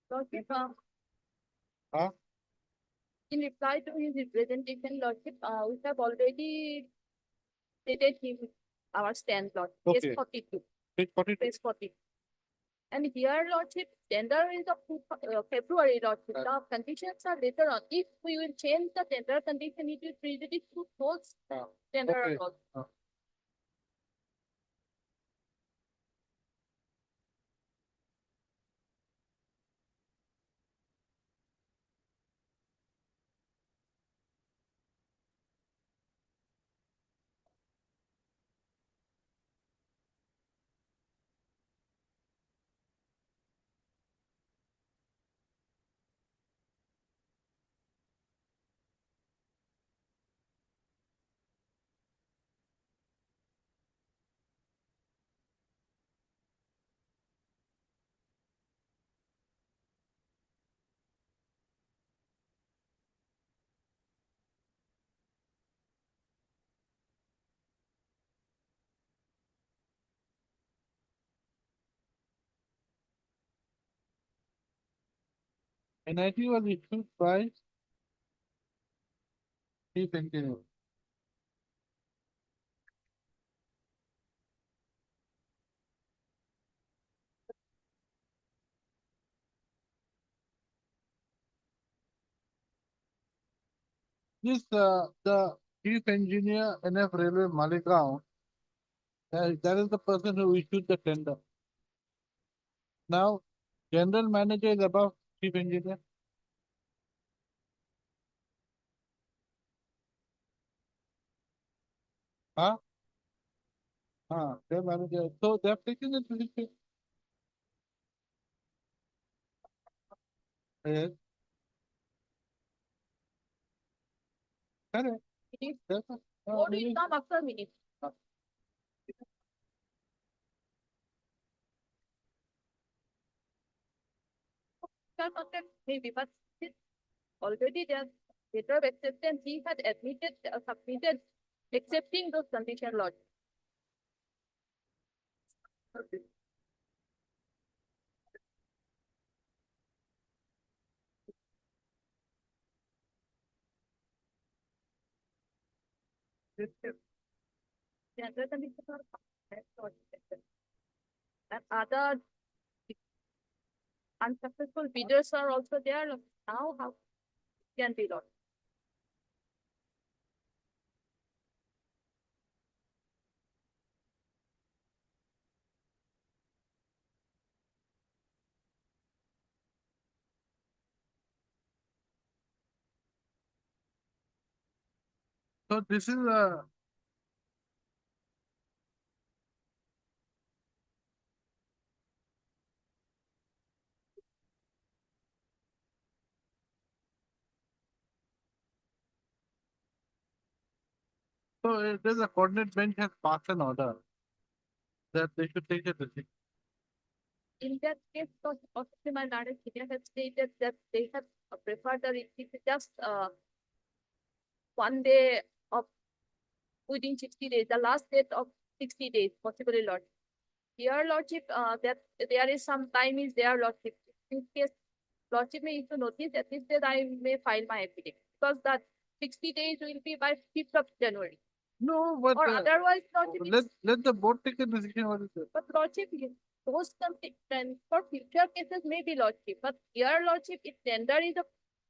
[SPEAKER 4] Lordship,
[SPEAKER 3] Huh?
[SPEAKER 4] in reply to his representation, Lordship, we have already stated him our stand, Lord. Case
[SPEAKER 3] Okay.
[SPEAKER 4] 42,
[SPEAKER 3] Page 42.
[SPEAKER 4] case 40. And here, Lordship, tender is of February, Lordship. The conditions are later on. If we will change the tender condition, it will prejudice to those
[SPEAKER 3] Ah,
[SPEAKER 4] tender
[SPEAKER 3] okay.
[SPEAKER 4] also.
[SPEAKER 3] Ah. NIT was issued by chief engineer. This the chief engineer NF Railway Maligaon. That is the person who issued the tender. Now, general manager is above chief engineer. Huh? Their manager. So they have taken it position. Yes. Correct.
[SPEAKER 4] Minutes.
[SPEAKER 3] Yes.
[SPEAKER 4] What will come after minutes? Shall contact maybe, but since already there's letter of acceptance, he had admitted, submitted, accepting those condition, Lord. Tender conditions are lodged. And other unsuccessful bidders are also there. Now how can be lodged?
[SPEAKER 3] So this is there's a coordinate bench has passed an order that they should take a decision.
[SPEAKER 4] In that case, possibly my direct senior has stated that they have preferred the receipt just 1 day of within 60 days, the last date of 60 days, possibly Lord. Your Lordship, that there is some time is there, Lordship. In case Lordship may issue notice, at least that I may file my affidavit. Because that 60 days will be by 5th of January.
[SPEAKER 3] No, but
[SPEAKER 4] Or otherwise, Lordship,
[SPEAKER 3] let the board take a decision what is it.
[SPEAKER 4] but Lordship, those something for future cases may be Lordship. But your Lordship, if tender is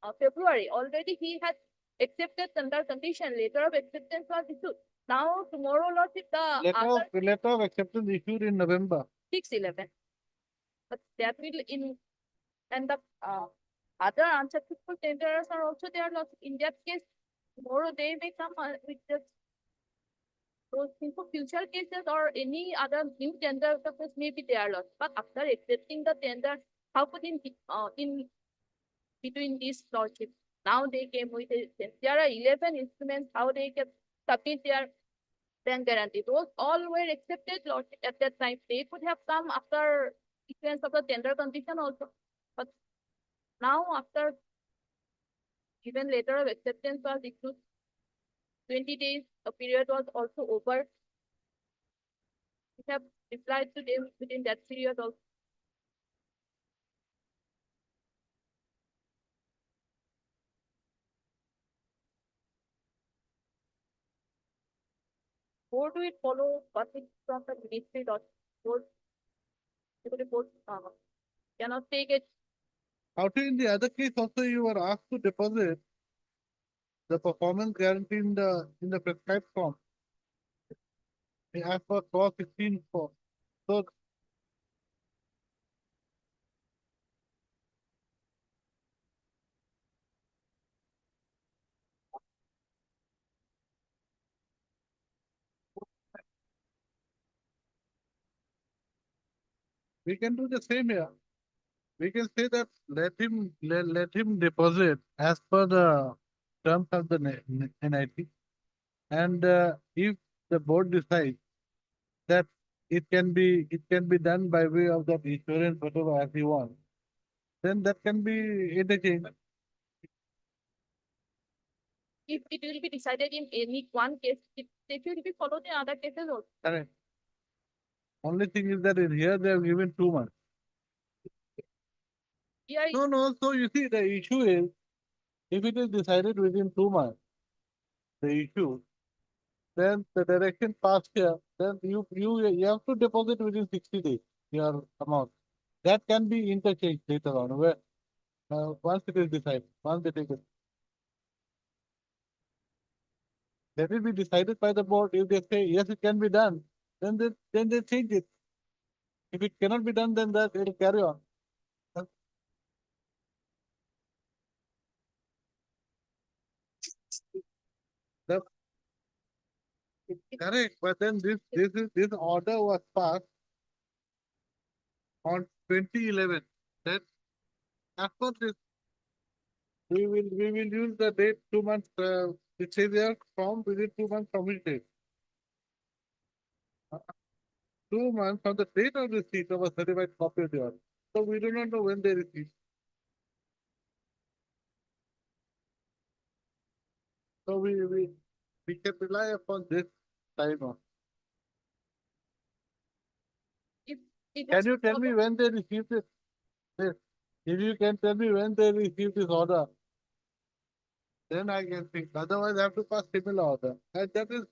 [SPEAKER 4] of February, already he had accepted tender condition, letter of acceptance was issued. Now, tomorrow, Lordship, the other
[SPEAKER 3] Letter of acceptance issued in November.
[SPEAKER 4] 6/11. But that will in, and the other unsuccessful tenderers are also there, Lordship. In that case, tomorrow they may come with the those things for future cases or any other new tender purpose may be there, Lord. But after accepting the tender, how could in between these Lordship? Now they came with a, there are 11 instruments, how they can submit their bank guarantee. Those all were accepted, Lordship, at that time. They could have come after issuance of the tender condition also. But now after even letter of acceptance was issued, 20 days, a period was also over. We have replied to them within that period also. Board will follow what is from the ministry dot board. The board cannot take it.
[SPEAKER 3] Out in the other case also you were asked to deposit the performance guarantee in the prescribed form. As per clause 16(4). So we can do the same here. We can say that let him deposit as per the terms of the NIT. And if the board decides that it can be done by way of that insurance, whatever as you want, then that can be interchanged.
[SPEAKER 4] If it will be decided in any one case, it will be followed in other cases also.
[SPEAKER 3] Correct. Only thing is that in here they have given 2 months.
[SPEAKER 4] Here,
[SPEAKER 3] No. So you see, the issue is, if it is decided within 2 months, the issue, then the direction passed here, then you have to deposit within 60 days your amount. That can be interchanged later on, where once it is decided, once they take it. Let it be decided by the board. If they say yes, it can be done, then they change it. If it cannot be done, then that it will carry on. The Correct, but then this order was passed on 2011. Then after this, we will use the date 2 months. It says there from within 2 months from which date? 2 months from the date of receipt of a certified copy of the order. So we do not know when they received. So we can rely upon this time on.
[SPEAKER 4] if it
[SPEAKER 3] Can
[SPEAKER 4] has
[SPEAKER 3] you
[SPEAKER 4] to
[SPEAKER 3] tell me
[SPEAKER 4] follow-
[SPEAKER 3] when they received it? Yes. If you can tell me when they received this order, then I can think, otherwise I have to pass similar order. And that is,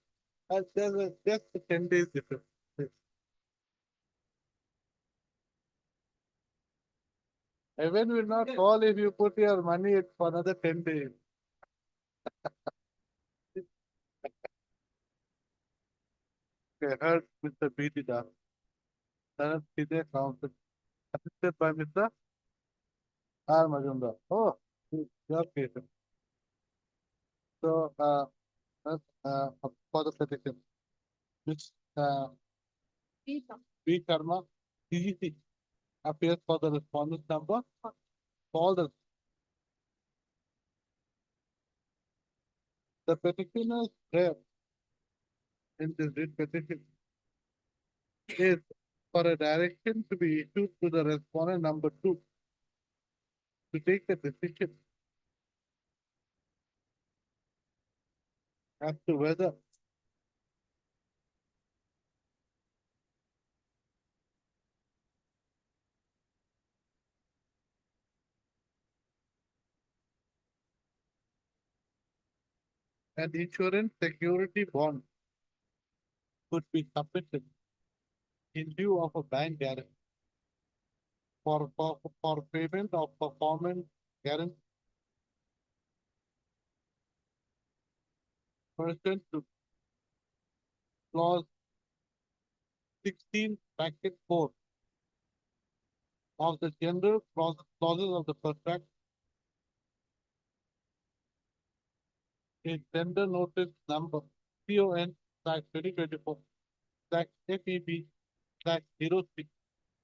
[SPEAKER 3] there's just a 10 days difference. Heaven will not fall if you put your money in for another 10 days. Okay, heard Mr. B.T. Das. Then Sidhe Council, assisted by Mr. R. Majumdar. Oh, your case. So, for the petition, which, B. Sharma, CGC, appears for the respondent number. Call the petitioner's prayer in this writ petition is for a direction to be issued to the respondent number 2 to take a decision as to whether an insurance security bond could be submitted in lieu of a bank guarantee for payment of performance guarantee pursuant to clause 16 bracket 4 of the general clauses of the contract. A tender notice number CON/2024/FEB/06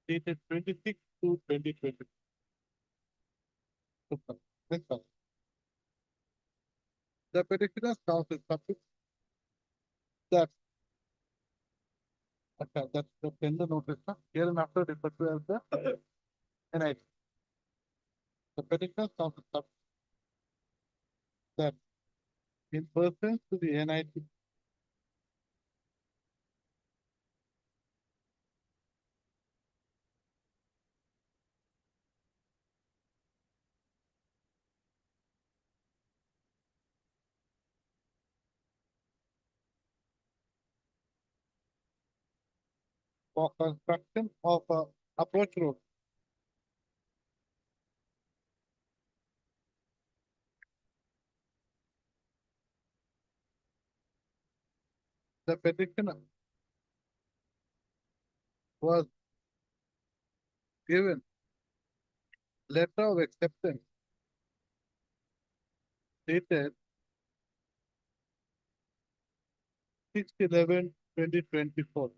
[SPEAKER 3] dated 26 to 2020. Next one. The petitioner's counsel submits that that's the tender notice, here and after referred to as the NIT. The petitioner's counsel submits that in pursuant to the NIT for construction of a approach road. The petitioner was given letter of acceptance dated 6/11/2024.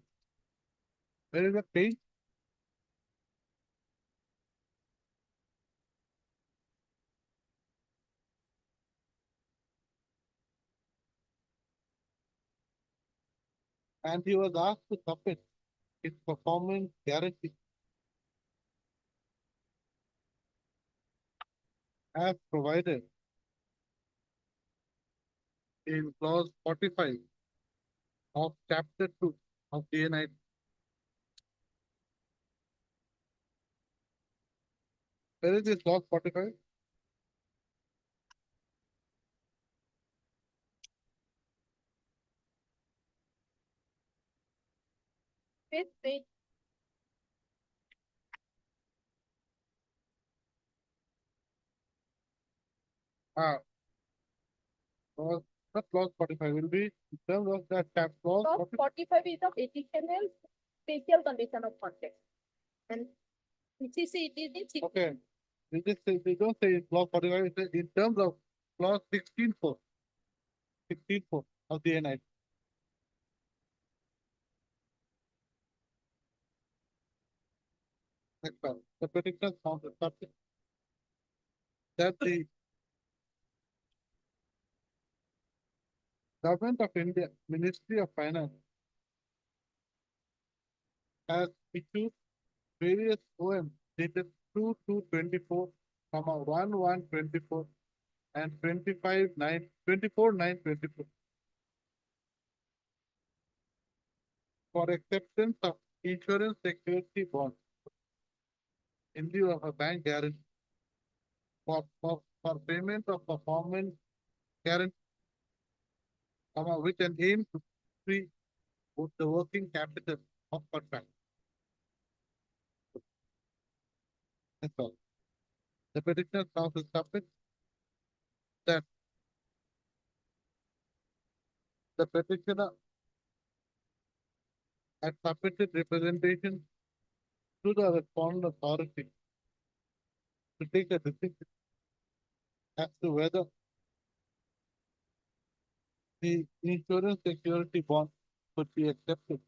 [SPEAKER 3] Where is the page? And he was asked to submit his performance guarantee as provided in clause 45 of chapter 2 of DNI. Where is this clause 45?
[SPEAKER 4] Wait.
[SPEAKER 3] Ah, clause, not clause 45 will be in terms of that chapter clause
[SPEAKER 4] Clause 45 is of additional special condition of contract. And CC, it is in
[SPEAKER 3] Okay. They don't say in clause 45, it says in terms of clause 16.4. 16.4 of the NI. Next one. The petitioner found the subject that the Government of India, Ministry of Finance has issued various OM dated 2/2/24, 1/1/24 and 25/9/24 for acceptance of insurance security bonds in lieu of a bank guarantee for payment of performance guarantee, with an aim to free the working capital of contract. That's all. The petitioner now will submit that the petitioner had submitted representation to the respondent authority to take a decision as to whether the insurance security bond could be accepted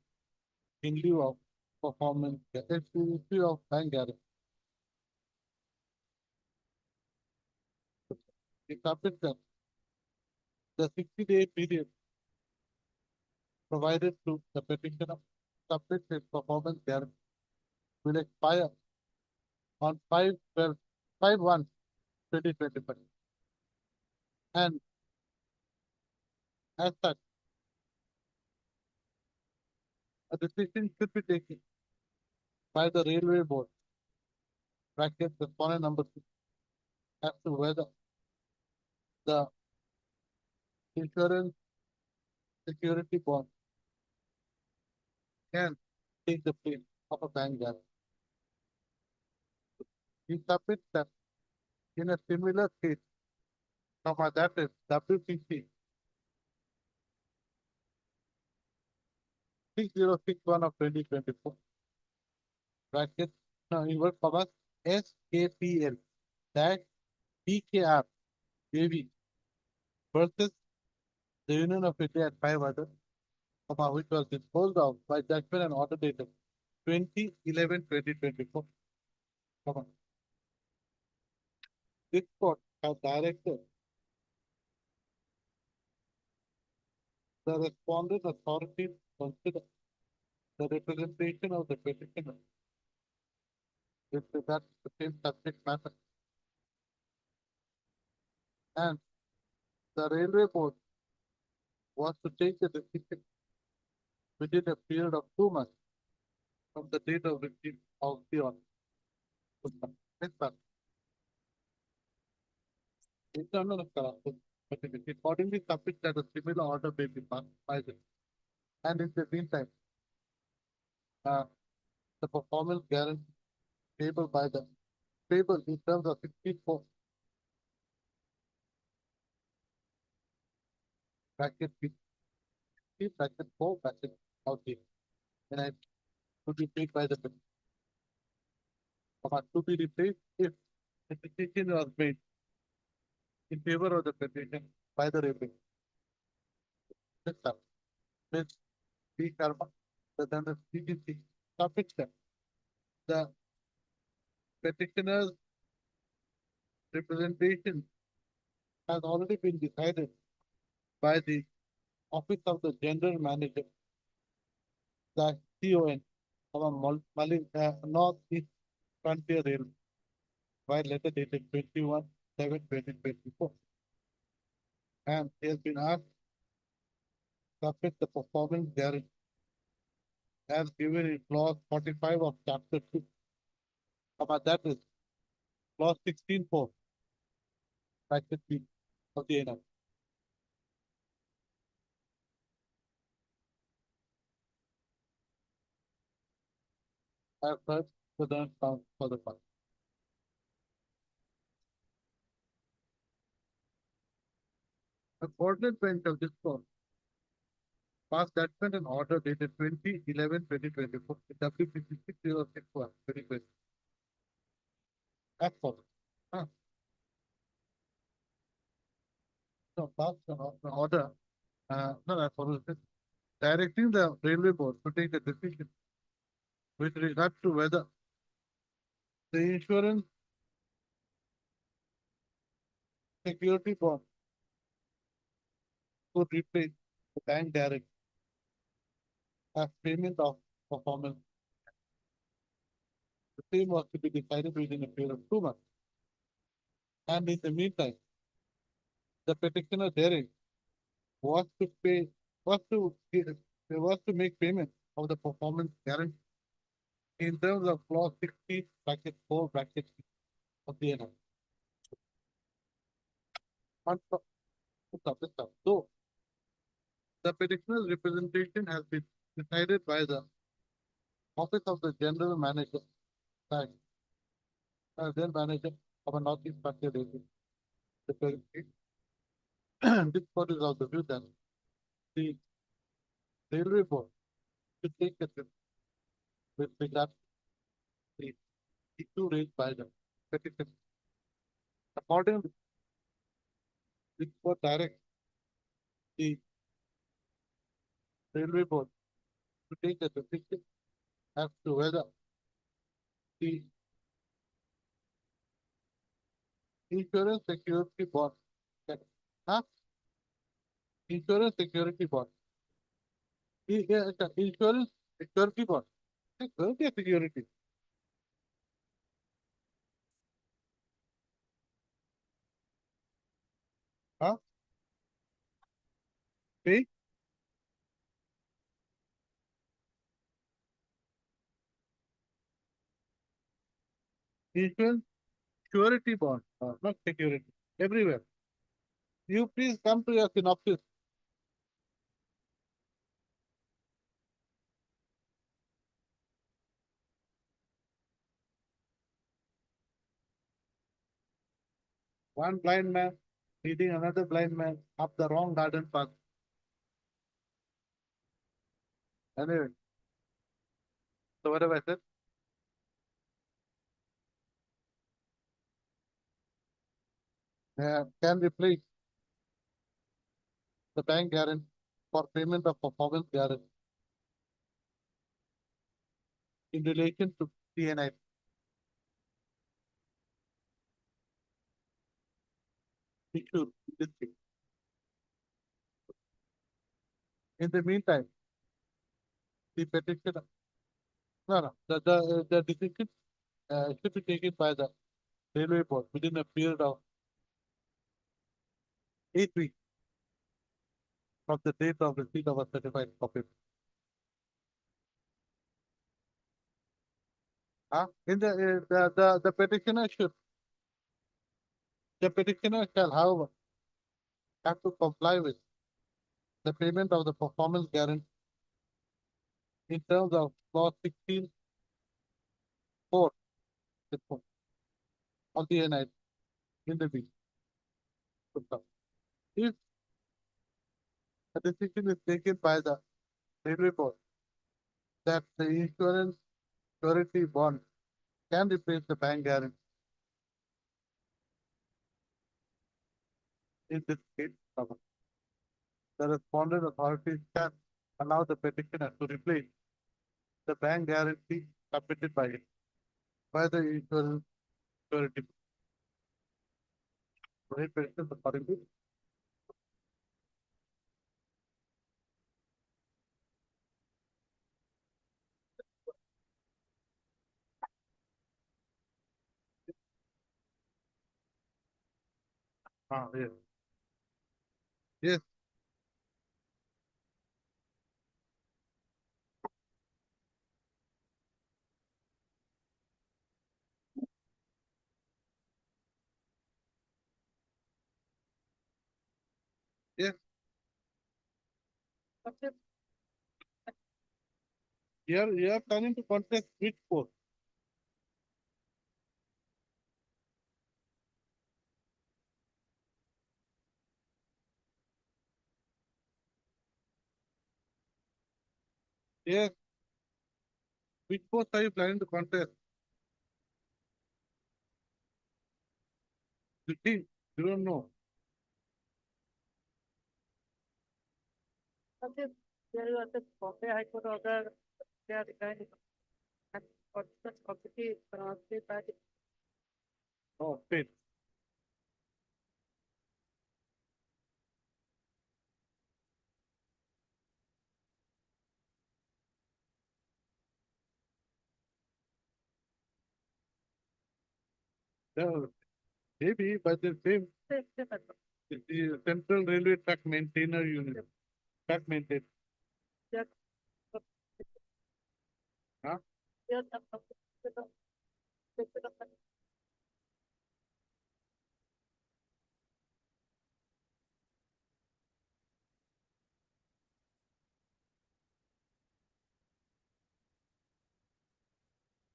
[SPEAKER 3] in lieu of performance, in lieu of bank guarantee. He submits that the 60-day period provided to the petitioner submit his performance guarantee will expire on 5/12/5/1/2025. And as such, a decision should be taken by the railway board, bracket respondent number 6, as to whether the insurance security bond can take the place of a bank guarantee. He submits that in a similar case, that is WPC 6061 of 2024, bracket, no, invert commas, SKPL dash PKR AV versus the Union of India at 5 others, which was disposed of by judgment and order dated 2011-2024. This court has directed the respondent authority to consider the representation of the petitioner with regard to the same subject matter. And the railway board was to take the decision within a period of 2 months from the date of receipt of the order. Internal but it is accordingly submit that a similar order may be passed by them. And in the meantime, the performance guarantee payable by the payable in terms of 64 bracket B, bracket 4 bracket out here. And I to be paid by the bill. To be replaced if the petition was made in favor of the petition by the railway. This up. This B karma, then the CGC submits them. The petitioner's representation has already been decided by the Office of the General Manager, the CON, North East Frontier Rail, by letter dated 21/7/2024. And he has been asked to submit the performance guarantee as given in clause 45 of chapter 2. That is clause 16(4), bracket B of the NR. I have heard the count for the fund. A coordinate bench of this court passed judgment and order dated 20/11/2024, WPC 6061 2020. As follows. So passed an order, no, as follows, directing the railway board to take a decision with regard to whether the insurance security bond could replace the bank direct as payment of performance. The same was to be decided within a period of 2 months. And in the meantime, the petitioner therein was to pay, was to make payment of the performance guarantee in terms of clause 60 bracket 4 bracket 6 of the NR. Stop. So the petitioner's representation has been decided by the Office of the General Manager, then Manager of a Northeast Partial Agency. This court is of the view that the railway board should take a step with regard to the issue raised by the petitioner. Accordingly, this court directs the railway board to take a decision as to whether the insurance security bond, huh? Insurance security bond. Insurance security bond. Security. Huh? Pay? Insurance surety bond, not security. Everywhere. You please come to your synopsis. One blind man leading another blind man up the wrong garden path. Anyway, so what have I said? Can replace the bank guarantee for payment of performance guarantee in relation to CNI. Issue in this case. In the meantime, the petitioner, the decision should be taken by the railway board within a period of 8 weeks from the date of receipt of a certified copy. In the petitioner shall, however, have to comply with the payment of the performance guarantee in terms of clause 16(4) of the NI in the bill. If a decision is taken by the railway board that the insurance surety bond can replace the bank guarantee, in this case, the respondent authorities can allow the petitioner to replace the bank guarantee submitted by it by the insurance surety. Right, petition accordingly. Yes. Yes. Yes. You are planning to contest which court? Yes. Which post are you planning to contest? You think you don't know.
[SPEAKER 4] There was a copy I could order. They are regarding and what the copy pronounced by the
[SPEAKER 3] Oh, state. No, maybe, but the same, the Central Railway Track Maintainer Unit. Track maintainer.
[SPEAKER 4] Yes.
[SPEAKER 3] Huh?
[SPEAKER 4] Yes,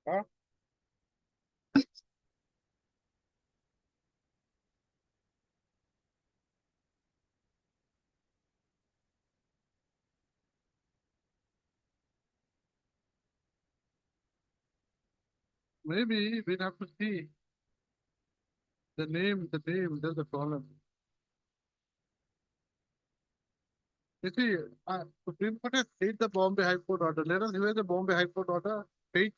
[SPEAKER 3] Huh? Maybe we'd have to see the name, that's the problem. You see, Supreme Court has stayed the Bombay High Court order. Let us hear the Bombay High Court order, page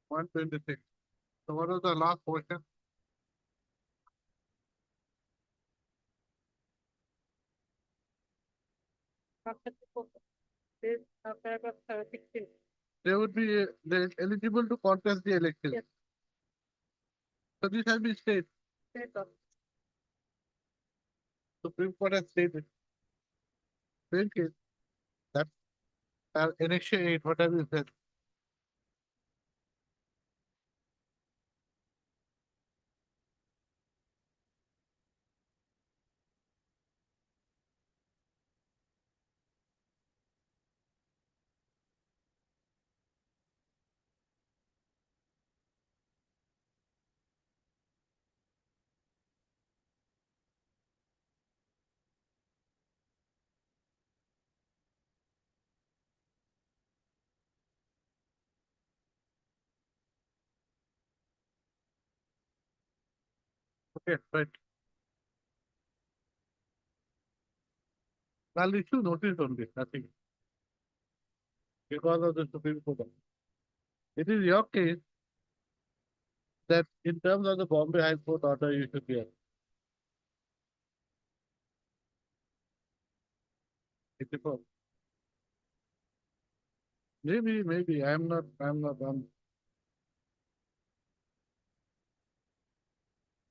[SPEAKER 3] 126. So what was the last portion?
[SPEAKER 4] Paragraph 16.
[SPEAKER 3] They would be they're eligible to contest the election.
[SPEAKER 4] Yes.
[SPEAKER 3] So this has been stated. Supreme Court has stated. Same case. That Annexure 8, what have you said? Okay, right. I'll issue notice on this, nothing. Because of the Supreme Court. It is your case that in terms of the Bombay High Court order, you should be. 84. Maybe, I'm not,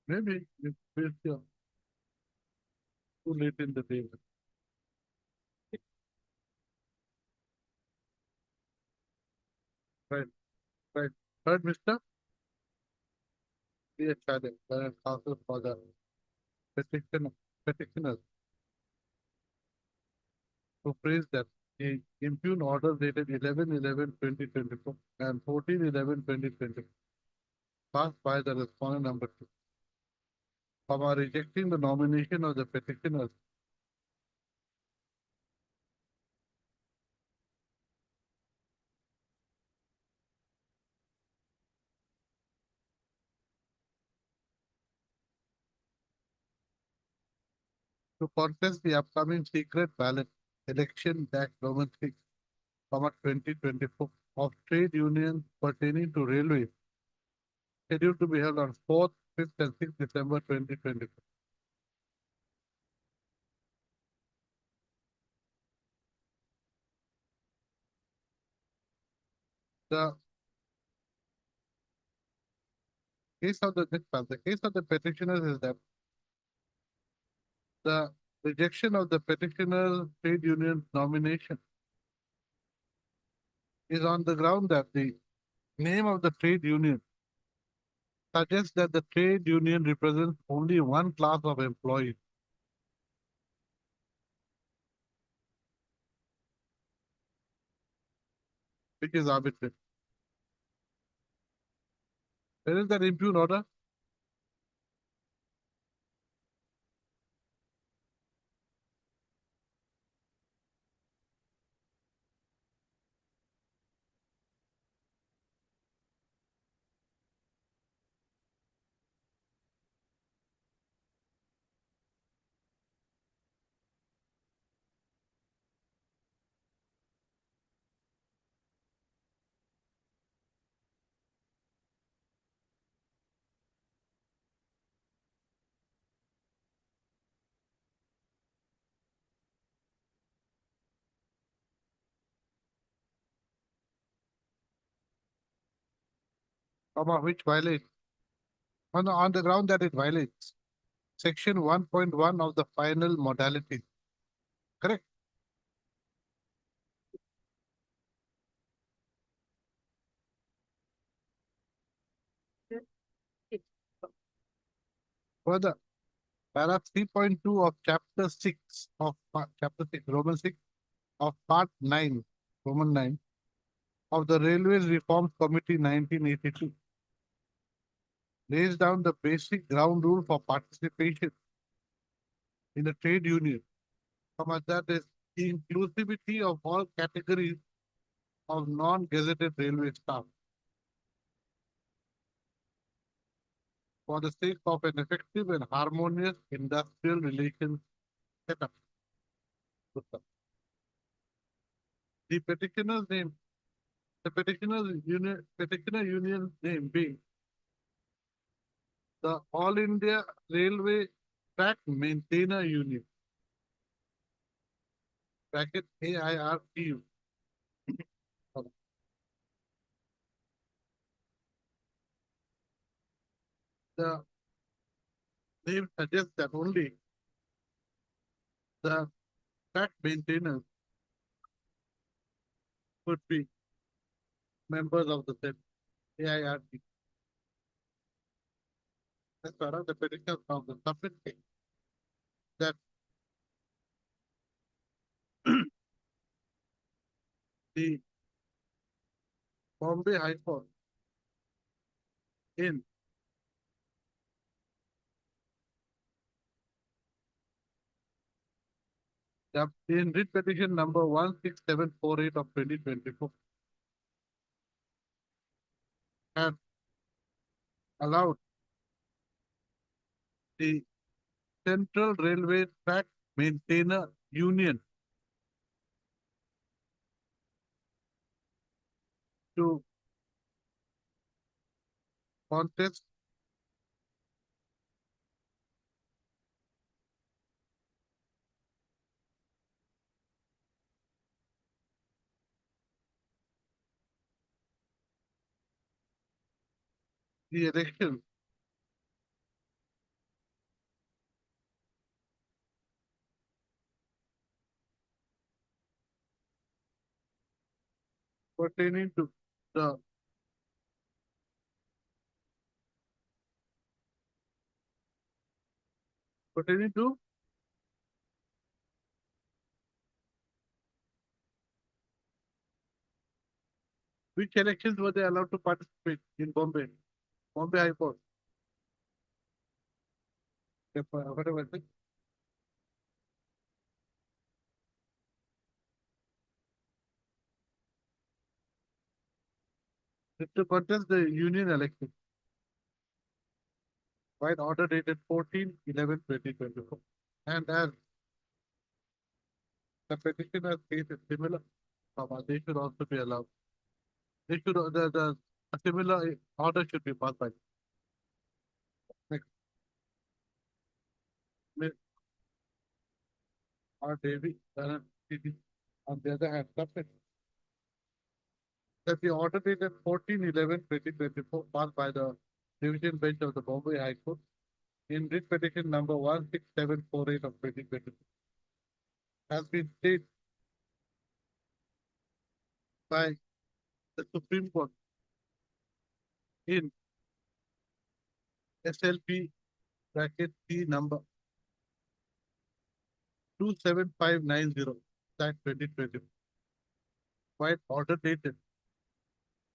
[SPEAKER 3] maybe it's too late in the day. Right, right. Third, Mr. Be a challenge, counsel for the petitioners to praise that the impugn order dated 11/11/2024 and 14/11/2024 passed by the respondent number 2, rejecting the nomination of the petitioners to contest the upcoming secret ballot election dash domestic, 2024 of trade unions pertaining to railways, scheduled to be held on 4th, 5th, and 6th December 2024. The case of the case of the petitioners is that the rejection of the petitioner trade union nomination is on the ground that the name of the trade union suggests that the trade union represents only one class of employees, which is arbitrary. Where is that impugn order? Which violates on the ground that it violates section 1.1 of the final modality. Correct? Further, paragraph 3.2 of chapter 6 of chapter 6, Roman 6 of part 9 Roman 9 of the Railways Reforms Committee 1982 lays down the basic ground rule for participation in a trade union, that is inclusivity of all categories of non-gazetted railway staff for the sake of an effective and harmonious industrial relations setup. The petitioner's name, the petitioner union name being the All India Railway Track Maintainer Union, bracket AIRTU. The name suggests that only the track maintainers could be members of the said AIRT. As far as the petition from the submit that the Bombay High Court in writ petition number 16748 of 2024 has allowed the Central Railway Track Maintainer Union to contest the election pertaining to the pertaining to which elections were they allowed to participate in Bombay High Court. Whatever it is. Is to contest the union election by order dated 14/11/2024, and as the petitioner's case is similar, they should also be allowed. They should a similar order should be passed by. Next. Miss R. Devi, on the other hand, submit that the order dated 14/11/2024 passed by the Division Bench of the Bombay High Court in writ petition number 16748 of 2024 has been stayed by the Supreme Court in SLP bracket C number 27590 that 2020 by order dated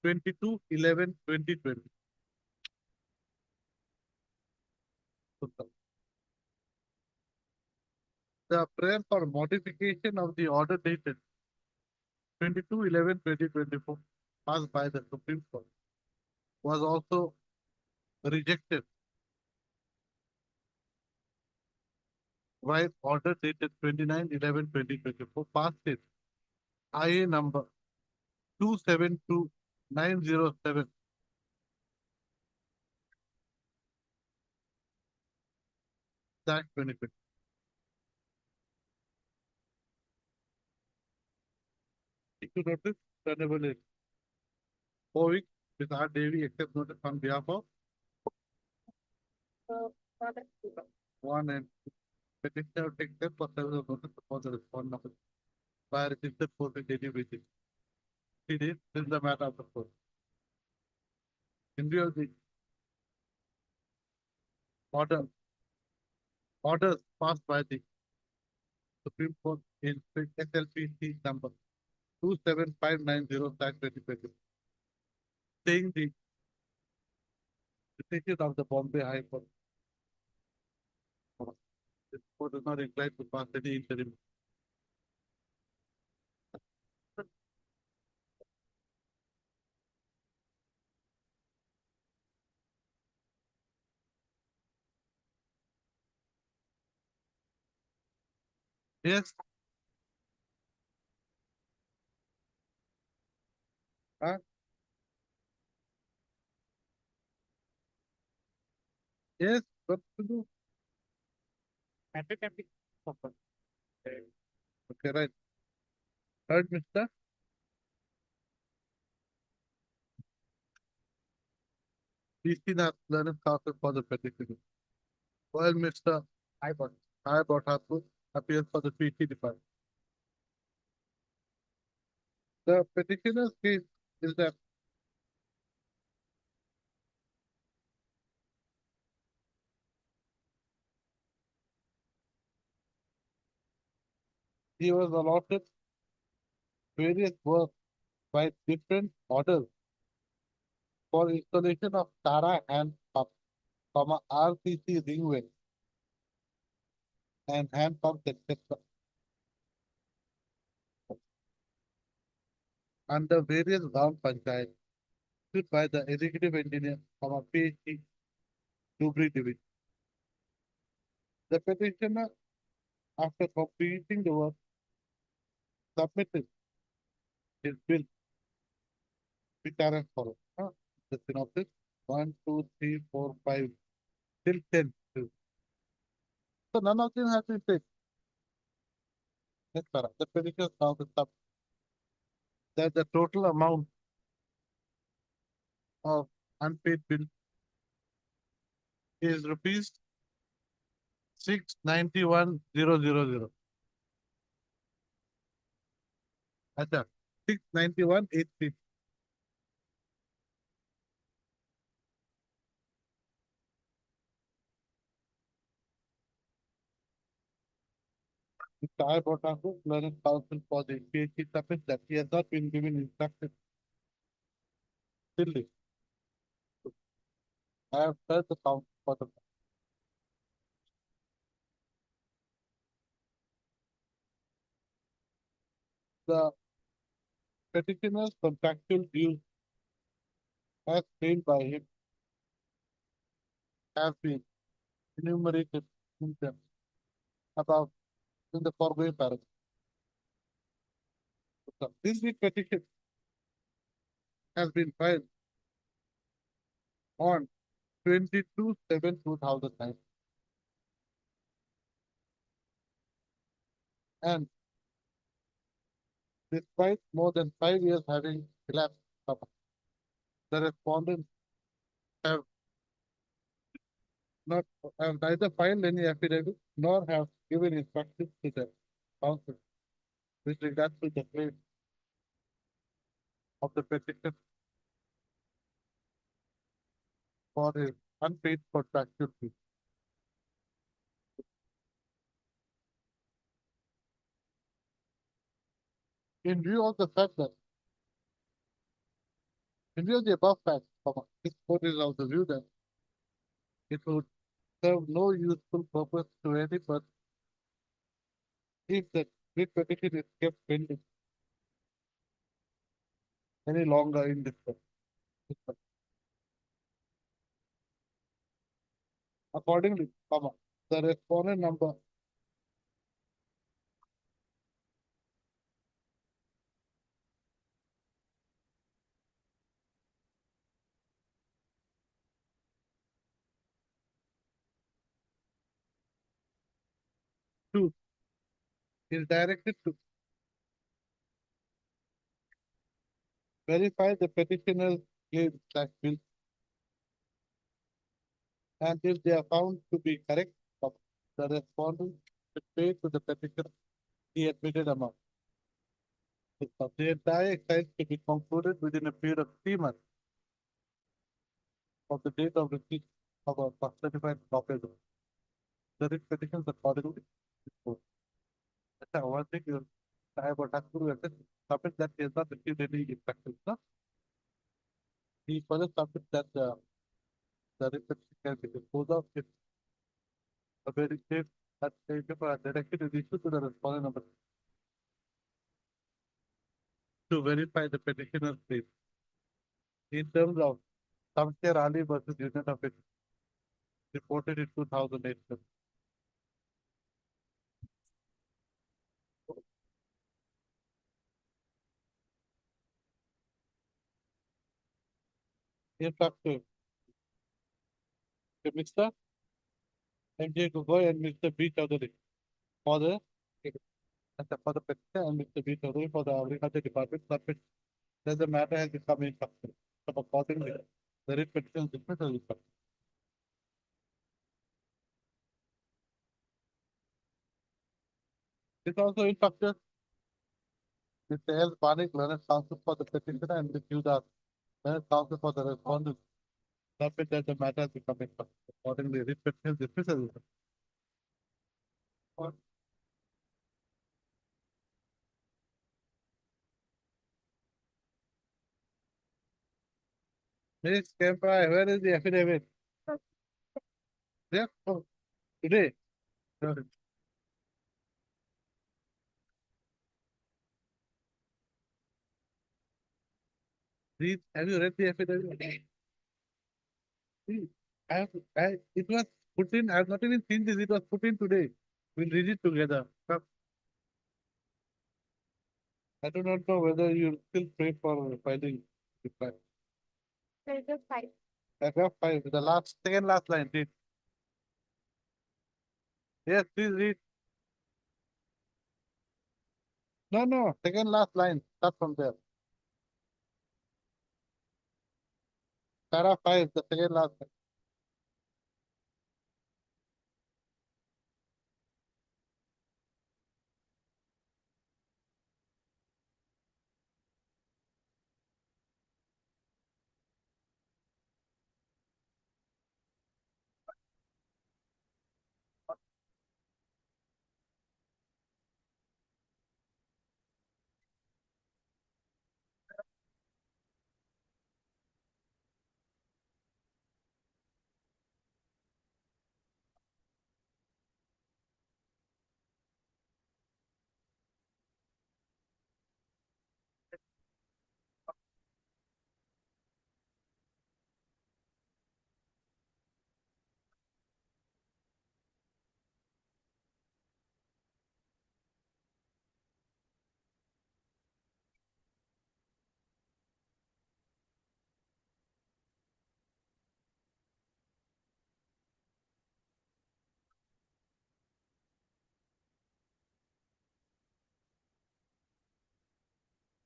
[SPEAKER 3] 22/11/2020. The prayer for modification of the order dated 22/11/2024 passed by the Supreme Court was also rejected while order dated 29/11/2024 passed it IA number 272907 that 2020. If you notice, Honorable is 4 weeks with R. Devi accept notice on behalf of one and petitioner takes step for several notice for the respondent of by registered court in daily basis. 3 days, this is the matter of the court. In view of the orders passed by the Supreme Court in SLPC number 27590/2020, saying the decision of the Bombay High Court. This court is not inclined to pass any interim. Yes. Huh? Yes, what to do?
[SPEAKER 1] Patent
[SPEAKER 3] Okay, right. Heard, mister? PC has learned counsel for the petition. While Mr. I brought Hathur appears for the PC department. The petitioner's case is that he was allotted various work by different orders for installation of Tara hand pump, RCC ring well and hand pumps, etc. under various Gram Panchayat issued by the executive engineer, PhD, Dubri Division. The petitioner, after completing the work, submitted his bill, which are as follows. The synopsis 1, 2, 3, 4, 5 till 10. So none of them have been paid. Yes, sir. The petitioner now the sub that the total amount of unpaid bill is rupees 691,000. Acha, 691,830. Mr. I brought up learning counsel for the PhD submit that he has not been given instructions. Still, I have heard the counsel for the petitioner's contractual dues as paid by him have been enumerated in them above in the foregoing paragraph. So, this petition has been filed on 22/7/2009 and despite more than 5 years having elapsed, the respondents have not have neither filed any affidavit nor have given instructions to the council with regard to the claim of the petition for his unpaid contractual fee. In view of the fact that, in view of the above facts, this court is of the view that it would serve no useful purpose to any person if the writ petition is kept pending any longer in this court. Accordingly, the respondent number two is directed to verify the petitioner's claims that will, and if they are found to be correct, the respondent should pay to the petitioner the admitted amount. The entire exercise to be concluded within a period of 3 months of the date of receipt of a certified copy. The writ petitions accordingly. That's one thing you I have a task to submit that he has not received any instructions, no? He further submits that the request can be disposed of if a very safe that safe for a directive is issued to the respondent number to verify the petitioner's claim. In terms of Samsher Ali versus Union of it, reported in 2008. In fact, Mr. MJ Gogoi and Mr. B. Chaudhary for the petition and Mr. B. Chaudhary for the Agriculture Department submit that the matter has become instructed. So accordingly, the writ petition is dismissed as instructed. This also instructed Mr. L. Panik, learned counsel for the petitioner, and Ms. Yudas, learned counsel for the respondent. Submit that the matter has become instructed. Accordingly, writ petition is dismissed as instructed. Ms. Kempai, where is the affidavit? There, oh, today. Read, have you read the affidavit? See, it was put in, I have not even seen this, it was put in today. We'll read it together. Come. I do not know whether you still pray for filing reply.
[SPEAKER 2] Paragraph 5.
[SPEAKER 3] Paragraph 5, the last, second last line, read. Yes, please read. No, second last line, start from there. Paragraph 5, the second last line.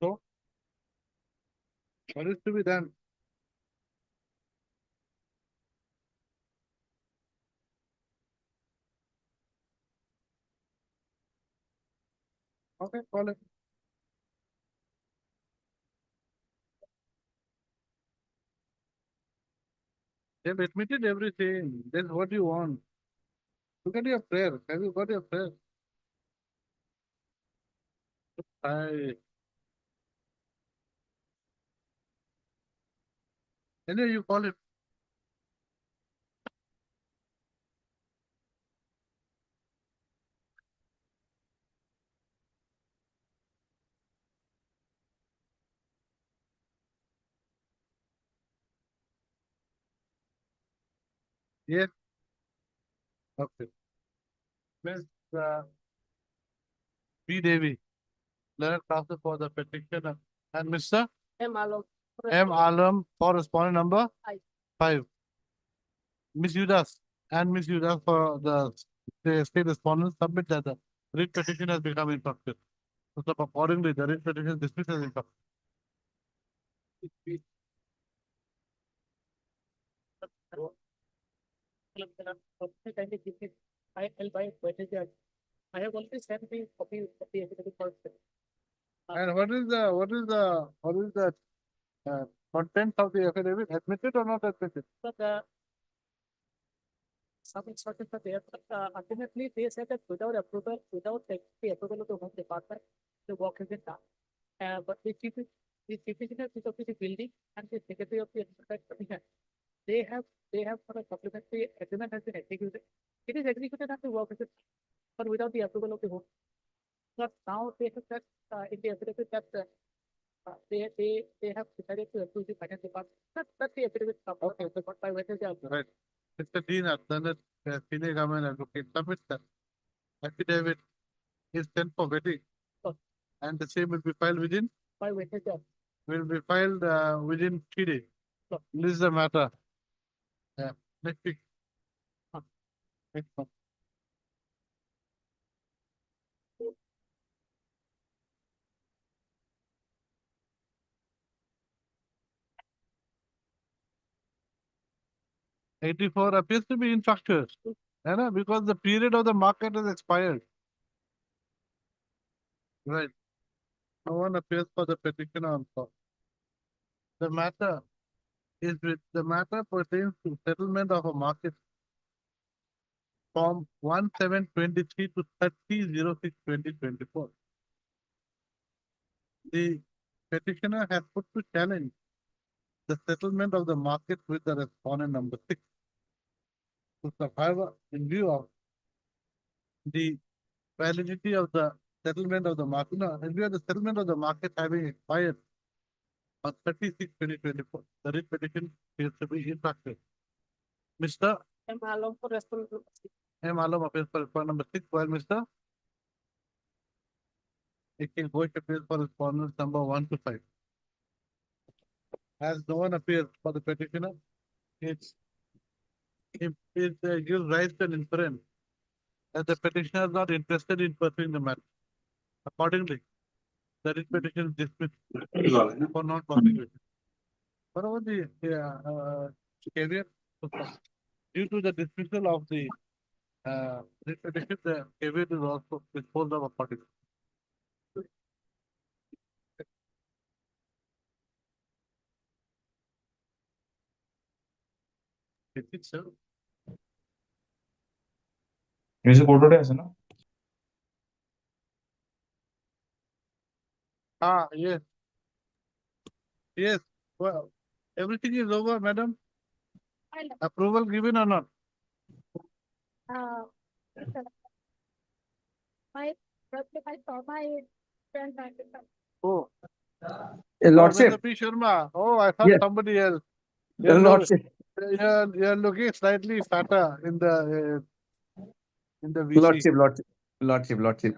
[SPEAKER 3] So, what is to be done? Okay, call it. They've admitted everything. That's what you want. Look at your prayer. Have you got your prayer? I. Anyway, you call it. Yes. Okay. Miss P. Devi, learned counsel for the petitioner, and Mr.
[SPEAKER 4] M. Alam.
[SPEAKER 3] M. Alam for respondent number 5. Miss Yudas and Miss Yudas for the state respondent submit that the writ petition has become instructed. So accordingly, the writ petition is dismissed as instructed.
[SPEAKER 4] I have already sent the copy of the affidavit for.
[SPEAKER 3] And what is the content of the affidavit? Admitted or not admitted?
[SPEAKER 4] But some instructions are there, but ultimately they said that without approval, without the approval of the Home Department, the work has been done.
[SPEAKER 6] But the chief engineer of the building and the secretary of the enterprise commission, they have for a supplementary agreement has been executed. It is executed and the work is, but without the approval of the board. But now they have that, in the affidavit that, they have decided to approve the finance department. That's the affidavit.
[SPEAKER 3] Okay.
[SPEAKER 6] But by Wednesday,
[SPEAKER 3] Right. Mr. Dean, Abdullah, senior government advocate, submit that affidavit is sent for vetting.
[SPEAKER 6] Oh.
[SPEAKER 3] And the same will be filed within,
[SPEAKER 6] by Wednesday.
[SPEAKER 3] will be filed within 3 days.
[SPEAKER 6] Sure.
[SPEAKER 3] This is the matter. Yeah, next week.
[SPEAKER 6] Huh.
[SPEAKER 3] Next month. '84 appears to be infructuous, because the period of the market has expired. Right. No one appears for the petition on top. The matter pertains to settlement of a market from 1/7/23 to 30/06/2024. The petitioner has put to challenge the settlement of the market with the respondent number 6. However, in view of the validity of the settlement of the market, in view of the settlement of the market having expired on 30/6/2024, the writ petition appears to be infructuous. Mr.
[SPEAKER 6] M. Along for responsibility.
[SPEAKER 3] M. Alam appears for respondent number 6, while Mr. A.K. Ghosh appears for respondents number 1 to 5. As no one appears for the petitioner, it gives rise to an inference that the petitioner is not interested in pursuing the matter. Accordingly, the writ petition is dismissed for non-prosecution. Whatever the caveat, due to the dismissal of the writ petition, the caveat is also disposed of accordingly. Is it so?
[SPEAKER 7] Music কোর্টে আছে না?
[SPEAKER 3] Yes. Yes. Well, everything is over, madam. Approval given or not?
[SPEAKER 2] My saw my friend and
[SPEAKER 3] Oh,
[SPEAKER 7] Lordship,
[SPEAKER 3] Mr. P. Sharma. Oh, I thought
[SPEAKER 7] Yes.
[SPEAKER 3] somebody else.
[SPEAKER 7] Lordship,
[SPEAKER 3] You're looking slightly fatter in the VC.
[SPEAKER 7] Lordship.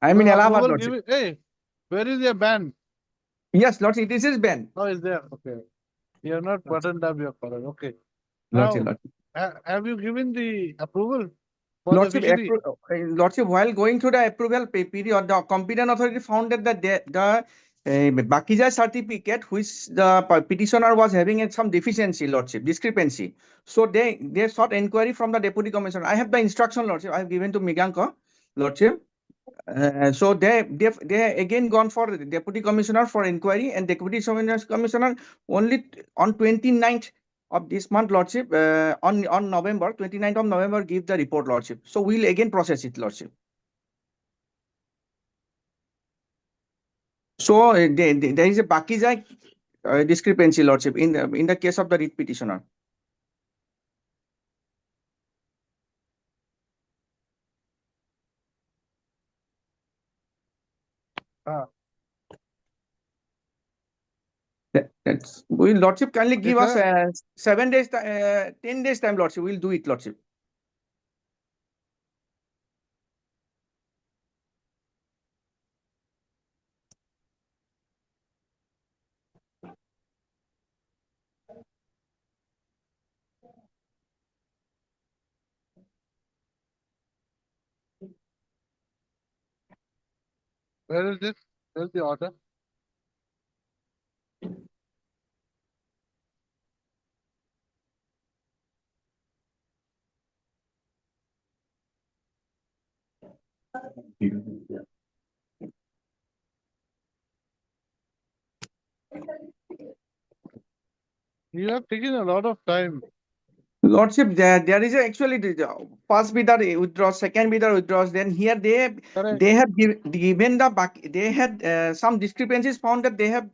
[SPEAKER 7] I'm in Allahabad,
[SPEAKER 3] Approval
[SPEAKER 7] Lordship.
[SPEAKER 3] given- Hey, where is your band?
[SPEAKER 7] Yes, Lordship, this is Ben.
[SPEAKER 3] Oh, is there? Okay. You're not buttoned up your collar. Okay. Now,
[SPEAKER 7] Lordship.
[SPEAKER 3] have you given the approval for
[SPEAKER 7] Lordship,
[SPEAKER 3] the fishery?
[SPEAKER 7] Lordship, while going through the approval period, the competent authority found that the Bakija certificate, which the petitioner was having some deficiency, Lordship, discrepancy. So they sought inquiry from the deputy commissioner. I have the instruction, Lordship, I have given to Miganko, Lordship. So they again gone for the deputy commissioner for inquiry, and deputy commissioner only on 29th of this month, Lordship, on November, 29th of November, give the report, Lordship. So we'll again process it, Lordship. So there is a Bakija discrepancy, Lordship, in the case of the writ petitioner. Will Lordship kindly give us 7 days, 10 days time, Lordship. We'll do it, Lordship.
[SPEAKER 3] Where is this? Where's the order? You have taken a lot of time.
[SPEAKER 7] Lordship, there is actually first bidder withdraws, second bidder withdraws, then here
[SPEAKER 3] Correct.
[SPEAKER 7] they have given the they had some discrepancies found that they have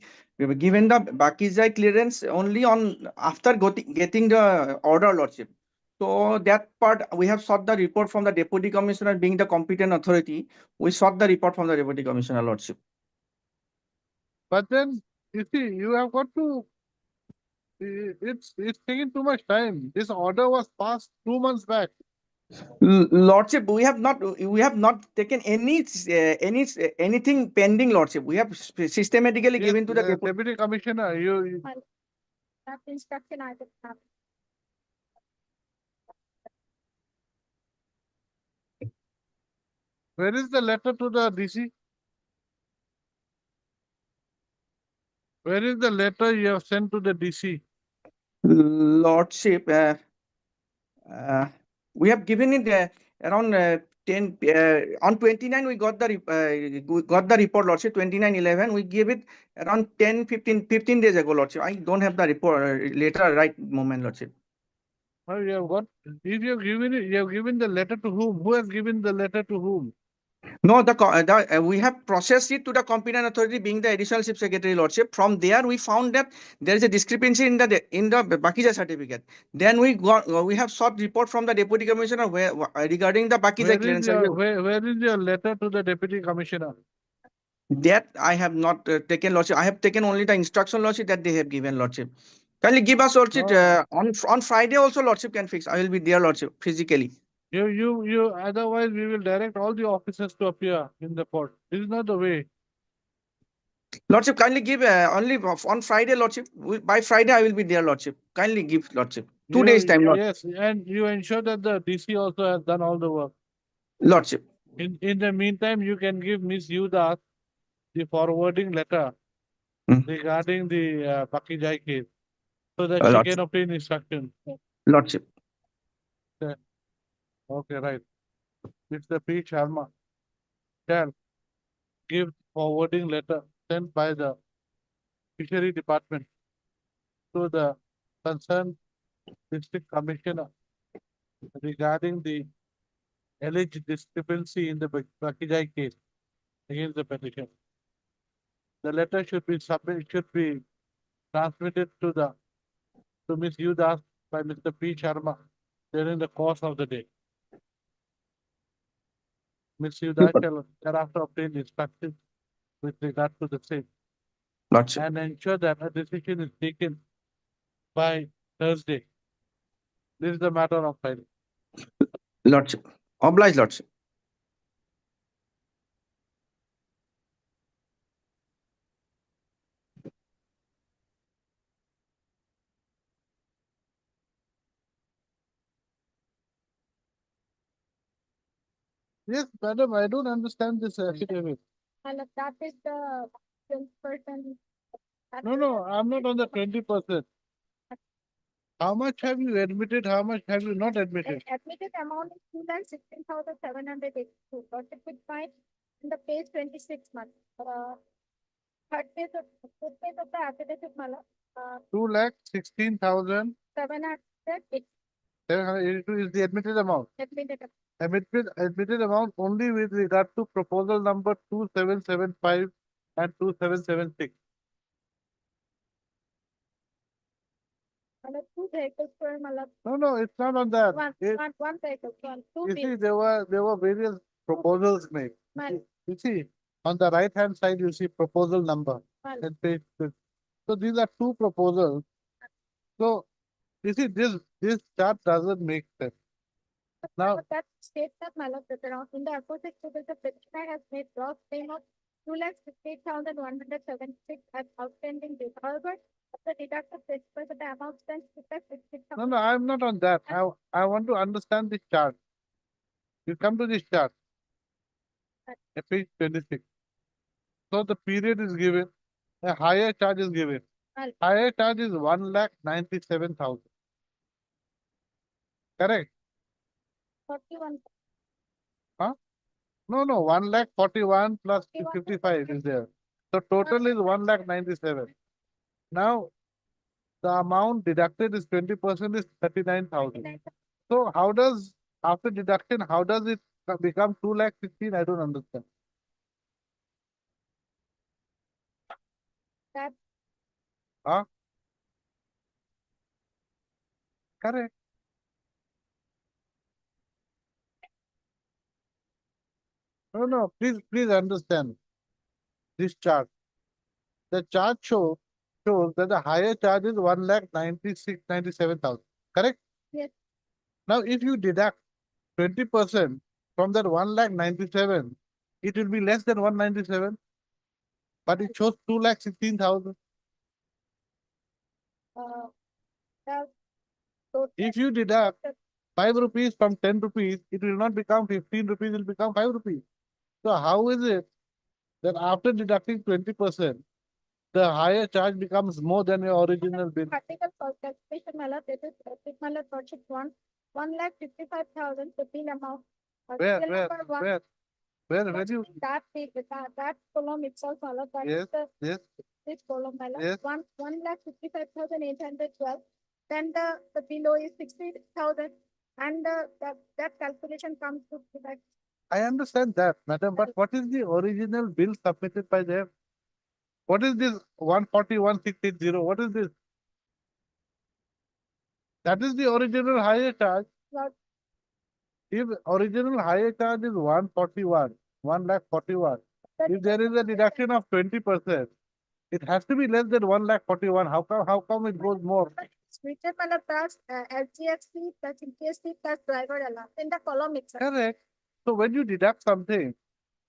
[SPEAKER 7] given the Bakizai clearance only on after getting the order, Lordship. So that part, we have sought the report from the Deputy Commissioner being the competent authority. We sought the report from the Deputy Commissioner, Lordship.
[SPEAKER 3] But then, you see, you have got to, it's taking too much time. This order was passed 2 months back.
[SPEAKER 7] Lordship, we have not taken anything pending, Lordship. We have systematically
[SPEAKER 3] Yes,
[SPEAKER 7] given to the Deputy.
[SPEAKER 3] Deputy Commissioner, you,
[SPEAKER 2] That instruction I did have.
[SPEAKER 3] where is the letter to the DC? Where is the letter you have sent to the DC?
[SPEAKER 7] Lordship, we have given it around 10 on 29. We got the report, Lordship. 29/11. We gave it around 10, 15 days ago, Lordship. I don't have the report later right moment, Lordship.
[SPEAKER 3] Oh, you have got, if you have given it, you have given the letter to whom? Who has given the letter to whom?
[SPEAKER 7] No, we have processed it to the competent authority being the additional chief secretary, Lordship. From there, we found that there is a discrepancy in the Bakija certificate. Then we have sought report from the deputy commissioner regarding the Bakija clearance.
[SPEAKER 3] Where is your letter to the Deputy Commissioner?
[SPEAKER 7] That I have not taken, Lordship. I have taken only the instruction, Lordship, that they have given, Lordship. Kindly give us, Lordship, on Friday also, Lordship can fix. I will be there, Lordship, physically.
[SPEAKER 3] Otherwise we will direct all the officers to appear in the court. This is not the way.
[SPEAKER 7] Lordship, kindly give only on Friday, Lordship. By Friday, I will be there, Lordship. Kindly give, Lordship. 2 days time, Lordship.
[SPEAKER 3] Yes, and you ensure that the DC also has done all the work.
[SPEAKER 7] Lordship.
[SPEAKER 3] In the meantime, you can give Miss Yudas the forwarding letter regarding the Bakijai case, so that she
[SPEAKER 7] Lordship.
[SPEAKER 3] can obtain instruction.
[SPEAKER 7] Lordship.
[SPEAKER 3] Okay, right. Mr. P. Sharma shall give forwarding letter sent by the Fishery Department to the concerned district commissioner regarding the alleged discrepancy in the Bakijai case against the petition. The letter should be transmitted to Ms. Yudas by Mr. P. Sharma during the course of the day. Ms. Yudas shall thereafter obtain instructions with regard to the same
[SPEAKER 7] Lordship.
[SPEAKER 3] and ensure that a decision is taken by Thursday. This is the matter of filing.
[SPEAKER 7] Lordship. Obliged, Lordship.
[SPEAKER 3] Yes, madam, I don't understand this affidavit.
[SPEAKER 2] Well, that is the person.
[SPEAKER 3] No, I'm not on the 20%. How much have you admitted? How much have you not admitted?
[SPEAKER 2] Admitted amount is 2,16,782. Got it with fine in the page 26 month. Third page of fourth page of the affidavit, Mala.
[SPEAKER 3] 2,16,782
[SPEAKER 2] 782
[SPEAKER 3] is the admitted amount.
[SPEAKER 2] admitted.
[SPEAKER 3] Admitted amount only with regard to proposal number 2775 and 2776.
[SPEAKER 2] Mala, 2 vehicles for Mala.
[SPEAKER 3] No, it's not on that.
[SPEAKER 2] One vehicle. Two
[SPEAKER 3] You see,
[SPEAKER 2] vehicles.
[SPEAKER 3] there were various proposals made.
[SPEAKER 2] Mala.
[SPEAKER 3] You see, on the right hand side, you see proposal number
[SPEAKER 2] Mala.
[SPEAKER 3] and page 6. So these are 2 proposals. So you see, this chart doesn't make sense. Now,
[SPEAKER 2] But that states that Mala, that around in the opposite to the petitioner has made gross claim of 2,68,176 as outstanding due. However, the deducted principal, the amount stands to 66,000.
[SPEAKER 3] no, I'm not on that. I want to understand this chart. You come to this chart at page 26. So the period is given, a higher charge is given.
[SPEAKER 2] Well.
[SPEAKER 3] Higher charge is 1,97,000. Correct?
[SPEAKER 2] 41.
[SPEAKER 3] No, 1,41,000 plus 55 is there. So total is 1,97,000. Now, the amount deducted is 20% is 39,000. So how does after deduction, how does it become 2,16,000? I don't understand.
[SPEAKER 2] That
[SPEAKER 3] Huh? Correct. No, please understand this chart. The chart shows that the higher charge is 1,96,97,000. Correct?
[SPEAKER 2] Yes.
[SPEAKER 3] Now, if you deduct 20% from that 1,97,000, it will be less than 197, but it shows 2,16,000.
[SPEAKER 2] the total
[SPEAKER 3] If you deduct 5 rupees from 10 rupees, it will not become 15 rupees, it will become 5 rupees. So how is it that after deducting 20%, the higher charge becomes more than your original bill?
[SPEAKER 2] article for calculation mala, this is mala project 1,55,000 the bill amount.
[SPEAKER 3] Where,
[SPEAKER 2] Bill
[SPEAKER 3] where,
[SPEAKER 2] number one,
[SPEAKER 3] where, when you,
[SPEAKER 2] that big, that column itself, mala, that
[SPEAKER 3] yes,
[SPEAKER 2] is the
[SPEAKER 3] yes,
[SPEAKER 2] this column, mala,
[SPEAKER 3] Yes.
[SPEAKER 2] 1,55,812. Then the below is 60,000, and that calculation comes to that.
[SPEAKER 3] I understand that, madam, but what is the original bill submitted by them? What is this 141,680? What is this? That is the original higher charge.
[SPEAKER 2] Well,
[SPEAKER 3] If original higher charge is 141, 1,41,000, if there is a deduction of 20%, it has to be less than 1,41,000. How come it goes more?
[SPEAKER 2] Switcher mala plus LGFC plus GST plus driver allowance in the column itself.
[SPEAKER 3] Correct. So when you deduct something,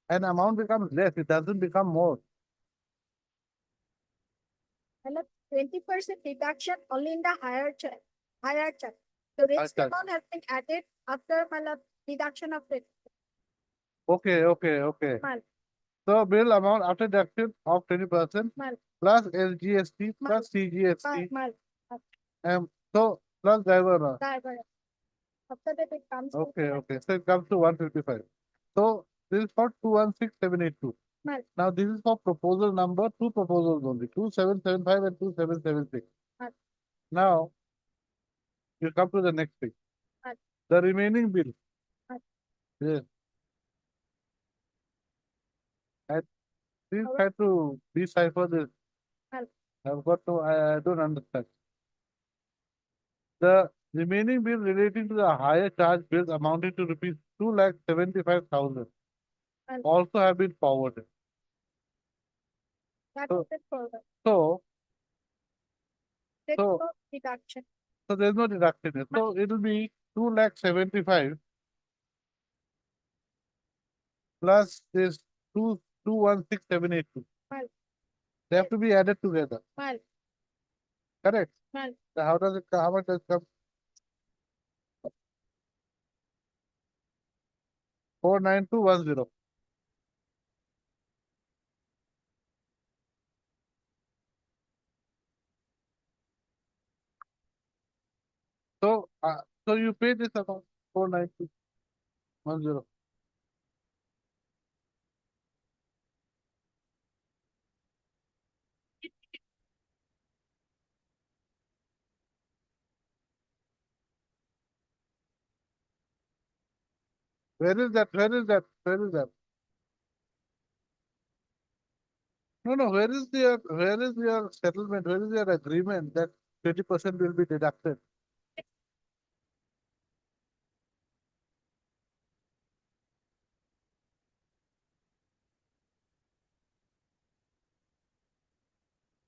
[SPEAKER 3] an amount becomes less, it doesn't become more.
[SPEAKER 2] 20% deduction only in the higher check. The rest
[SPEAKER 3] charge.
[SPEAKER 2] amount has been added after deduction of it.
[SPEAKER 3] Okay.
[SPEAKER 2] Mal.
[SPEAKER 3] So bill amount after deduction of 20%
[SPEAKER 2] Mal.
[SPEAKER 3] plus SGST plus CGST,
[SPEAKER 2] Mal.
[SPEAKER 3] so plus driver allowance.
[SPEAKER 2] Driver. After that it comes. to
[SPEAKER 3] Okay. So it comes to 155. So this is for 216,782.
[SPEAKER 2] Mal.
[SPEAKER 3] Now this is for proposal number, two proposals only, 2775 and 2776.
[SPEAKER 2] Mal.
[SPEAKER 3] Now you come to the next thing.
[SPEAKER 2] Mal.
[SPEAKER 3] The remaining bill.
[SPEAKER 2] Mal.
[SPEAKER 3] Yes. Please
[SPEAKER 2] Alright.
[SPEAKER 3] try to decipher this.
[SPEAKER 2] Mal.
[SPEAKER 3] I don't understand. The remaining bill relating to the higher charge bills amounting to rupees 2,75,000
[SPEAKER 2] Mal.
[SPEAKER 3] also have been forwarded.
[SPEAKER 2] That
[SPEAKER 3] So-
[SPEAKER 2] is it for the
[SPEAKER 3] So
[SPEAKER 2] next
[SPEAKER 3] so-
[SPEAKER 2] for deduction.
[SPEAKER 3] there's no deduction here. So it will be 2,75,000 plus this 216,782.
[SPEAKER 2] Mal.
[SPEAKER 3] They have to be added together.
[SPEAKER 2] Mal.
[SPEAKER 3] Correct?
[SPEAKER 2] Mal.
[SPEAKER 3] So how does it come? How much does it come? 49210. So you pay this amount 49210. Where is that? Where is that? Where is that? No. Where is your settlement? Where is your agreement that 20% will be deducted?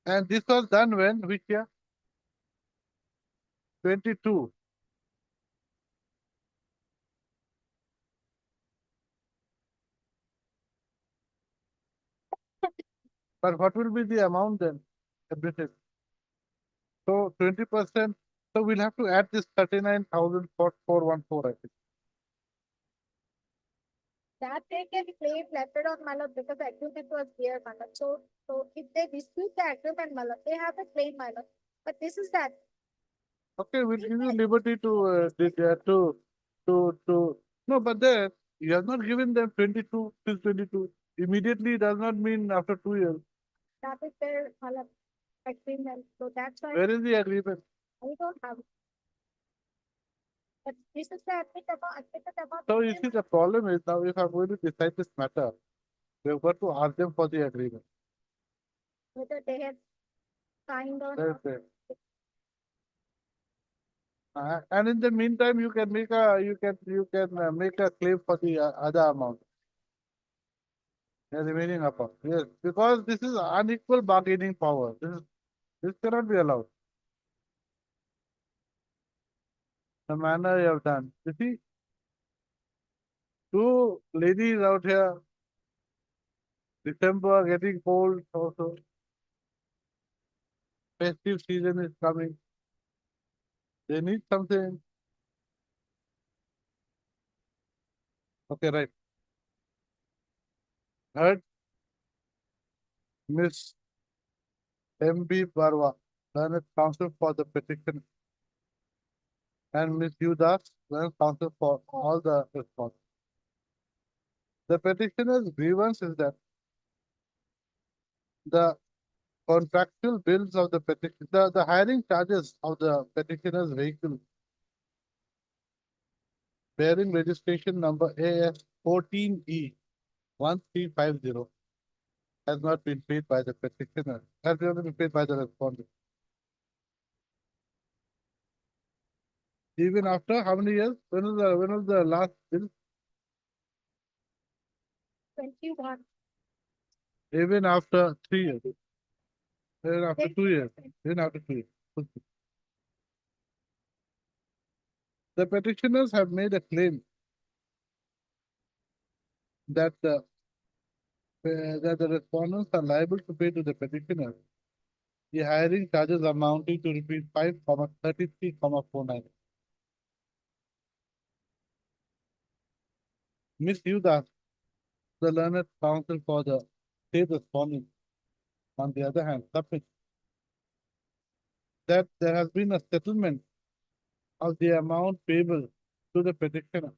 [SPEAKER 3] And this was done when? Which year? 22. But what will be the amount then? Everything. So 20%. So we'll have to add this 39,414, I think.
[SPEAKER 2] That they can claim later on, Malab, because the agreement was there, Malab. So if they dispute the agreement, Malab, they have a claim, Malab. But this is that.
[SPEAKER 3] Okay, we'll give you liberty to. No, but then you have not given them 22 till 22. Immediately does not mean after 2 years.
[SPEAKER 2] That is their Malab agreement. So that's why
[SPEAKER 3] Where is the agreement?
[SPEAKER 2] I don't have. But this is the admitted amount.
[SPEAKER 3] So you see, the problem is now if I'm going to decide this matter, we've got to ask them for the agreement.
[SPEAKER 2] Whether they have signed or
[SPEAKER 3] That's
[SPEAKER 2] not.
[SPEAKER 3] it. And in the meantime, you can make make a claim for the other amount. The remaining amount. Yes, because this is unequal bargaining power. This cannot be allowed. The manner you have done. You see, two ladies out here, December getting cold also. Festive season is coming. They need something. Okay, right. Heard Miss M.B. Barwa, learned counsel for the petition, and Miss Udas, learned counsel for all the response. The petitioner's grievance is that the contractual bills of the petition, the hiring charges of the petitioner's vehicle bearing registration number AS 14E 1350 has not been paid by the petitioner, has not been paid by the respondent. Even after how many years? When was the last bill?
[SPEAKER 2] 21.
[SPEAKER 3] Even after 3 years. Even after 2 years. Even after 2 years. Okay. The petitioners have made a claim that the respondents are liable to pay to the petitioner the hiring charges amounting to rupees 5,33,49. Ms. Yudas, the learned counsel for the state respondent, on the other hand, submits that there has been a settlement of the amount payable to the petitioner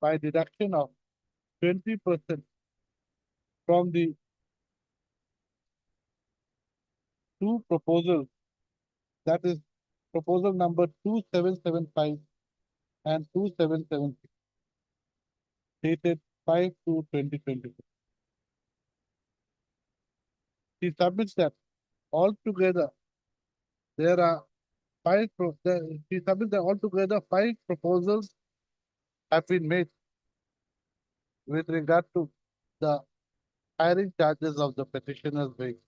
[SPEAKER 3] by deduction of 20% from the two proposals, that is proposal number 2775 and 2776, dated 5/2/2022. He submits that altogether there are he submits that altogether 5 proposals have been made with regard to the hiring charges of the petitioner's vehicle.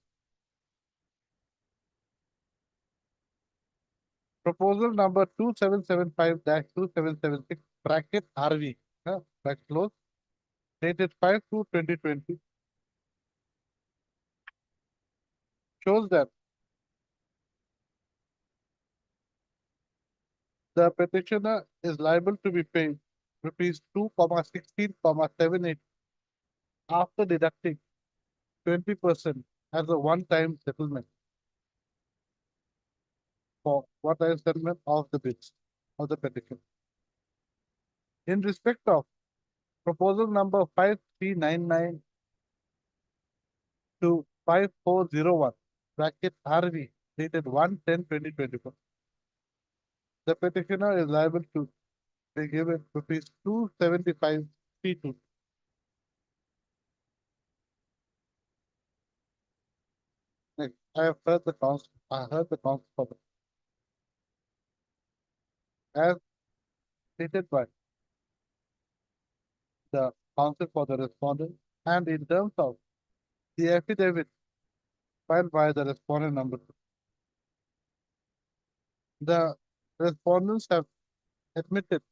[SPEAKER 3] Proposal number 2775-2776 bracket RV, bracket close, dated 5/2/2020, shows that the petitioner is liable to be paid rupees 2,16,78 after deducting 20% as a one-time settlement for one-time settlement of the bids of the petition. In respect of proposal number 5399 to 5401 bracket RV dated 1/10/2024, the petitioner is liable to be given rupees 275 C2. Next, I heard the counsel for the, as stated by the counsel for the respondent, and in terms of the affidavit filed by the respondent number 2. The respondents have admitted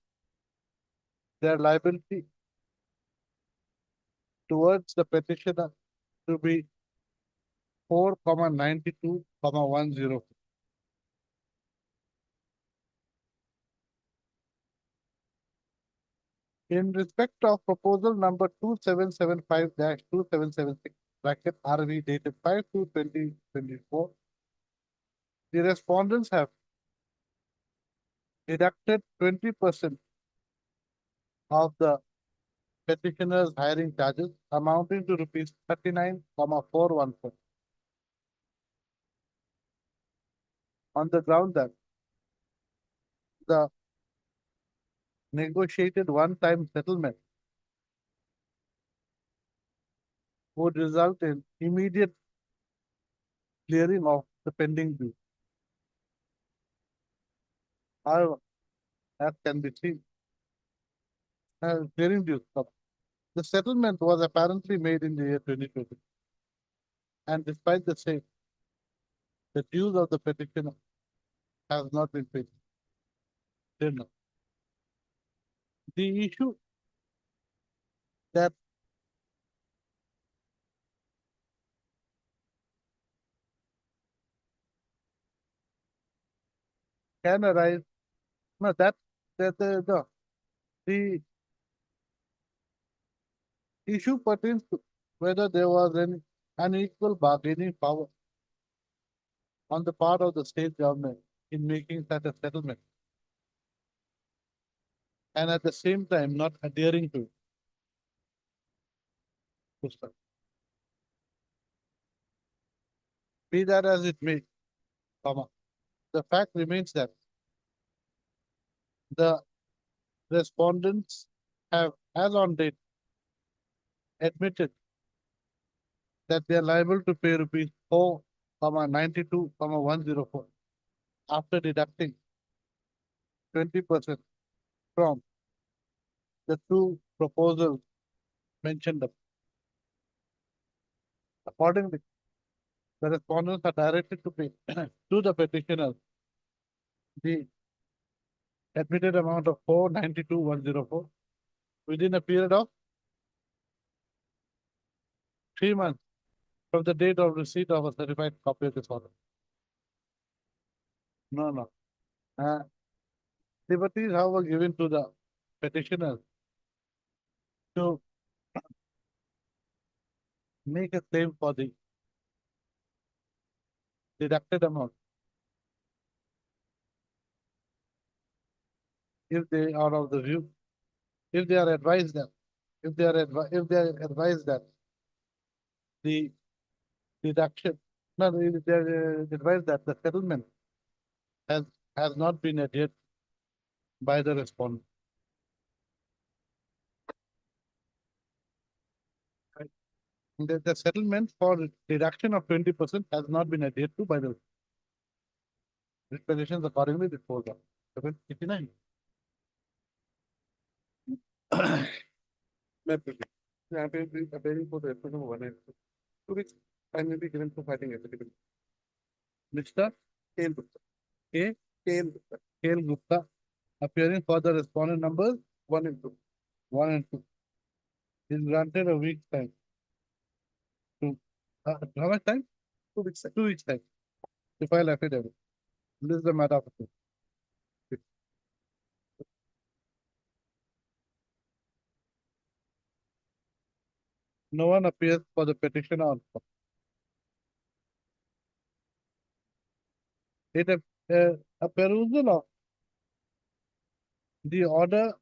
[SPEAKER 3] their liability towards the petitioner to be 4,92,104. In respect of proposal number 2775-2776 bracket RV dated 5/2/2024, the respondents have deducted 20% of the petitioner's hiring charges amounting to rupees 39,414. on the ground that the negotiated one-time settlement would result in immediate clearing of the pending due. However, as can be seen, clearing dues. The settlement was apparently made in the year 2020, and despite the same, the dues of the petitioner has not been paid till now. The issue that can arise, no, the issue pertains to whether there was an unequal bargaining power on the part of the state government in making such a settlement, and at the same time not adhering to it. Be that as it may, the fact remains that the respondents have, as on date, admitted that they are liable to pay rupees 4,92,104 after deducting 20% from the two proposals mentioned above. Accordingly, the respondents are directed to pay to the petitioners the admitted amount of 492,104 within a period of 3 months from the date of receipt of a certified copy of this order. No. Liberties, however, given to the petitioners to make a claim for the deducted amount if they are of the view, if they are advised that, if they are advised that the deduction, no, if they are advised that the settlement has not been adhered by the respondent. The settlement for deduction of 20% has not been adhered to by the petitions accordingly disposed of. 789. I'm appearing for the episode of 1 and 2 weeks. I may be given for fighting ethically. Mr. K. Gupta. K. Gupta appearing for the respondent numbers 1 and 2. 1 and 2. Is granted a week's time. To how much time? 2 weeks. 2 weeks time to file affidavit. This is the matter of it. No one appears for the petitioner on it. A perusal of the order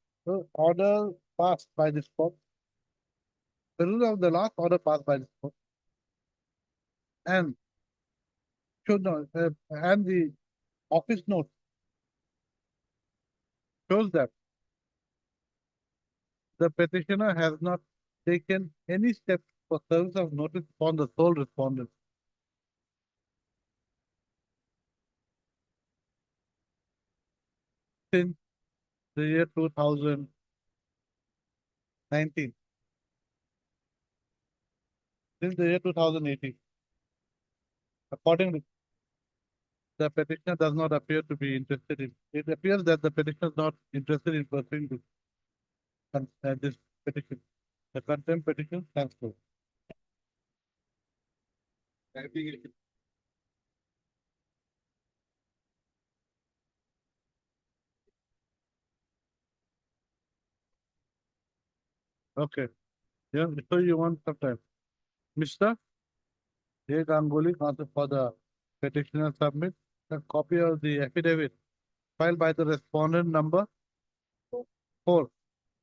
[SPEAKER 3] passed by this court. Perusal of the last order passed by this court, and should not, and the office note shows that the petitioner has not taken any steps for service of notice upon the sole respondent. Since the year 2019. Since the year 2018. Accordingly, the petitioner does not appear to be interested in. It appears that the petitioner is not interested in pursuing this petition. The contempt petition stands closed. Okay. Yeah, so you want some time. Mr. A. Ganguly, counsel for the petitioner, submit a copy of the affidavit filed by the respondent number 4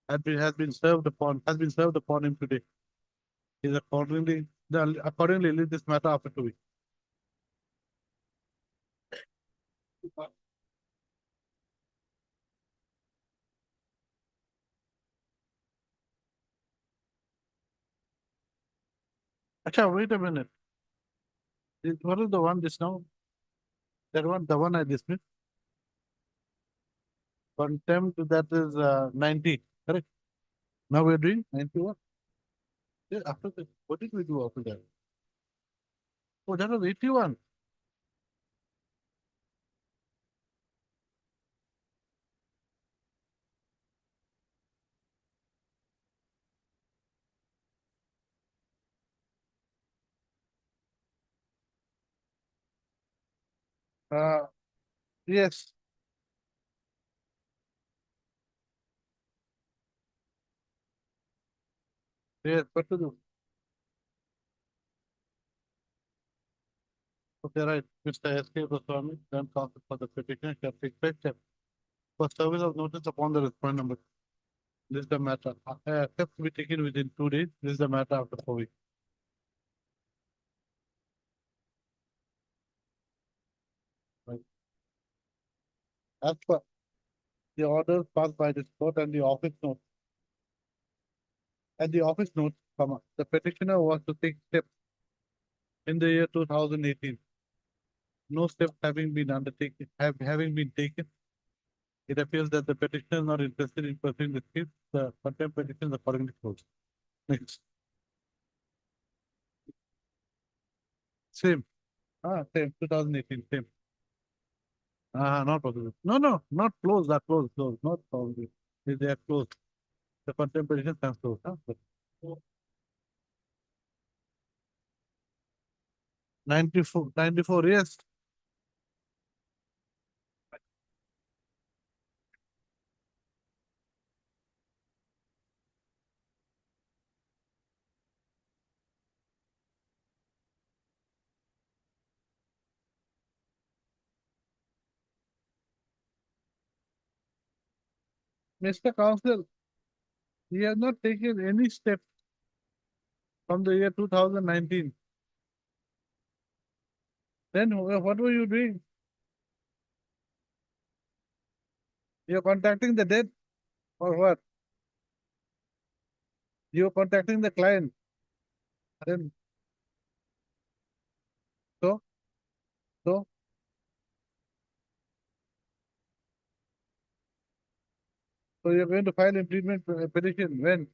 [SPEAKER 3] has been served upon him today. Is accordingly leave this matter after 2 weeks. Acha, wait a minute. What is the one this now? That one, the one I dismissed? Contempt, that is 90, correct? Now we're doing 91. Yeah, after that, what did we do after that? Oh, that was 81. Yes. Yes, what to do? Okay, right. Mr. S.K. Goswami, then counsel for the petition shall take such steps for service of notice upon the respondent number. This is the matter. Steps to be taken within 2 days. This is the matter after 4 weeks. Right. As per the orders passed by this court and the office note. At the office note, comma, the petitioner was to take steps in the year 2018. No steps having been undertaken, having been taken, it appears that the petitioner is not interested in pursuing this case. The contempt petition is accordingly closed. Next. Same. Same, 2018, same. Not possible. No, not closed, that closed, not probably. They are closed. The contempt petition stands closed. 94, yes. Mr. Counsel, he has not taken any step from the year 2019. Then what were you doing? You're contacting the dead or what? You're contacting the client. Then so so so you're going to file impeachment petition when?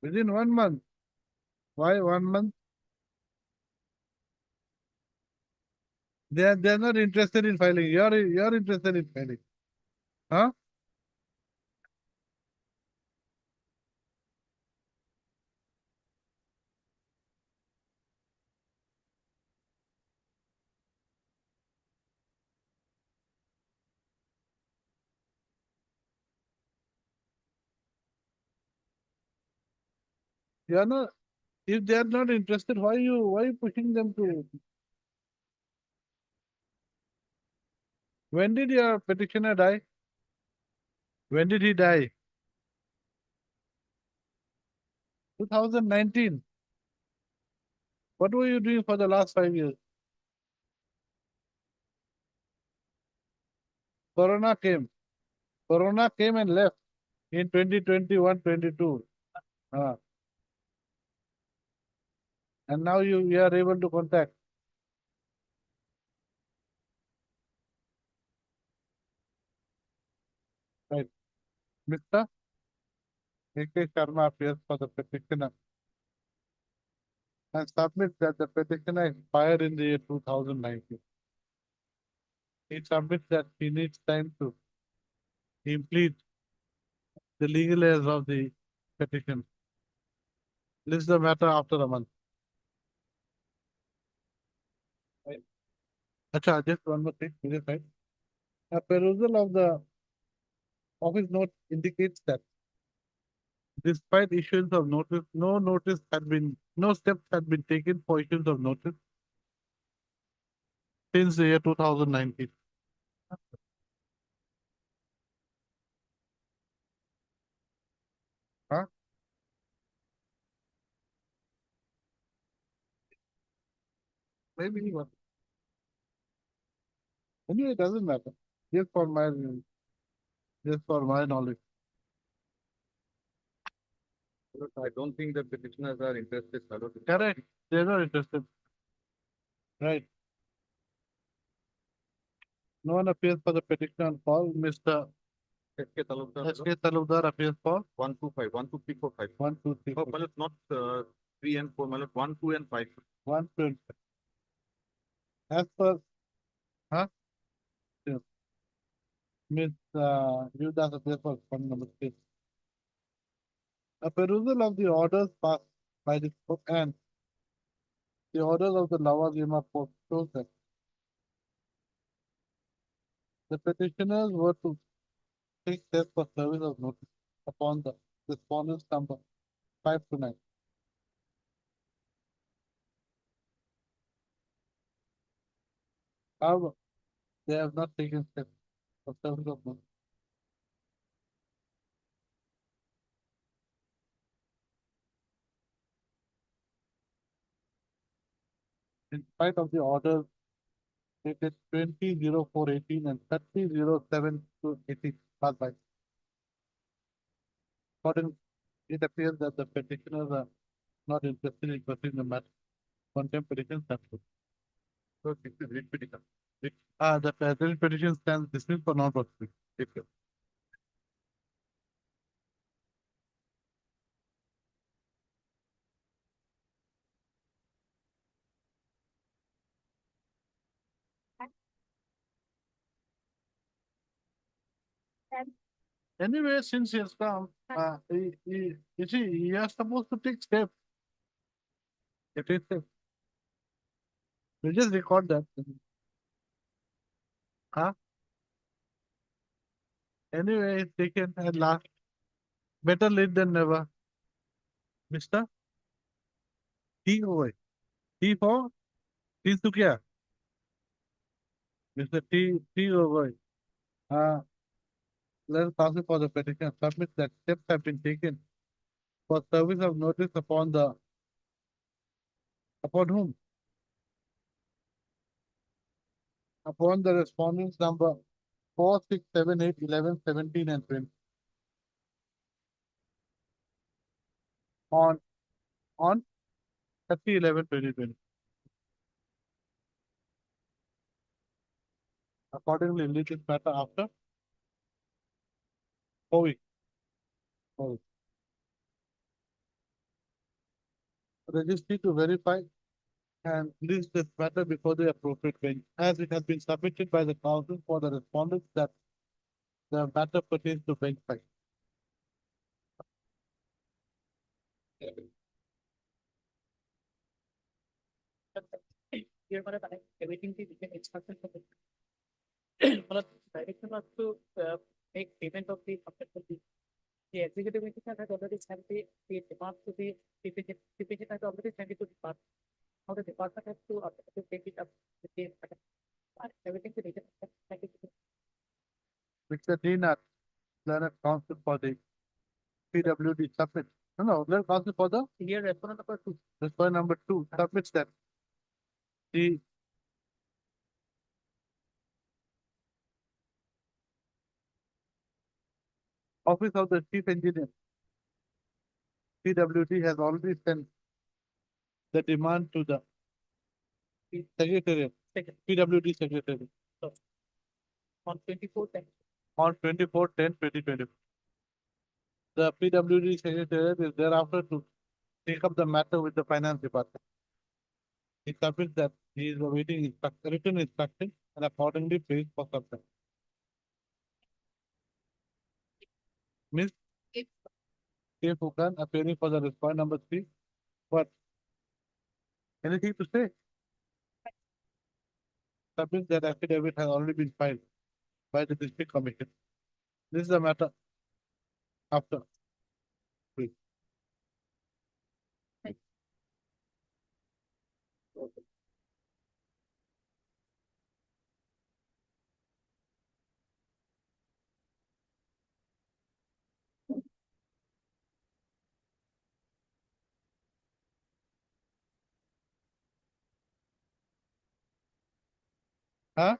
[SPEAKER 3] Within 1 month. Why 1 month? They're not interested in filing. You're interested in filing. Huh? You're not, if they're not interested, why you pushing them to? When did your petitioner die? When did he die? 2019. What were you doing for the last 5 years? Corona came. Corona came and left in 2021, 22. And now you are able to contact. Right. Mr. A.K. Sharma appears for the petitioner and submits that the petitioner expired in the year 2019. He submits that he needs time to complete the legal airs of the petition. This is the matter after a month. Right. Acha, just one more thing. Right. A perusal of the office note indicates that despite issuance of notice, no steps had been taken for issuance of notice since the year 2019. Huh? maybe he was. Anyway, it doesn't matter. Just for my knowledge.
[SPEAKER 1] I don't think the petitioners are interested.
[SPEAKER 3] Correct. They're not interested. Right. No one appears for the petition on call. Mr.
[SPEAKER 1] SK Talukdar,
[SPEAKER 3] S.K. Talukdar appears for
[SPEAKER 1] 125, 12345.
[SPEAKER 3] 1, 2, 3,
[SPEAKER 1] Oh,
[SPEAKER 3] 4,
[SPEAKER 1] Malat, not 3 and 4, Malat, 1, 2 and 5.
[SPEAKER 3] 1, 2. As per, huh? Yes. Miss Yudas appears for fund number 6. A perusal of the orders passed by the court and the orders of the Lawa Lima court shows that the petitioners were to take steps for service of notice upon the respondents number 5 to 9. However, they have not taken steps for service of notice. In spite of the orders dated 20-04-18 and 30-07-18 passed by. According, it appears that the petitioners are not interested in pursuing the matter. Contempt petition stands.
[SPEAKER 1] So, this is writ petition.
[SPEAKER 3] The present petition stands dismissed for non-prosecution. Anyway, since he has come, you see, he is supposed to take steps. It is steps. We just record that. Huh? Anyway, it's taken at last. Better late than never. Mister? T over. T for? T to क्या? Mr. T over. Let's ask for the petition. Submit that steps have been taken for service of notice upon whom? Upon the respondents number 4, 6, 7, 8, 11, 17, and 20. On 30/11/2020. Accordingly, leave this matter after 4 weeks. 4 weeks. Registry to verify and list this matter before the appropriate bench, as it has been submitted by the council for the respondents that the matter pertains to bench side.
[SPEAKER 6] Here, Malat, I am awaiting the written instruction from the Malat, direction was to make payment of the contractual fee. The executive engineer has already sent the demand to the CPG has already sent it to the department. Now the department has to take it up with the everything the written instruction.
[SPEAKER 3] Mr. Dean, Learned Council for the PWD submit. No, Learned Council for the
[SPEAKER 6] Here, respondent number 2.
[SPEAKER 3] respondent number 2 submits that the Office of the Chief Engineer, PWD, has already sent the demand to the Secretariat, PWD Secretariat
[SPEAKER 6] On 24/10.
[SPEAKER 3] on 24/10/2020. The PWD Secretariat is thereafter to take up the matter with the Finance Department. He submits that he is awaiting written instruction and accordingly pays for substance. Miss
[SPEAKER 4] If-
[SPEAKER 3] K. Fukan appearing for the respondent number 3. What? Anything to say? Submits that affidavit has already been filed by the district commission. This is the matter after. Please. Huh?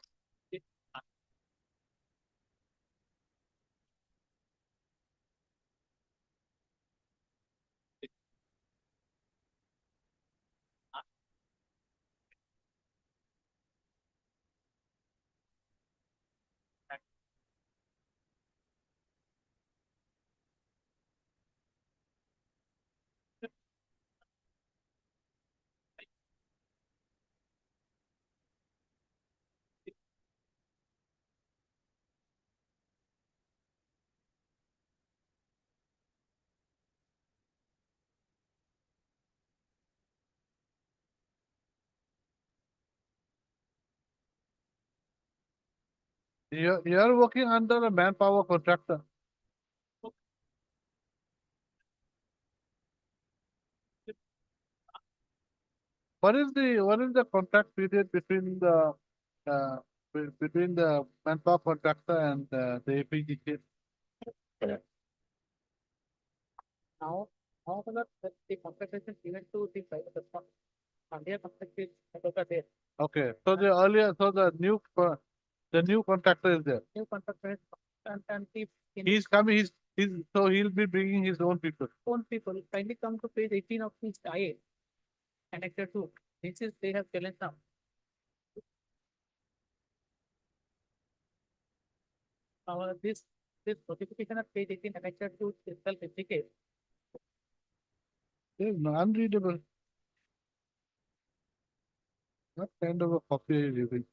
[SPEAKER 3] You're working under a manpower contractor. What is the contract period between the manpower contractor and the APGK?
[SPEAKER 6] Now, the compensation given to the private sector, and their compensation are there.
[SPEAKER 3] Okay, so the new contractor is there.
[SPEAKER 6] New contract and the
[SPEAKER 3] He's coming, so he'll be bringing his own people.
[SPEAKER 6] own people kindly come to page 18 of this IA. Annexure 2. This is they have challenged now. This notification of page 18 annexure 2 itself indicates
[SPEAKER 3] It's unreadable. What kind of a copy are you using?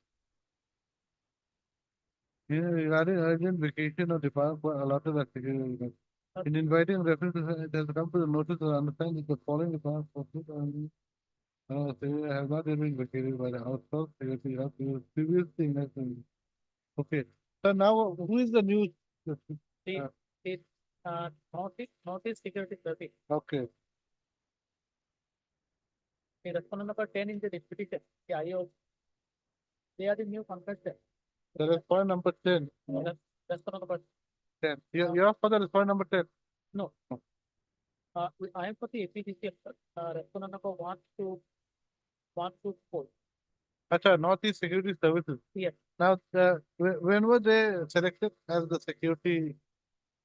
[SPEAKER 3] Regarding urgent vacation of department for allotted activity. In inviting references, it has come to the notice to understand that the following departments have not yet been vacated by the outsourced secretary of the previous thing. Okay, so now who is the new?
[SPEAKER 6] the notice security service.
[SPEAKER 3] Okay,
[SPEAKER 6] The respondent number 10 in the petition, the IO. They are the new contractor.
[SPEAKER 3] that is point number 10.
[SPEAKER 6] Respondent number
[SPEAKER 3] 10. You're for the point number 10.
[SPEAKER 6] no. I am for the APGC. Respondent number 1 to 4.
[SPEAKER 3] Acha, Northeast Security Services.
[SPEAKER 6] Yes.
[SPEAKER 3] Now, when were they selected as the security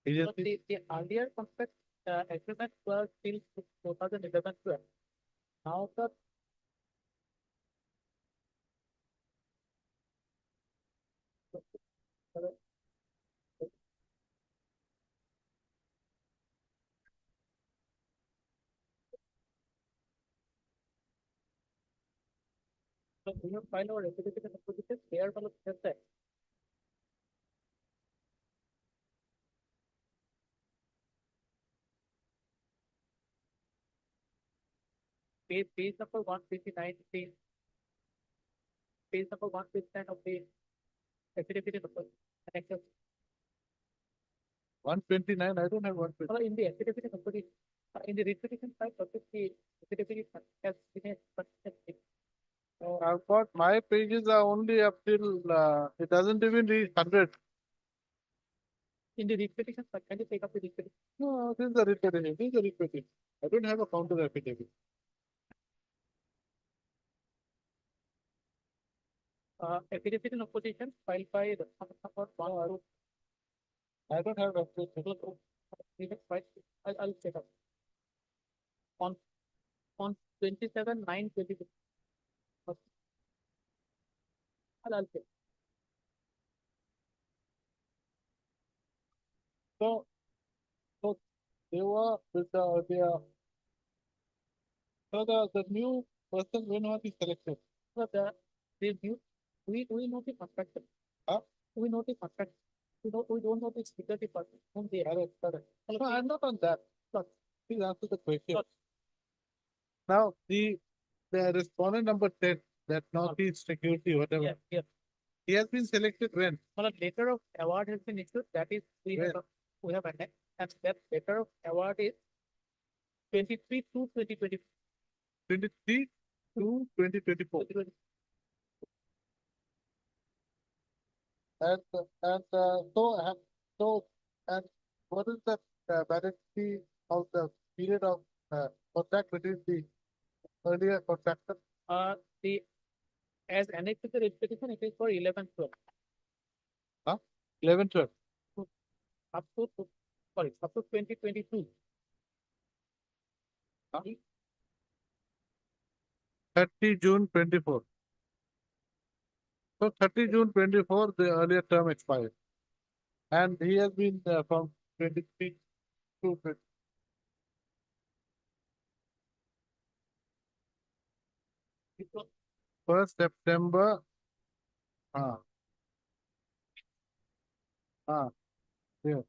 [SPEAKER 6] So
[SPEAKER 3] agency?
[SPEAKER 6] the earlier contract agreement was till 2011. Now the so we have filed our application and position there for the that. Page number 159, page number 159 of the affidavit number. Annexure.
[SPEAKER 3] 129, I don't have 129.
[SPEAKER 6] In the affidavit number, in the repetition side, the affidavit has been a
[SPEAKER 3] I've got my pages are only up till it doesn't even reach 100.
[SPEAKER 6] in the repetition side, can you take up the repetition?
[SPEAKER 3] No, this is the repetition. This is the repetition. I don't have a counter affidavit.
[SPEAKER 6] Affidavit in opposition filed by the number 1.
[SPEAKER 3] I don't have affidavit.
[SPEAKER 6] I'll check up. On 27/9/22. I'll check.
[SPEAKER 3] So they were with the new person when was he selected?
[SPEAKER 6] So the new, we know the contractor.
[SPEAKER 3] Huh?
[SPEAKER 6] We know the contractor. We don't know the security person. Whom they are.
[SPEAKER 3] No, I'm not on that.
[SPEAKER 6] Sure.
[SPEAKER 3] Please answer the question.
[SPEAKER 6] Sure.
[SPEAKER 3] Now the respondent number 10, that Northeast Security, whatever.
[SPEAKER 6] Yeah, yeah.
[SPEAKER 3] He has been selected when?
[SPEAKER 6] Well, a letter of award has been issued. That is, we have annexed, and that letter of award is 23/2/2020.
[SPEAKER 3] 23 to 2024. And and what is the validity of the period of contract between the earlier contractor?
[SPEAKER 6] The as annexed to the writ petition, it is for 11/12.
[SPEAKER 3] 11/12.
[SPEAKER 6] Up to, sorry, up to 2022.
[SPEAKER 3] 30 June 24. So 30 June 24, the earlier term expired. And he has been from 23 to 1st September. Ah. Yeah.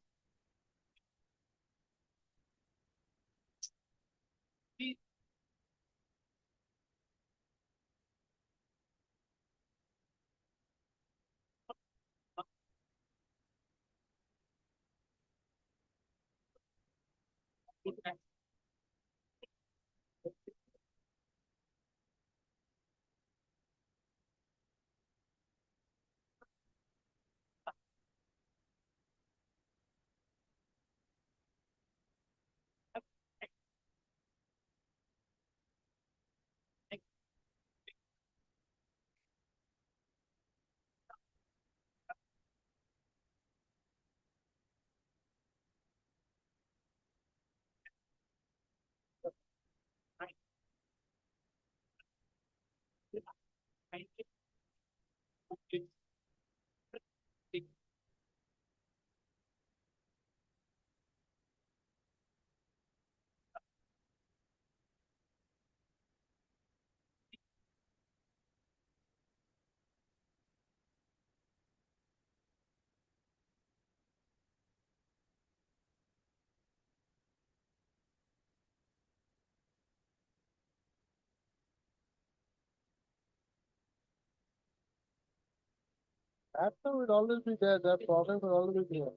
[SPEAKER 3] That will always be there. That problem will always be there.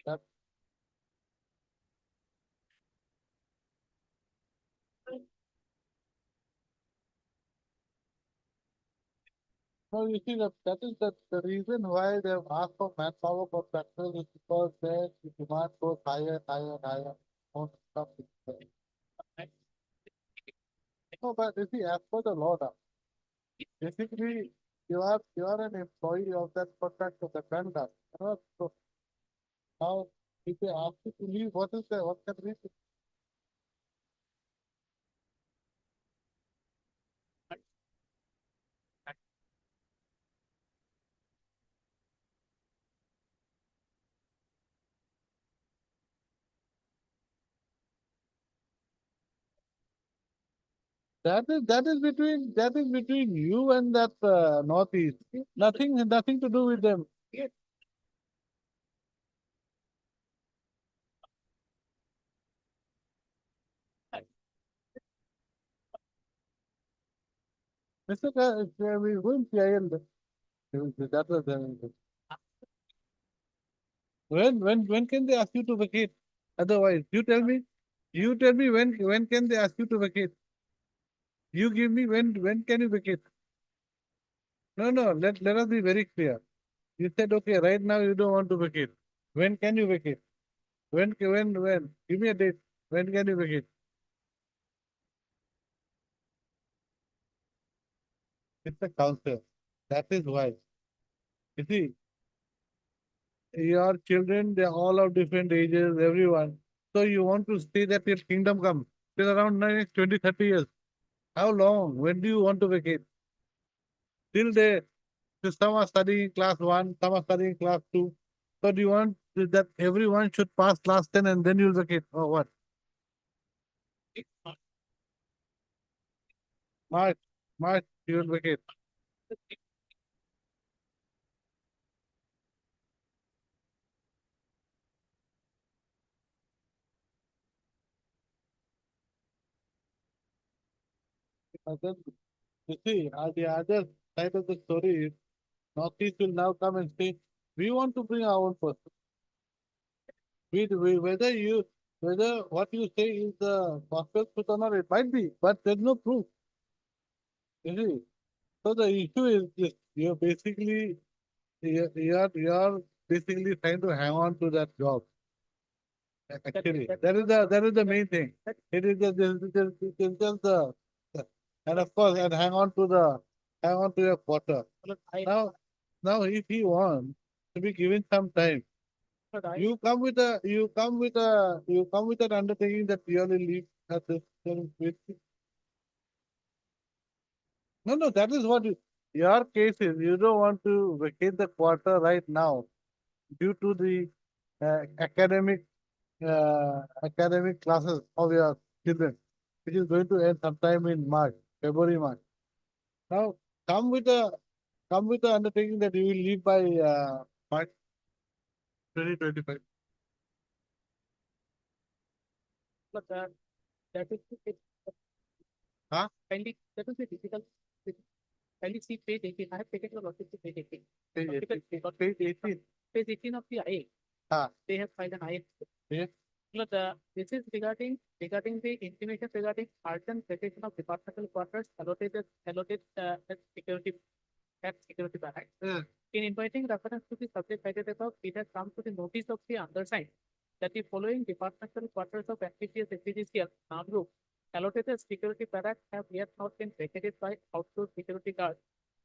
[SPEAKER 3] That, no, you see, that is the reason why they have asked for manpower for factors is because then the demand goes higher, higher, higher. More stuff is there. No, but you see, as per the law now, basically, you are an employee of that contractor, the vendor. You know, so now, if they ask you to leave, what can reason? That is between you and that Northeast. Nothing to do with them. Mr. We going PIL. That was when can they ask you to vacate? Otherwise, you tell me when can they ask you to vacate? You give me when can you vacate? No, let us be very clear. You said okay, right now you don't want to vacate. When can you vacate? When? Give me a date. When can you vacate? It's a council. That is why. You see, your children, they're all of different ages, everyone. So you want to stay that till kingdom come, till around next 20, 30 years. How long? When do you want to vacate? Till they, some are studying class 1, some are studying class 2. So do you want that everyone should pass class 10 and then you'll vacate, or what? March, you will vacate. Then, you see, the other side of the story is, Northeast will now come and say, we want to bring our own person. Whether what you say is the gospel truth or not, it might be, but there's no proof. You see, so the issue is this: you're basically you're basically trying to hang on to that job. Actually, that is the main thing. It is just the and of course, and hang on to the hang on to your quarter.
[SPEAKER 6] But I,
[SPEAKER 3] Now if he wants to be given some time,
[SPEAKER 6] but I,
[SPEAKER 3] you come with an undertaking that you only leave at this. No, that is what your case is. You don't want to vacate the quarter right now due to the academic classes of your children, which is going to end sometime in March, February, March. Now come with a undertaking that you will leave by March 2025.
[SPEAKER 6] but that is it.
[SPEAKER 3] Huh?
[SPEAKER 6] Kindly, that is a difficult. Kindly see page 18. I have taken your logic to page 18.
[SPEAKER 3] Page
[SPEAKER 6] Optical-
[SPEAKER 3] 18. Page 18.
[SPEAKER 6] Page 18 of the IA.
[SPEAKER 3] Ah.
[SPEAKER 6] They have filed an IA.
[SPEAKER 3] Yeah.
[SPEAKER 6] But this is regarding the intimation regarding urgent vacation of departmental quarters allocated as security barracks.
[SPEAKER 3] Yeah.
[SPEAKER 6] In inviting reference to the subject cited above, it has come to the notice of the undersigned that the following departmental quarters of FPTS SPGCL Namru allocated security barracks have yet not been vacated by outdoor security guards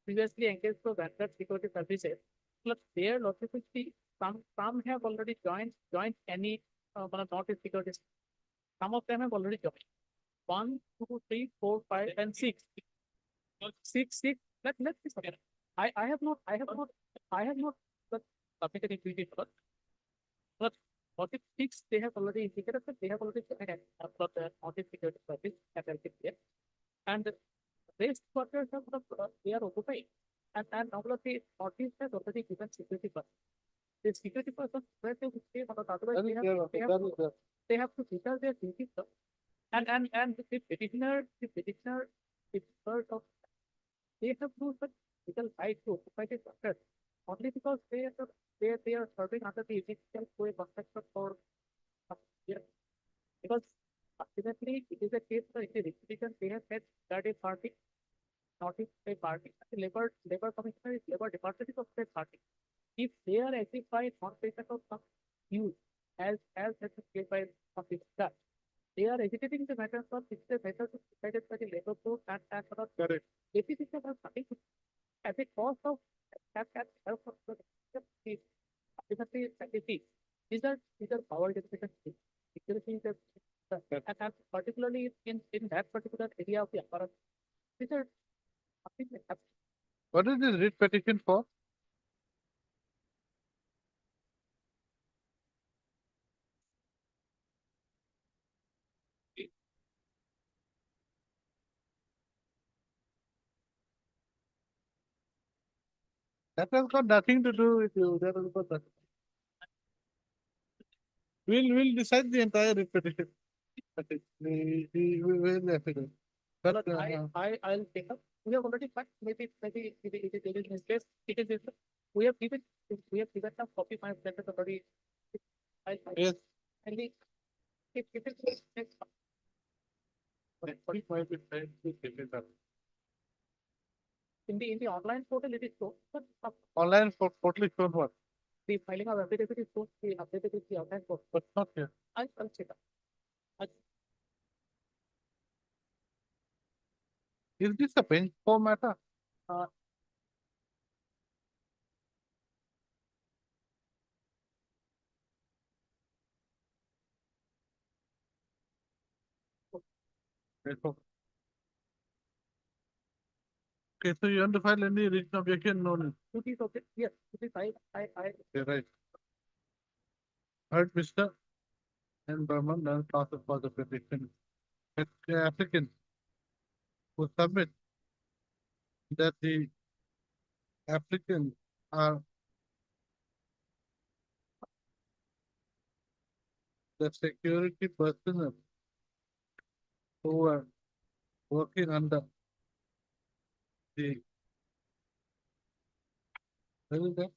[SPEAKER 6] previously engaged for rendered security services. Plus, their logically some have already joined any not in security. Some of them have already joined. 1, 2, 3, 4, 5, and 6. 6. Let's see something. I have not but submitted it to the but what if 6 they have already indicated that they have already joined for the audit security service at LTPS. And rest quarters are they are occupied. And now the notice has already given security person. The security person where they will stay otherwise they have to detail their duties, sir. And the petitioner, the third of they have no such legal right to occupy the structure only because they are serving under the initial COA construction for some years. Because ultimately it is a case where in the requisition they have said that a party, not a party. The labor commissioner is labor department of state party. If they are identified non-patient of some use as case by some that they are agitating the matter for which the matter is decided by the labor court and for
[SPEAKER 3] Correct.
[SPEAKER 6] if it is not something at the cost of that help of the ultimately these are power distribution security is and particularly in that particular area of the apparat these are something that have
[SPEAKER 3] What is this writ petition for? That has got nothing to do with you. That has got nothing. We'll decide the entire writ petition. We will affidavit. But
[SPEAKER 6] I'll take up. We have already cut. Maybe it is in this case. It is this. We have given some copy my letter already.
[SPEAKER 3] yes,
[SPEAKER 6] And the if it is next. In the online portal it is shown, but
[SPEAKER 3] online for portal is shown what?
[SPEAKER 6] the filing of affidavit is shown. The affidavit is the online portal.
[SPEAKER 3] But not here.
[SPEAKER 6] I'll check up.
[SPEAKER 3] Is this a bench form matter? Bench form. Okay, so you want to file any written objection? No need.
[SPEAKER 6] Duties of it, yes, it is I.
[SPEAKER 3] Okay, right. Heard Mr. and Burman and process for the petition. The applicant who submit that the applicant are the security personnel who are working under the what is that?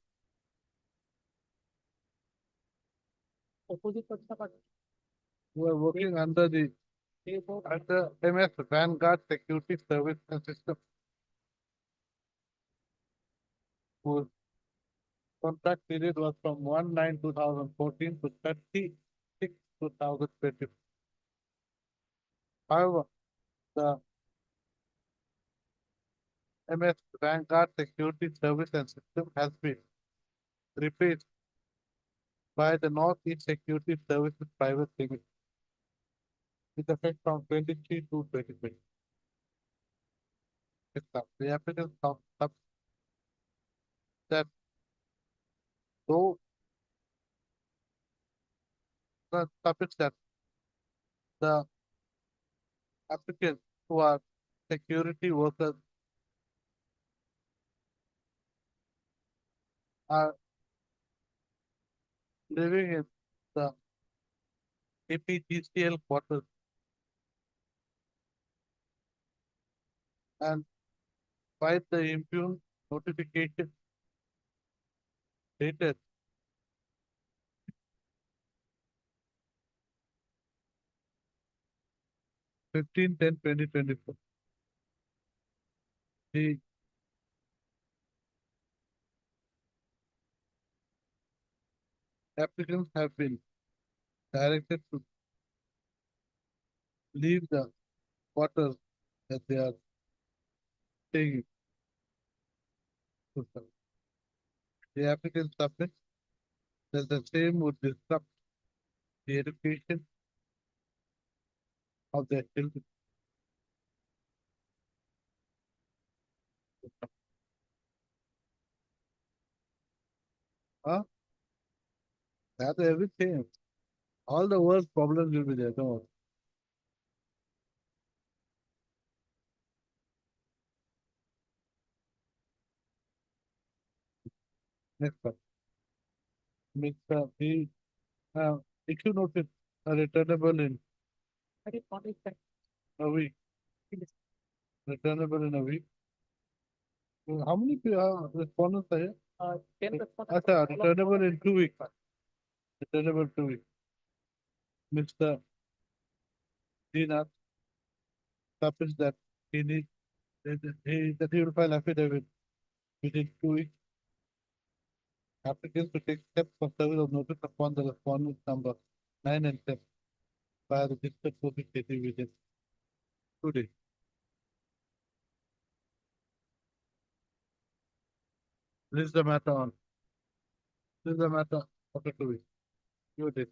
[SPEAKER 6] Opposite party.
[SPEAKER 3] Who are working under the
[SPEAKER 6] They both
[SPEAKER 3] MS Vanguard Security Service and System. Whose contract period was from 1/9/2014 to 30/6/2020. However, the MS Vanguard Security Service and System has been replaced by the Northeast Security Services Private Limited with effect from 23 to 2020. The applicant that though the submits that the applicants who are security workers are living in the APGCL quarters and by the impugn notification dated 15/10/2024. The applicants have been directed to leave the quarters that they are staying in. The applicant submits that the same would disrupt the education of their children. Huh? That's everything. All the world's problems will be there. Don't worry. Next one. Mr. B. Issue notice are returnable in
[SPEAKER 6] I did not expect
[SPEAKER 3] a week. Returnable in a week. How many respondents are here?
[SPEAKER 6] 10 responses.
[SPEAKER 3] Acha, returnable in 2 weeks. Returnable 2 weeks. Mr. Dinath submits that he needs that he will file affidavit within 2 weeks. Applicants to take steps for service of notice upon the respondent number 9 and 10 by the district police station within 2 days. This is the matter on. This is the matter after 2 weeks. 2 days.